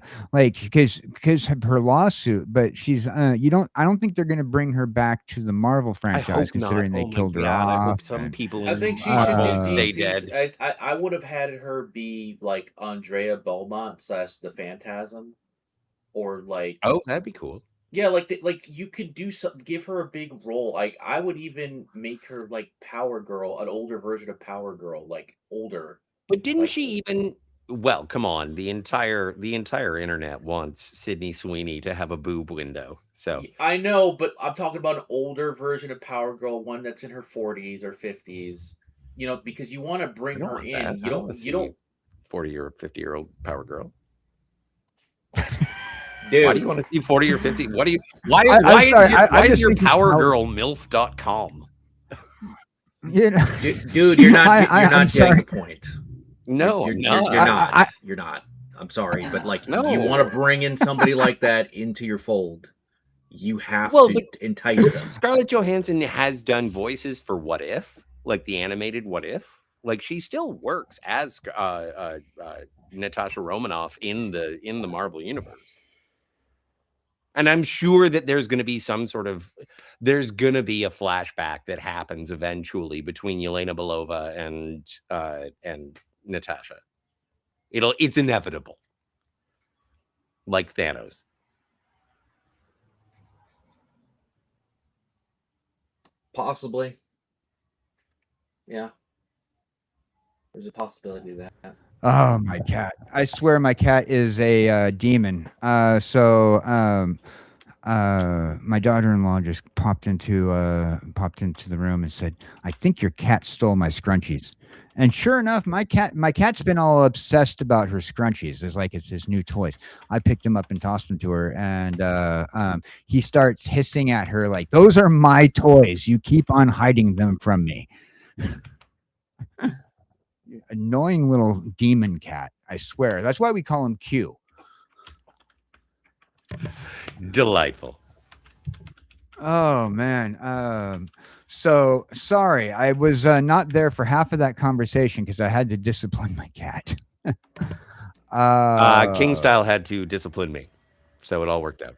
of her lawsuit, but she's I don't think they're going to bring her back to the Marvel franchise considering they killed her off. I hope some people I think she should stay dead. I would have had her be like Andrea Beaumont / the Phantasm, or that'd be cool. Yeah, you could do some, give her a big role. Like I would even make her like Power Girl, an older version of Power Girl, older. But didn't she even? Well, come on, the entire internet wants Sydney Sweeney to have a boob window. So I know, but I'm talking about an older version of Power Girl, one that's in her 40s or 50s. Because you want to bring her in. You don't 40 or 50-year-old Power Girl. Dude. Why do you want to see 40 or 50? Why is your Power Girl MILF.com? Dude, you're not getting the point. No, you're not. You're not. I'm sorry, but you want to bring in somebody like that into your fold, you have to entice them. Scarlett Johansson has done voices for What If, like the animated What If. She still works as Natasha Romanoff in the Marvel universe. And I'm sure that there's going to be a flashback that happens eventually between Yelena Belova and Natasha. It's inevitable. Like Thanos. Possibly. Yeah. There's a possibility of that. Oh, my cat. I swear my cat is a demon. My daughter-in-law just popped into the room and said, "I think your cat stole my scrunchies." And sure enough, my cat's been all obsessed about her scrunchies. It's his new toys. I picked him up and tossed them to her, and he starts hissing at her like, "Those are my toys. You keep on hiding them from me." Annoying little demon cat, I swear. That's why we call him Q. Delightful. Oh man. So sorry, I was not there for half of that conversation because I had to discipline my cat. King Style had to discipline me, so it all worked out.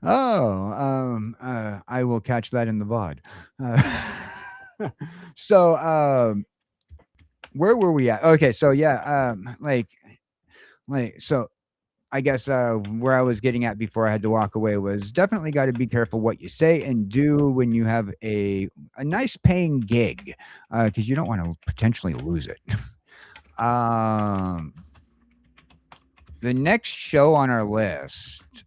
I will catch that in the VOD. So where were we at? Okay, so yeah, so I guess where I was getting at before I had to walk away was definitely got to be careful what you say and do when you have a nice paying gig, because you don't want to potentially lose it. The next show on our list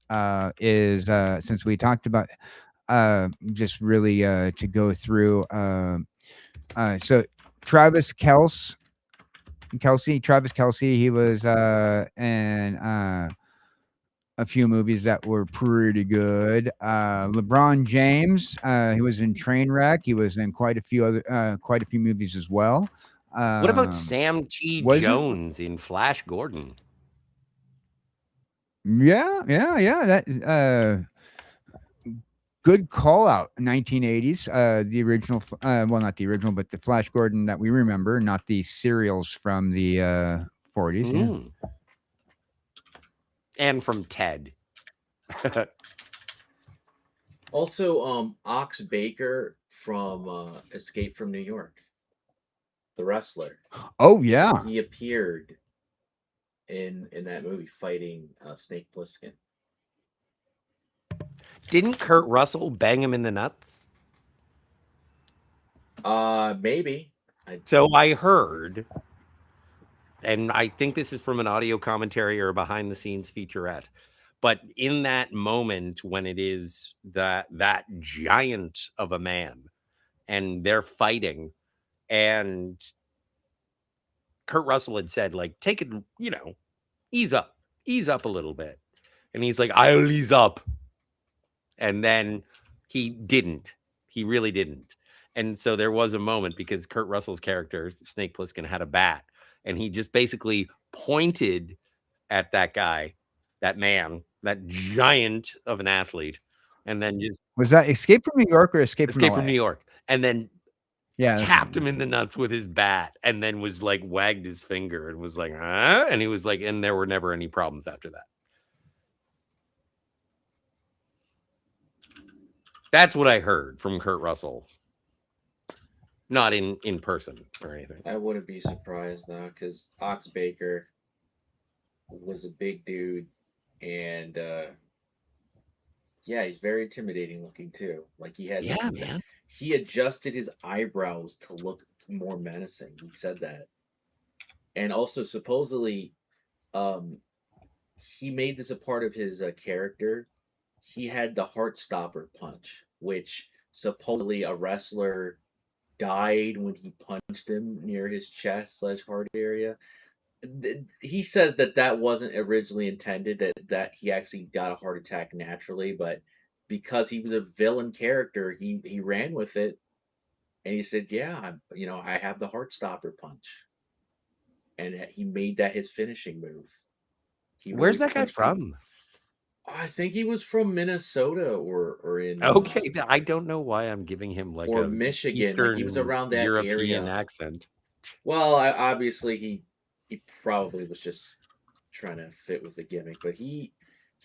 is since we talked about just really to go through. So Travis Kelce Travis Kelce. He was in a few movies that were pretty good. LeBron James, he was in Trainwreck. He was in quite a few movies as well. What about Sam T. Jones in Flash Gordon? Yeah. That good call out. 1980s. The original, well, not the original, but the Flash Gordon that we remember, not the serials from the 40s. Yeah. And from Ted. Also, Ox Baker from Escape from New York, the wrestler. Oh yeah, he appeared in that movie fighting Snake Plissken. Didn't Kurt Russell bang him in the nuts? Maybe. So I heard, and I think this is from an audio commentary or a behind the scenes featurette, but in that moment when it is that giant of a man and they're fighting, and Kurt Russell had said, like, take it, ease up a little bit. And he's like, I'll ease up. And then he didn't. He really didn't. And so there was a moment, because Kurt Russell's character, Snake Plissken, had a bat, and he just basically pointed at that guy, that man, that giant of an athlete, and then just... Was that Escape from New York or Escape from New York? And then tapped him in the nuts with his bat, and then was like, wagged his finger and was like, huh? And he was like, and there were never any problems after that. That's what I heard from Kurt Russell. Not in person or anything. I wouldn't be surprised though, because Ox Baker was a big dude, and yeah, he's very intimidating looking too. Like he had, man. He adjusted his eyebrows to look more menacing. He said that, and also supposedly, he made this a part of his character. He had the Heartstopper punch, which supposedly a wrestler died when he punched him near his chest / heart area. He says that wasn't originally intended, that he actually got a heart attack naturally, but because he was a villain character, he ran with it, and he said, yeah, I have the Heartstopper punch, and he made that his finishing move. Where's that guy from? I think he was from Minnesota or in... Okay, I don't know why I'm giving him like or a Michigan. Eastern Like he was around that European area. accent. Well, obviously he probably was just trying to fit with the gimmick, but he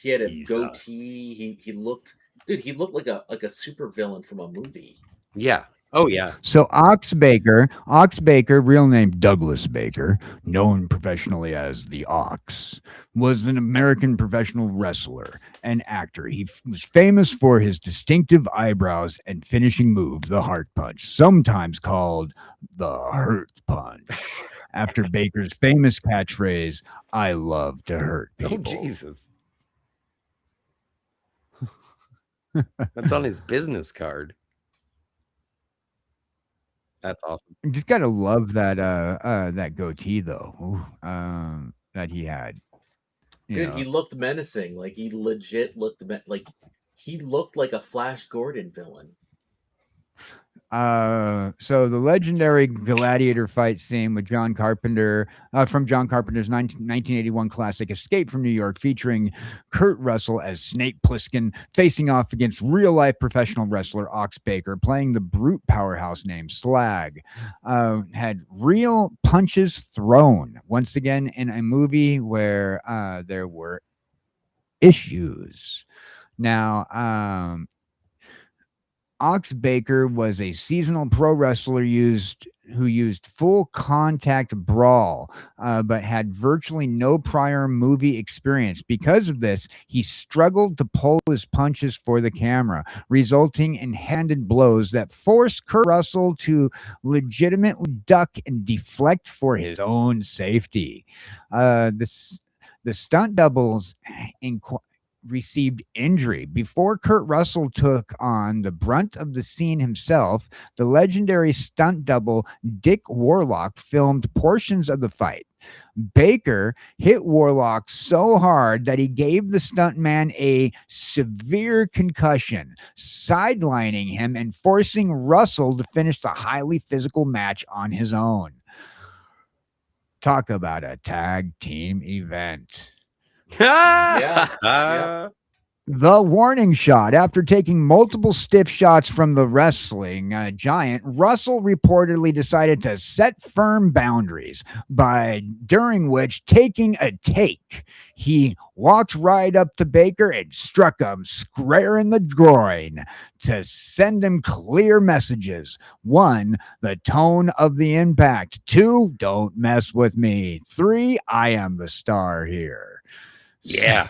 had a goatee. He looked like a super villain from a movie. Yeah. Oh, yeah. So Ox Baker, real name Douglas Baker, known professionally as the Ox, was an American professional wrestler and actor. He was famous for his distinctive eyebrows and finishing move, the Heart Punch, sometimes called the Hurt Punch, after Baker's famous catchphrase, I love to hurt people. Oh, Jesus. That's on his business card. That's awesome. You just gotta love that that goatee though, that he had. Dude, he looked menacing. Like he legit looked like he looked like a Flash Gordon villain. So the legendary gladiator fight scene with John Carpenter, from John Carpenter's 1981 classic Escape from New York, featuring Kurt Russell as Snake Plissken facing off against real-life professional wrestler Ox Baker, playing the brute powerhouse named Slag, had real punches thrown, once again in a movie where there were issues. Now, Ox Baker was a seasonal pro wrestler who used full contact brawl, but had virtually no prior movie experience. Because of this, he struggled to pull his punches for the camera, resulting in handed blows that forced Kurt Russell to legitimately duck and deflect for his own safety. The stunt doubles received injury. Before Kurt Russell took on the brunt of the scene himself, the legendary stunt double Dick Warlock filmed portions of the fight. Baker hit Warlock so hard that he gave the stuntman a severe concussion, sidelining him and forcing Russell to finish the highly physical match on his own. Talk about a tag team event. Yeah. The warning shot. After taking multiple stiff shots from the wrestling giant, Russell reportedly decided to set firm boundaries, during which, taking a take, he walked right up to Baker and struck him square in the groin to send him clear messages. 1, the tone of the impact. 2, don't mess with me. 3, I am the star here. Yeah.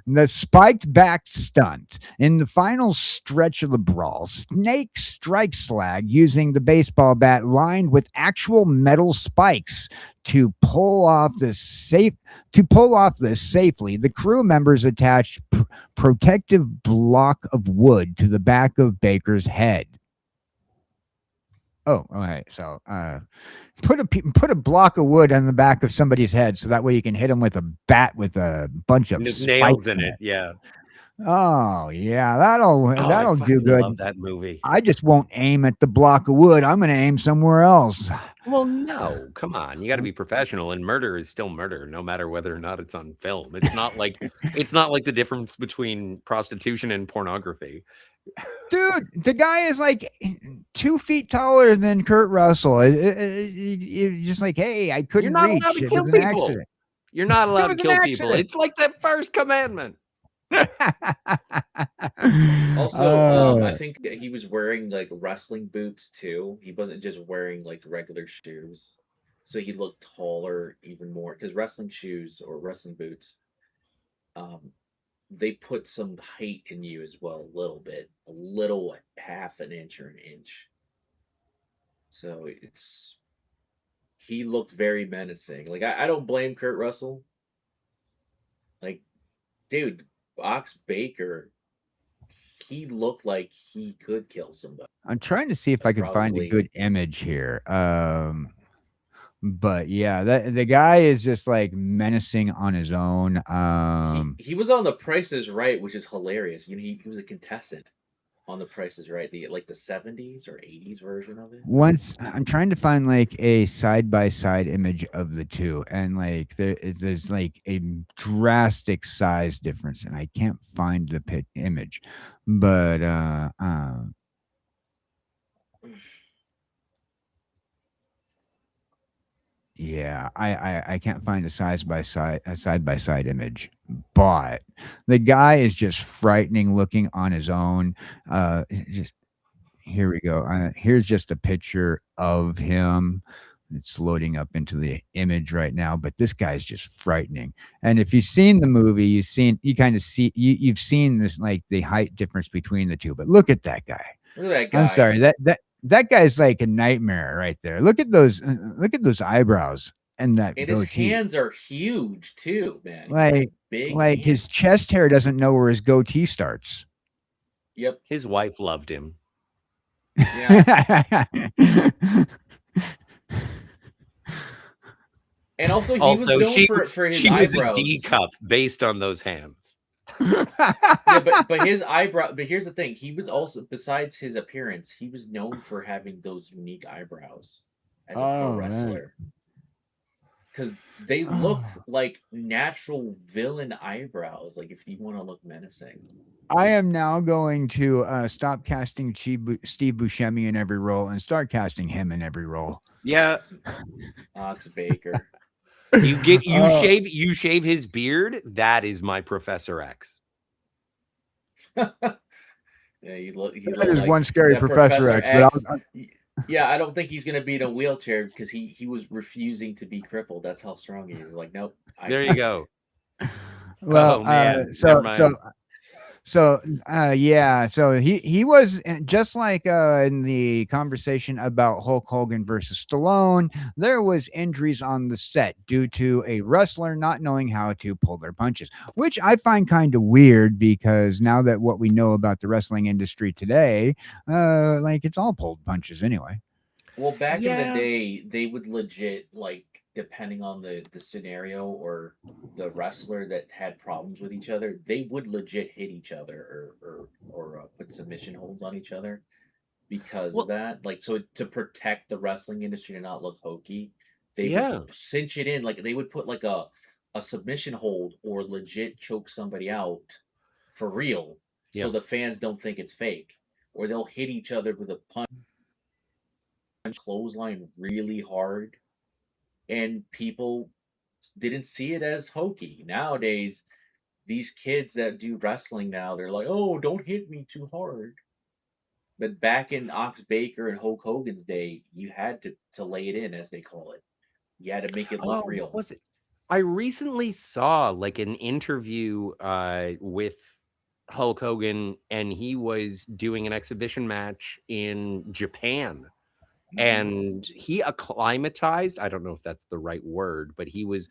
The spiked back stunt. In the final stretch of the brawl, Snake strikes Slag using the baseball bat lined with actual metal spikes to pull off this safely. The crew members attached protective block of wood to the back of Baker's head. Oh, okay. So, put a block of wood on the back of somebody's head, so that way you can hit them with a bat with a bunch of nails in it. Yeah. Oh, yeah. That'll do good. I love that movie. I just won't aim at the block of wood. I'm going to aim somewhere else. Well, no, come on. You got to be professional, and murder is still murder, no matter whether or not it's on film. It's not like the difference between prostitution and pornography. Dude, the guy is like 2 feet taller than Kurt Russell. It's just like, hey, I couldn't You're not reach. allowed to It kill was an people. accident. You're not allowed to It was kill an people. accident. It's like the first commandment. Also, I think he was wearing like wrestling boots too. He wasn't just wearing like regular shoes, so he looked taller even more. Because wrestling shoes or wrestling boots, they put some height in you as well, a little half an inch or an inch. So he looked very menacing. Like I don't blame Kurt Russell. Like, dude, Ox Baker, he looked like he could kill somebody. I'm trying to see if I can find a good image here. But yeah, the guy is just like menacing on his own. He was on The Price is Right, which is hilarious. You know, he was a contestant on The Price is Right, the 70s or 80s version of it. Once I'm trying to find like a side-by-side image of the two, and like there's like a drastic size difference, and I can't find the image. But yeah, I can't find a side-by-side image, but the guy is just frightening looking on his own. Just here we go. Here's just a picture of him. It's loading up into the image right now, but this guy's just frightening. And if you've seen the movie, you've seen this, like the height difference between the two. But look at that guy. Look at that guy. I'm sorry, that guy's like a nightmare right there. Look at those eyebrows and that and goatee. His hands are huge too, man. Like big like hands. His chest hair doesn't know where his goatee starts. Yep. His wife loved him. Yeah. And also, he was known for his eyebrows. She was a D cup based on those hands. Yeah, but his eyebrow. But here's the thing: he was also, besides his appearance, he was known for having those unique eyebrows as a pro wrestler. Because they look like natural villain eyebrows. Like if you want to look menacing. I am now going to stop casting Steve Buscemi in every role and start casting him in every role. Yeah. Ox Baker. You shave his beard. That is my Professor X. Yeah, he look like one scary Professor X. Yeah, I don't think he's gonna be in a wheelchair because he was refusing to be crippled. That's how strong he is. Like, nope. There you go. Well, So yeah, so he was just like in the conversation about Hulk Hogan versus Stallone, there was injuries on the set due to a wrestler not knowing how to pull their punches, which I find kind of weird because now that what we know about the wrestling industry today, like it's all pulled punches anyway. Well, back in the Yeah. day, they would legit, like, depending on the scenario or the wrestler that had problems with each other, they would legit hit each other or put submission holds on each other because of Well, that. Like, so to protect the wrestling industry to not look hokey, they would yeah. cinch it in. Like, they would put like a submission hold or legit choke somebody out for real, so Yeah. the fans don't think it's fake. Or they'll hit each other with a punch clothesline really hard, and people didn't see it as hokey. Nowadays, these kids that do wrestling now, they're like, "Oh, don't hit me too hard." But back in Ox Baker and Hulk Hogan's day, you had to lay it in, as they call it. You had to make it look Oh, what real. was it? I recently saw like an interview with Hulk Hogan, and he was doing an exhibition match in Japan. Mhm. And he acclimatized, I don't know if that's the right word, but he was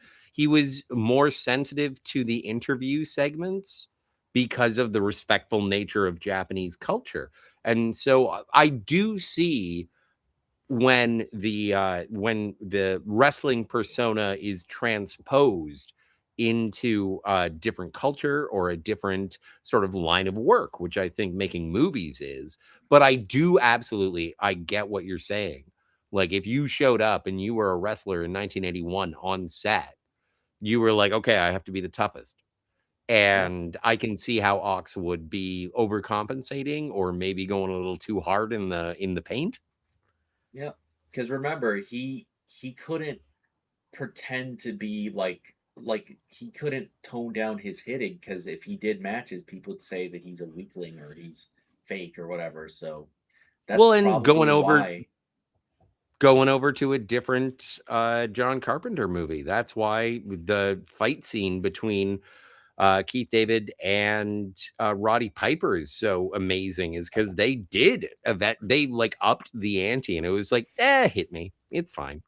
more sensitive to the interview segments because of the respectful nature of Japanese culture. And so I do see when the wrestling persona is transposed into a different culture or a different sort of line of work, which I think making movies is. But I get what you're saying. Like if you showed up and you were a wrestler in 1981 on set, you were like, okay, I have to be the toughest. Yep. And I can see how Ox would be overcompensating or maybe going a little too hard in the paint. Yep. Because remember, he couldn't pretend to be like he couldn't tone down his hitting, because if he did matches, people would say that he's a weakling or he's fake or whatever. So that's Well, and going probably over why. going over to a different John Carpenter movie. That's why the fight scene between Keith David and Roddy Piper is so amazing, is because they did event. They like upped the ante, and it was like, hit me, it's fine.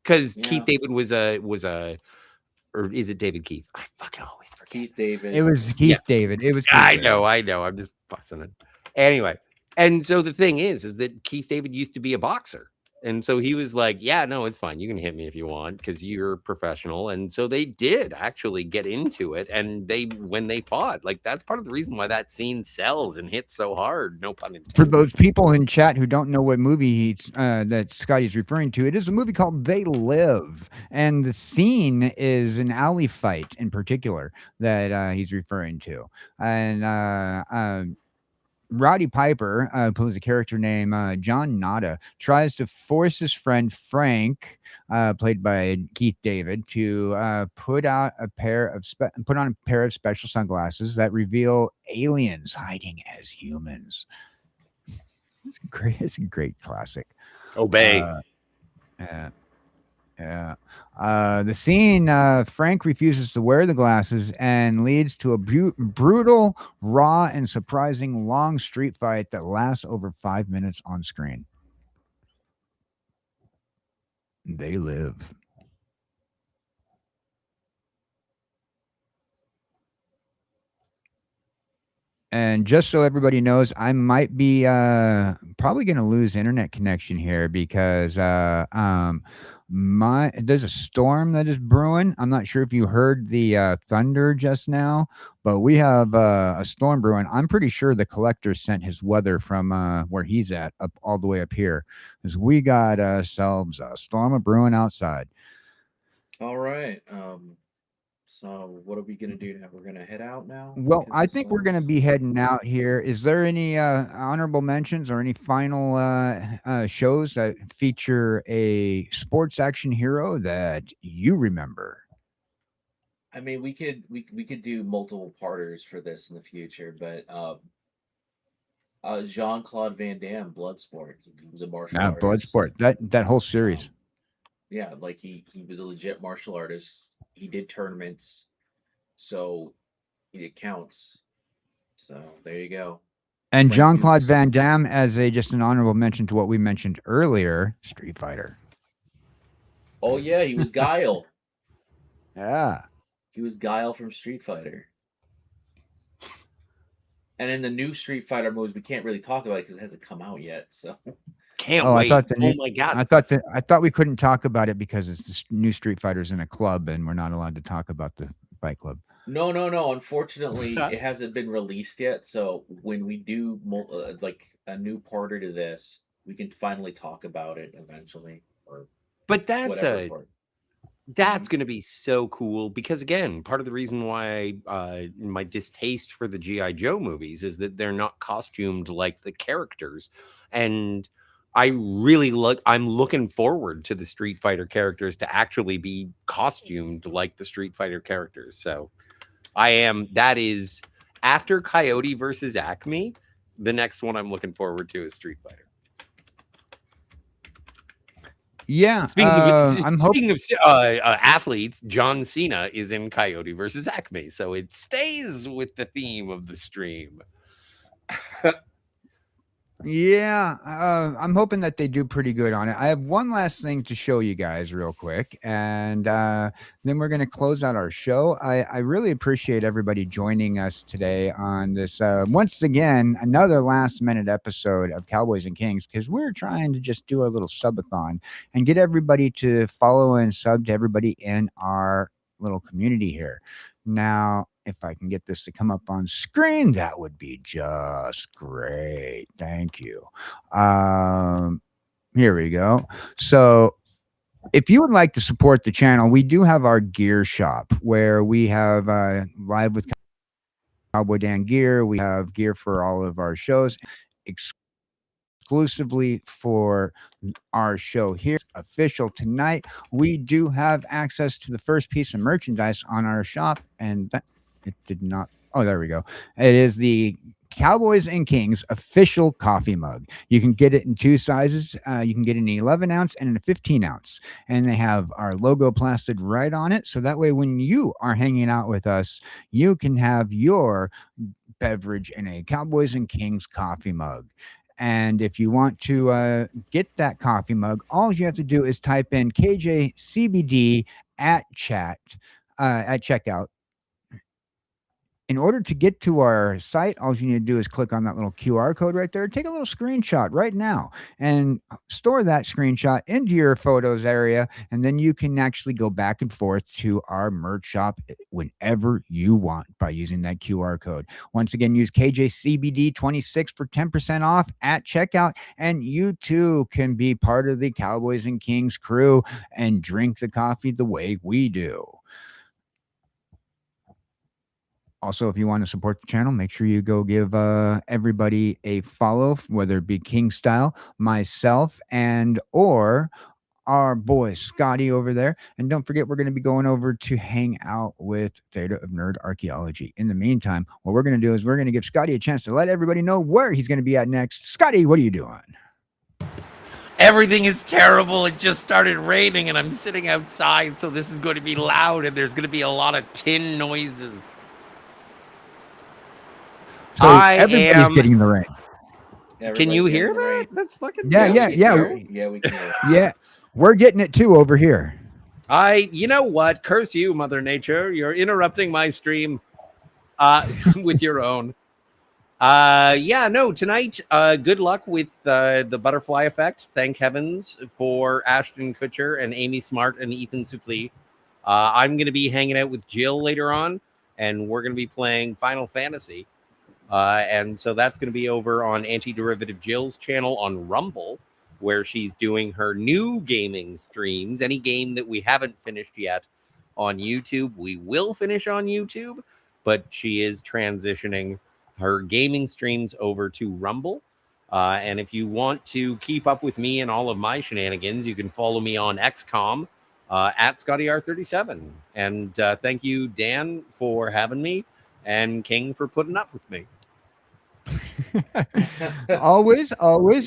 Because Keith Yeah, David was a, or is it David Keith? I fucking always forget. Keith It David. was Yeah, Keith David. It was Keith I David. know. I'm just fussing it. Anyway, and so the thing is that Keith David used to be a boxer. And so he was like, yeah, no, it's fine. You can hit me if you want because you're professional. And so they did actually get into it. And when they fought, like that's part of the reason why that scene sells and hits so hard. No pun intended. For those people in chat who don't know what movie that Scotty's referring to, it is a movie called They Live. And the scene is an alley fight in particular that he's referring to. And Roddy Piper, plays a character named John Nada, tries to force his friend Frank, played by Keith David, to put on a pair of special sunglasses that reveal aliens hiding as humans. It's great. It's a great classic. Obey. Yeah. Yeah. The scene, Frank refuses to wear the glasses and leads to a brutal, raw, and surprising long street fight that lasts over 5 minutes on screen. They live. And just so everybody knows, I might be probably going to lose internet connection here because there's a storm that is brewing. I'm not sure if you heard the thunder just now, but we have a storm brewing. I'm pretty sure the collector sent his weather from where he's at up all the way up here, because we got ourselves a storm of brewing outside. All right. So what are we gonna do now? We're gonna head out now Well, because I the think we're going to storms. be heading out here. Is there any honorable mentions or any final shows that feature a sports action hero that you remember? I mean, we could do multiple parters for this in the future, but Jean-Claude Van Damme, Bloodsport. He was a martial artist. Bloodsport. That whole series. Um, yeah, like he was a legit martial artist. He did tournaments, so it counts. So there you go. And Frank Jean-Claude Dukes. Van Damme as just an honorable mention to what we mentioned earlier, Street Fighter. Oh yeah, he was Guile. Yeah. He was Guile from Street Fighter. And in the new Street Fighter movies, we can't really talk about it because it hasn't come out yet. So can't wait. Oh my god! I thought we couldn't talk about it because it's the new Street Fighters in a club, and we're not allowed to talk about the Fight Club. No. Unfortunately, it hasn't been released yet. So when we do like a new parter to this, we can finally talk about it eventually. But that's going to be so cool because, again, part of the reason why my distaste for the G.I. Joe movies is that they're not costumed like the characters. And I'm looking forward to the Street Fighter characters to actually be costumed like the Street Fighter characters. So that is, after Coyote versus Acme, the next one I'm looking forward to is Street Fighter. Yeah. Speaking of athletes, John Cena is in Coyote versus Acme, so it stays with the theme of the stream. Yeah, I'm hoping that they do pretty good on it. I have one last thing to show you guys real quick, and then we're going to close out our show. I really appreciate everybody joining us today on this, once again, another last-minute episode of Cowboys and Kings, because we're trying to just do a little subathon and get everybody to follow and sub to everybody in our little community here. Now, if I can get this to come up on screen, that would be just great. Thank you. Here we go. So if you would like to support the channel, we do have our gear shop where we have live with Cowboy Dan gear. We have gear for all of our shows exclusively for our show here. Official tonight. We do have access to the first piece of merchandise on our shop, and it did not. Oh, there we go. It is the Cowboys and Kings official coffee mug. You can get it in two sizes. You can get it in an 11 ounce and in a 15 ounce. And they have our logo plastered right on it. So that way, when you are hanging out with us, you can have your beverage in a Cowboys and Kings coffee mug. And if you want to get that coffee mug, all you have to do is type in KJCBD at checkout. In order to get to our site, all you need to do is click on that little QR code right there. Take a little screenshot right now and store that screenshot into your photos area. And then you can actually go back and forth to our merch shop whenever you want by using that QR code. Once again, use KJCBD26 for 10% off at checkout. And you too can be part of the Cowboys and Kings crew and drink the coffee the way we do. Also, if you want to support the channel, make sure you go give everybody a follow, whether it be King Style, myself, and or our boy Scotty over there. And don't forget, we're going to be going over to hang out with Theta of Nerd Archaeology. In the meantime, what we're going to do is we're going to give Scotty a chance to let everybody know where he's going to be at next. Scotty, what are you doing? Everything is terrible. It just started raining, and I'm sitting outside, so this is going to be loud, and there's going to be a lot of tin noises. So everybody's getting the rain. Can you hear that? That's fucking yeah. Yeah, we can hear it. Yeah, we're getting it too over here. You know what? Curse you, Mother Nature. You're interrupting my stream with your own. Tonight, good luck with the butterfly effect. Thank heavens for Ashton Kutcher and Amy Smart and Ethan Suplee. I'm going to be hanging out with Jill later on, and we're going to be playing Final Fantasy. And so that's going to be over on Anti-Derivative Jill's channel on Rumble, where she's doing her new gaming streams. Any game that we haven't finished yet on YouTube, we will finish on YouTube, but she is transitioning her gaming streams over to Rumble. And if you want to keep up with me and all of my shenanigans, you can follow me on XCOM at ScottyR37. And thank you, Dan, for having me, and King for putting up with me. always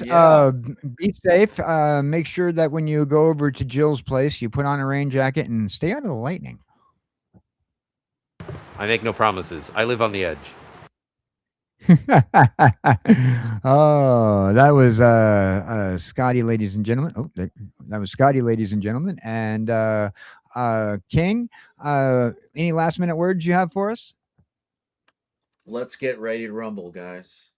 Yeah. Be safe. Make sure that when you go over to Jill's place, you put on a rain jacket and stay out of the lightning. I make no promises. I live on the edge. Oh, that was Scotty, ladies and gentlemen. Oh, that was Scotty, ladies and gentlemen. And King, any last minute words you have for us? Let's get ready to rumble, guys.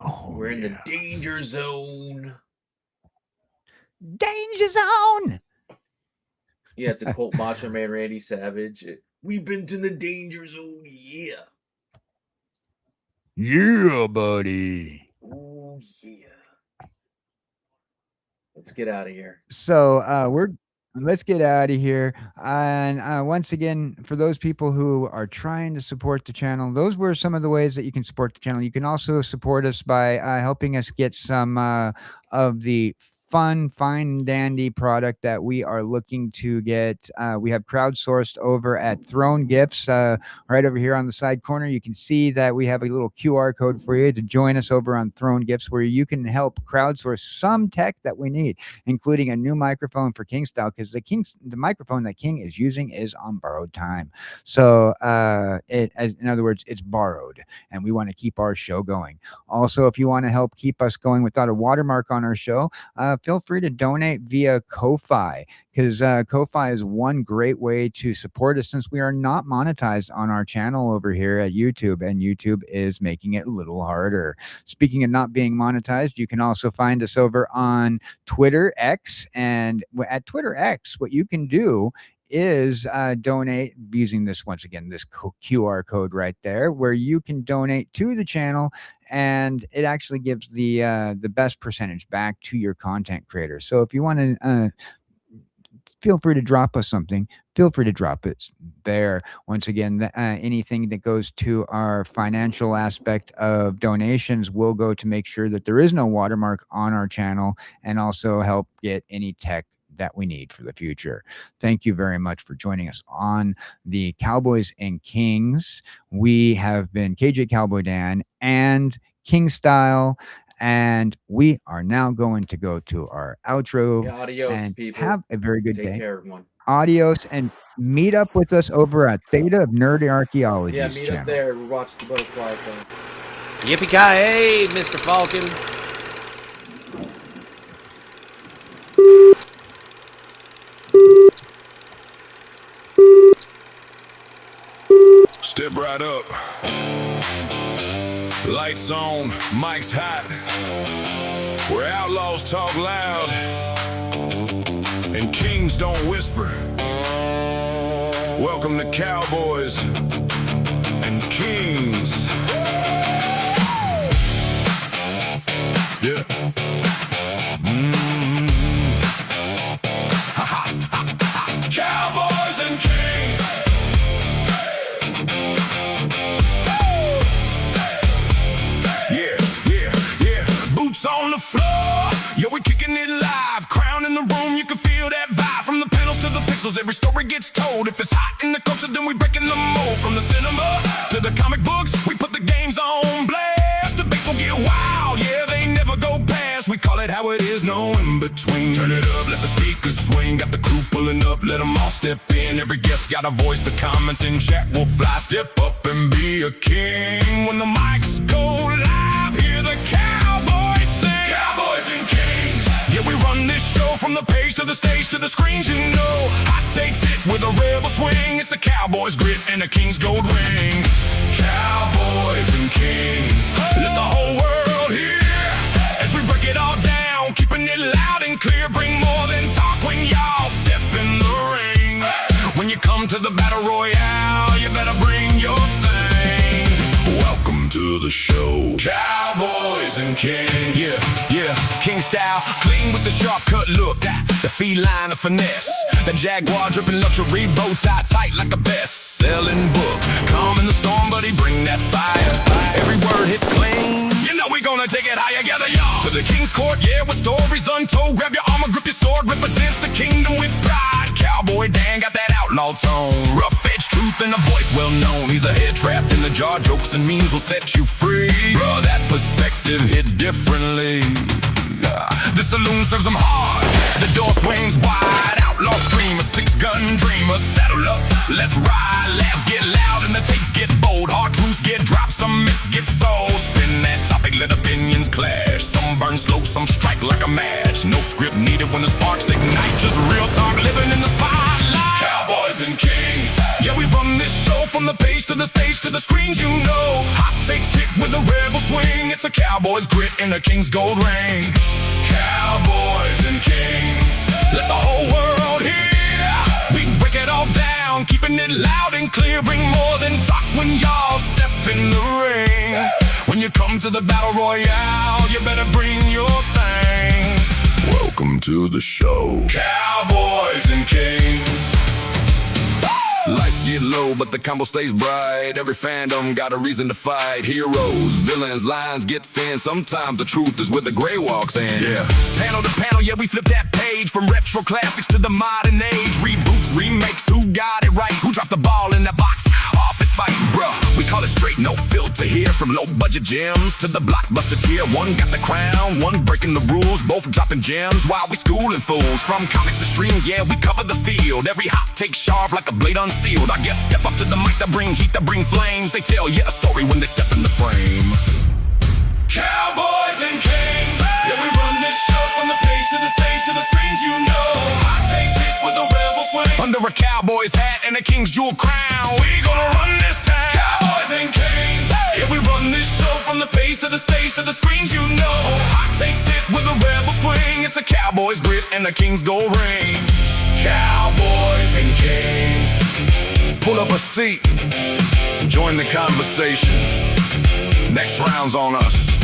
Oh, we're in the danger zone. Danger zone. You have to quote Macho Man Randy Savage. We've been to the danger zone, yeah. Yeah, buddy. Oh, yeah. Let's get out of here. So let's get out of here. And once again, for those people who are trying to support the channel, those were some of the ways that you can support the channel. You can also support us by helping us get some of the fun, fine and dandy product that we are looking to get. We have crowdsourced over at Throne Gifts, right over here on the side corner. You can see that we have a little QR code for you to join us over on Throne Gifts, where you can help crowdsource some tech that we need, including a new microphone for King Style, because the microphone that King is using is on borrowed time. So in other words, it's borrowed, and we want to keep our show going. Also, if you want to help keep us going without a watermark on our show, feel free to donate via Ko-Fi, because Ko-Fi is one great way to support us, since we are not monetized on our channel over here at YouTube, and YouTube is making it a little harder. Speaking of not being monetized, you can also find us over on Twitter X, and at Twitter X, what you can do is donate using this, once again, this QR code right there, where you can donate to the channel, and it actually gives the best percentage back to your content creator. So if you want to feel free to drop us something, feel free to drop it there. Once again, anything that goes to our financial aspect of donations will go to make sure that there is no watermark on our channel, and also help get any tech that we need for the future. Thank you very much for joining us on the Cowboys and Kings. We have been KJ Cowboy Dan and King Style, and we are now going to go to our outro. Yeah, adios, and people. Have a very good day. Take care, everyone. Adios, and meet up with us over at Theta of Nerd Archaeology. Yeah, meet up there. Watch the butterfly thing. Yippee-ki-yay, Mr. Falcon. Step right up. Lights on, mics hot. Where outlaws talk loud and kings don't whisper. Welcome to Cowboys and Kings. Yeah. Cowboys and Kings. Boots on the floor, yeah, we're kicking it live. Crown in the room, you can feel that vibe. From the panels to the pixels, every story gets told. If it's hot in the culture, then we breaking the mold. From the cinema to the comic books, we put the games on blast. The bass will get wild, yeah, they never go past. We call it how it is, no in between. Turn it up, let the speakers swing. Got the crew pulling up, let them all step in. Every guest got a voice, the comments in chat will fly. Step up and be a king. When the mics go live, hear the Cowboys sing. Cowboys and Kings. Yeah, we run this show from the page to the stage to the screens, you know. Hot takes it with a rebel swing. It's a Cowboys grit and a King's gold ring. Cowboys and Kings. Let the whole world hear as we break it all down, keeping it loud and clear. Bring more than talk when y'all step in the ring. When you come to the battle royale, you better bring your thing. Welcome to the show, Cowboys and Kings. Yeah, King Style, clean with the sharp cut look. The feline of finesse, the Jaguar dripping luxury, bow tie tight like a best-selling book. Calm in the storm, buddy, bring that fire. Every word hits clean. You know we gonna take it higher, gather y'all to the King's Court, yeah, with stories untold. Grab your armor, grip your sword, represent the kingdom with pride. Cowboy Dan got that outlaw tone, rough edge truth and a voice well known. He's a head trapped in the jar, jokes and memes will set you free. Bro, that perspective hit differently. The saloon serves them hard, the door swings wide. Outlaw scream, a six-gun dreamer. Saddle up, let's ride. Laughs get loud and the takes get bold. Hard truths get dropped, some myths get sold. Spin that topic, let opinions clash. Some burn slow, some strike like a match. No script needed when the sparks ignite. Just real talk living in the spotlight. Cowboys and kings, yeah, we run this show from the page to the stage to the screens, you know. Hot takes hit with a rebel swing. It's a cowboy's grit and a king's gold ring. Cowboys and kings, let the whole world hear. We break it all down, keeping it loud and clear. Bring more than talk when y'all step in the ring. When you come to the battle royale, you better bring your thing. Welcome to the show, Cowboys and Kings. Lights get low, but the combo stays bright. Every fandom got a reason to fight. Heroes, villains, lines get thin. Sometimes the truth is where the gray walks in. Yeah. Panel to panel, yeah, we flip that page. From retro classics to the modern age. Reboots, remakes, who got it right? Who dropped the ball in that box? Office fight, bruh. We call it straight, no filter here. From low budget gems to the blockbuster tier. One got the crown, one breaking the rules. Both dropping gems while we schooling fools. From comics to streams, yeah, we cover the field. Every hot take sharp like a blade unsealed. I guess step up to the mic that bring heat, that bring flames. They tell you a story when they step in the frame. Cowboys and kings, yeah, we run this show from the page to the stage to the screens, you know. Hot takes hit with a rebel swing. Under a cowboy's hat and a king's jewel crown, we gonna run this town. Cowboys and kings, yeah, we run this show from the page to the stage to the screens, you know. Hot takes hit with a rebel swing. It's a cowboy's grit and a king's gold ring. Cowboys and kings, pull up a seat, join the conversation. Next round's on us.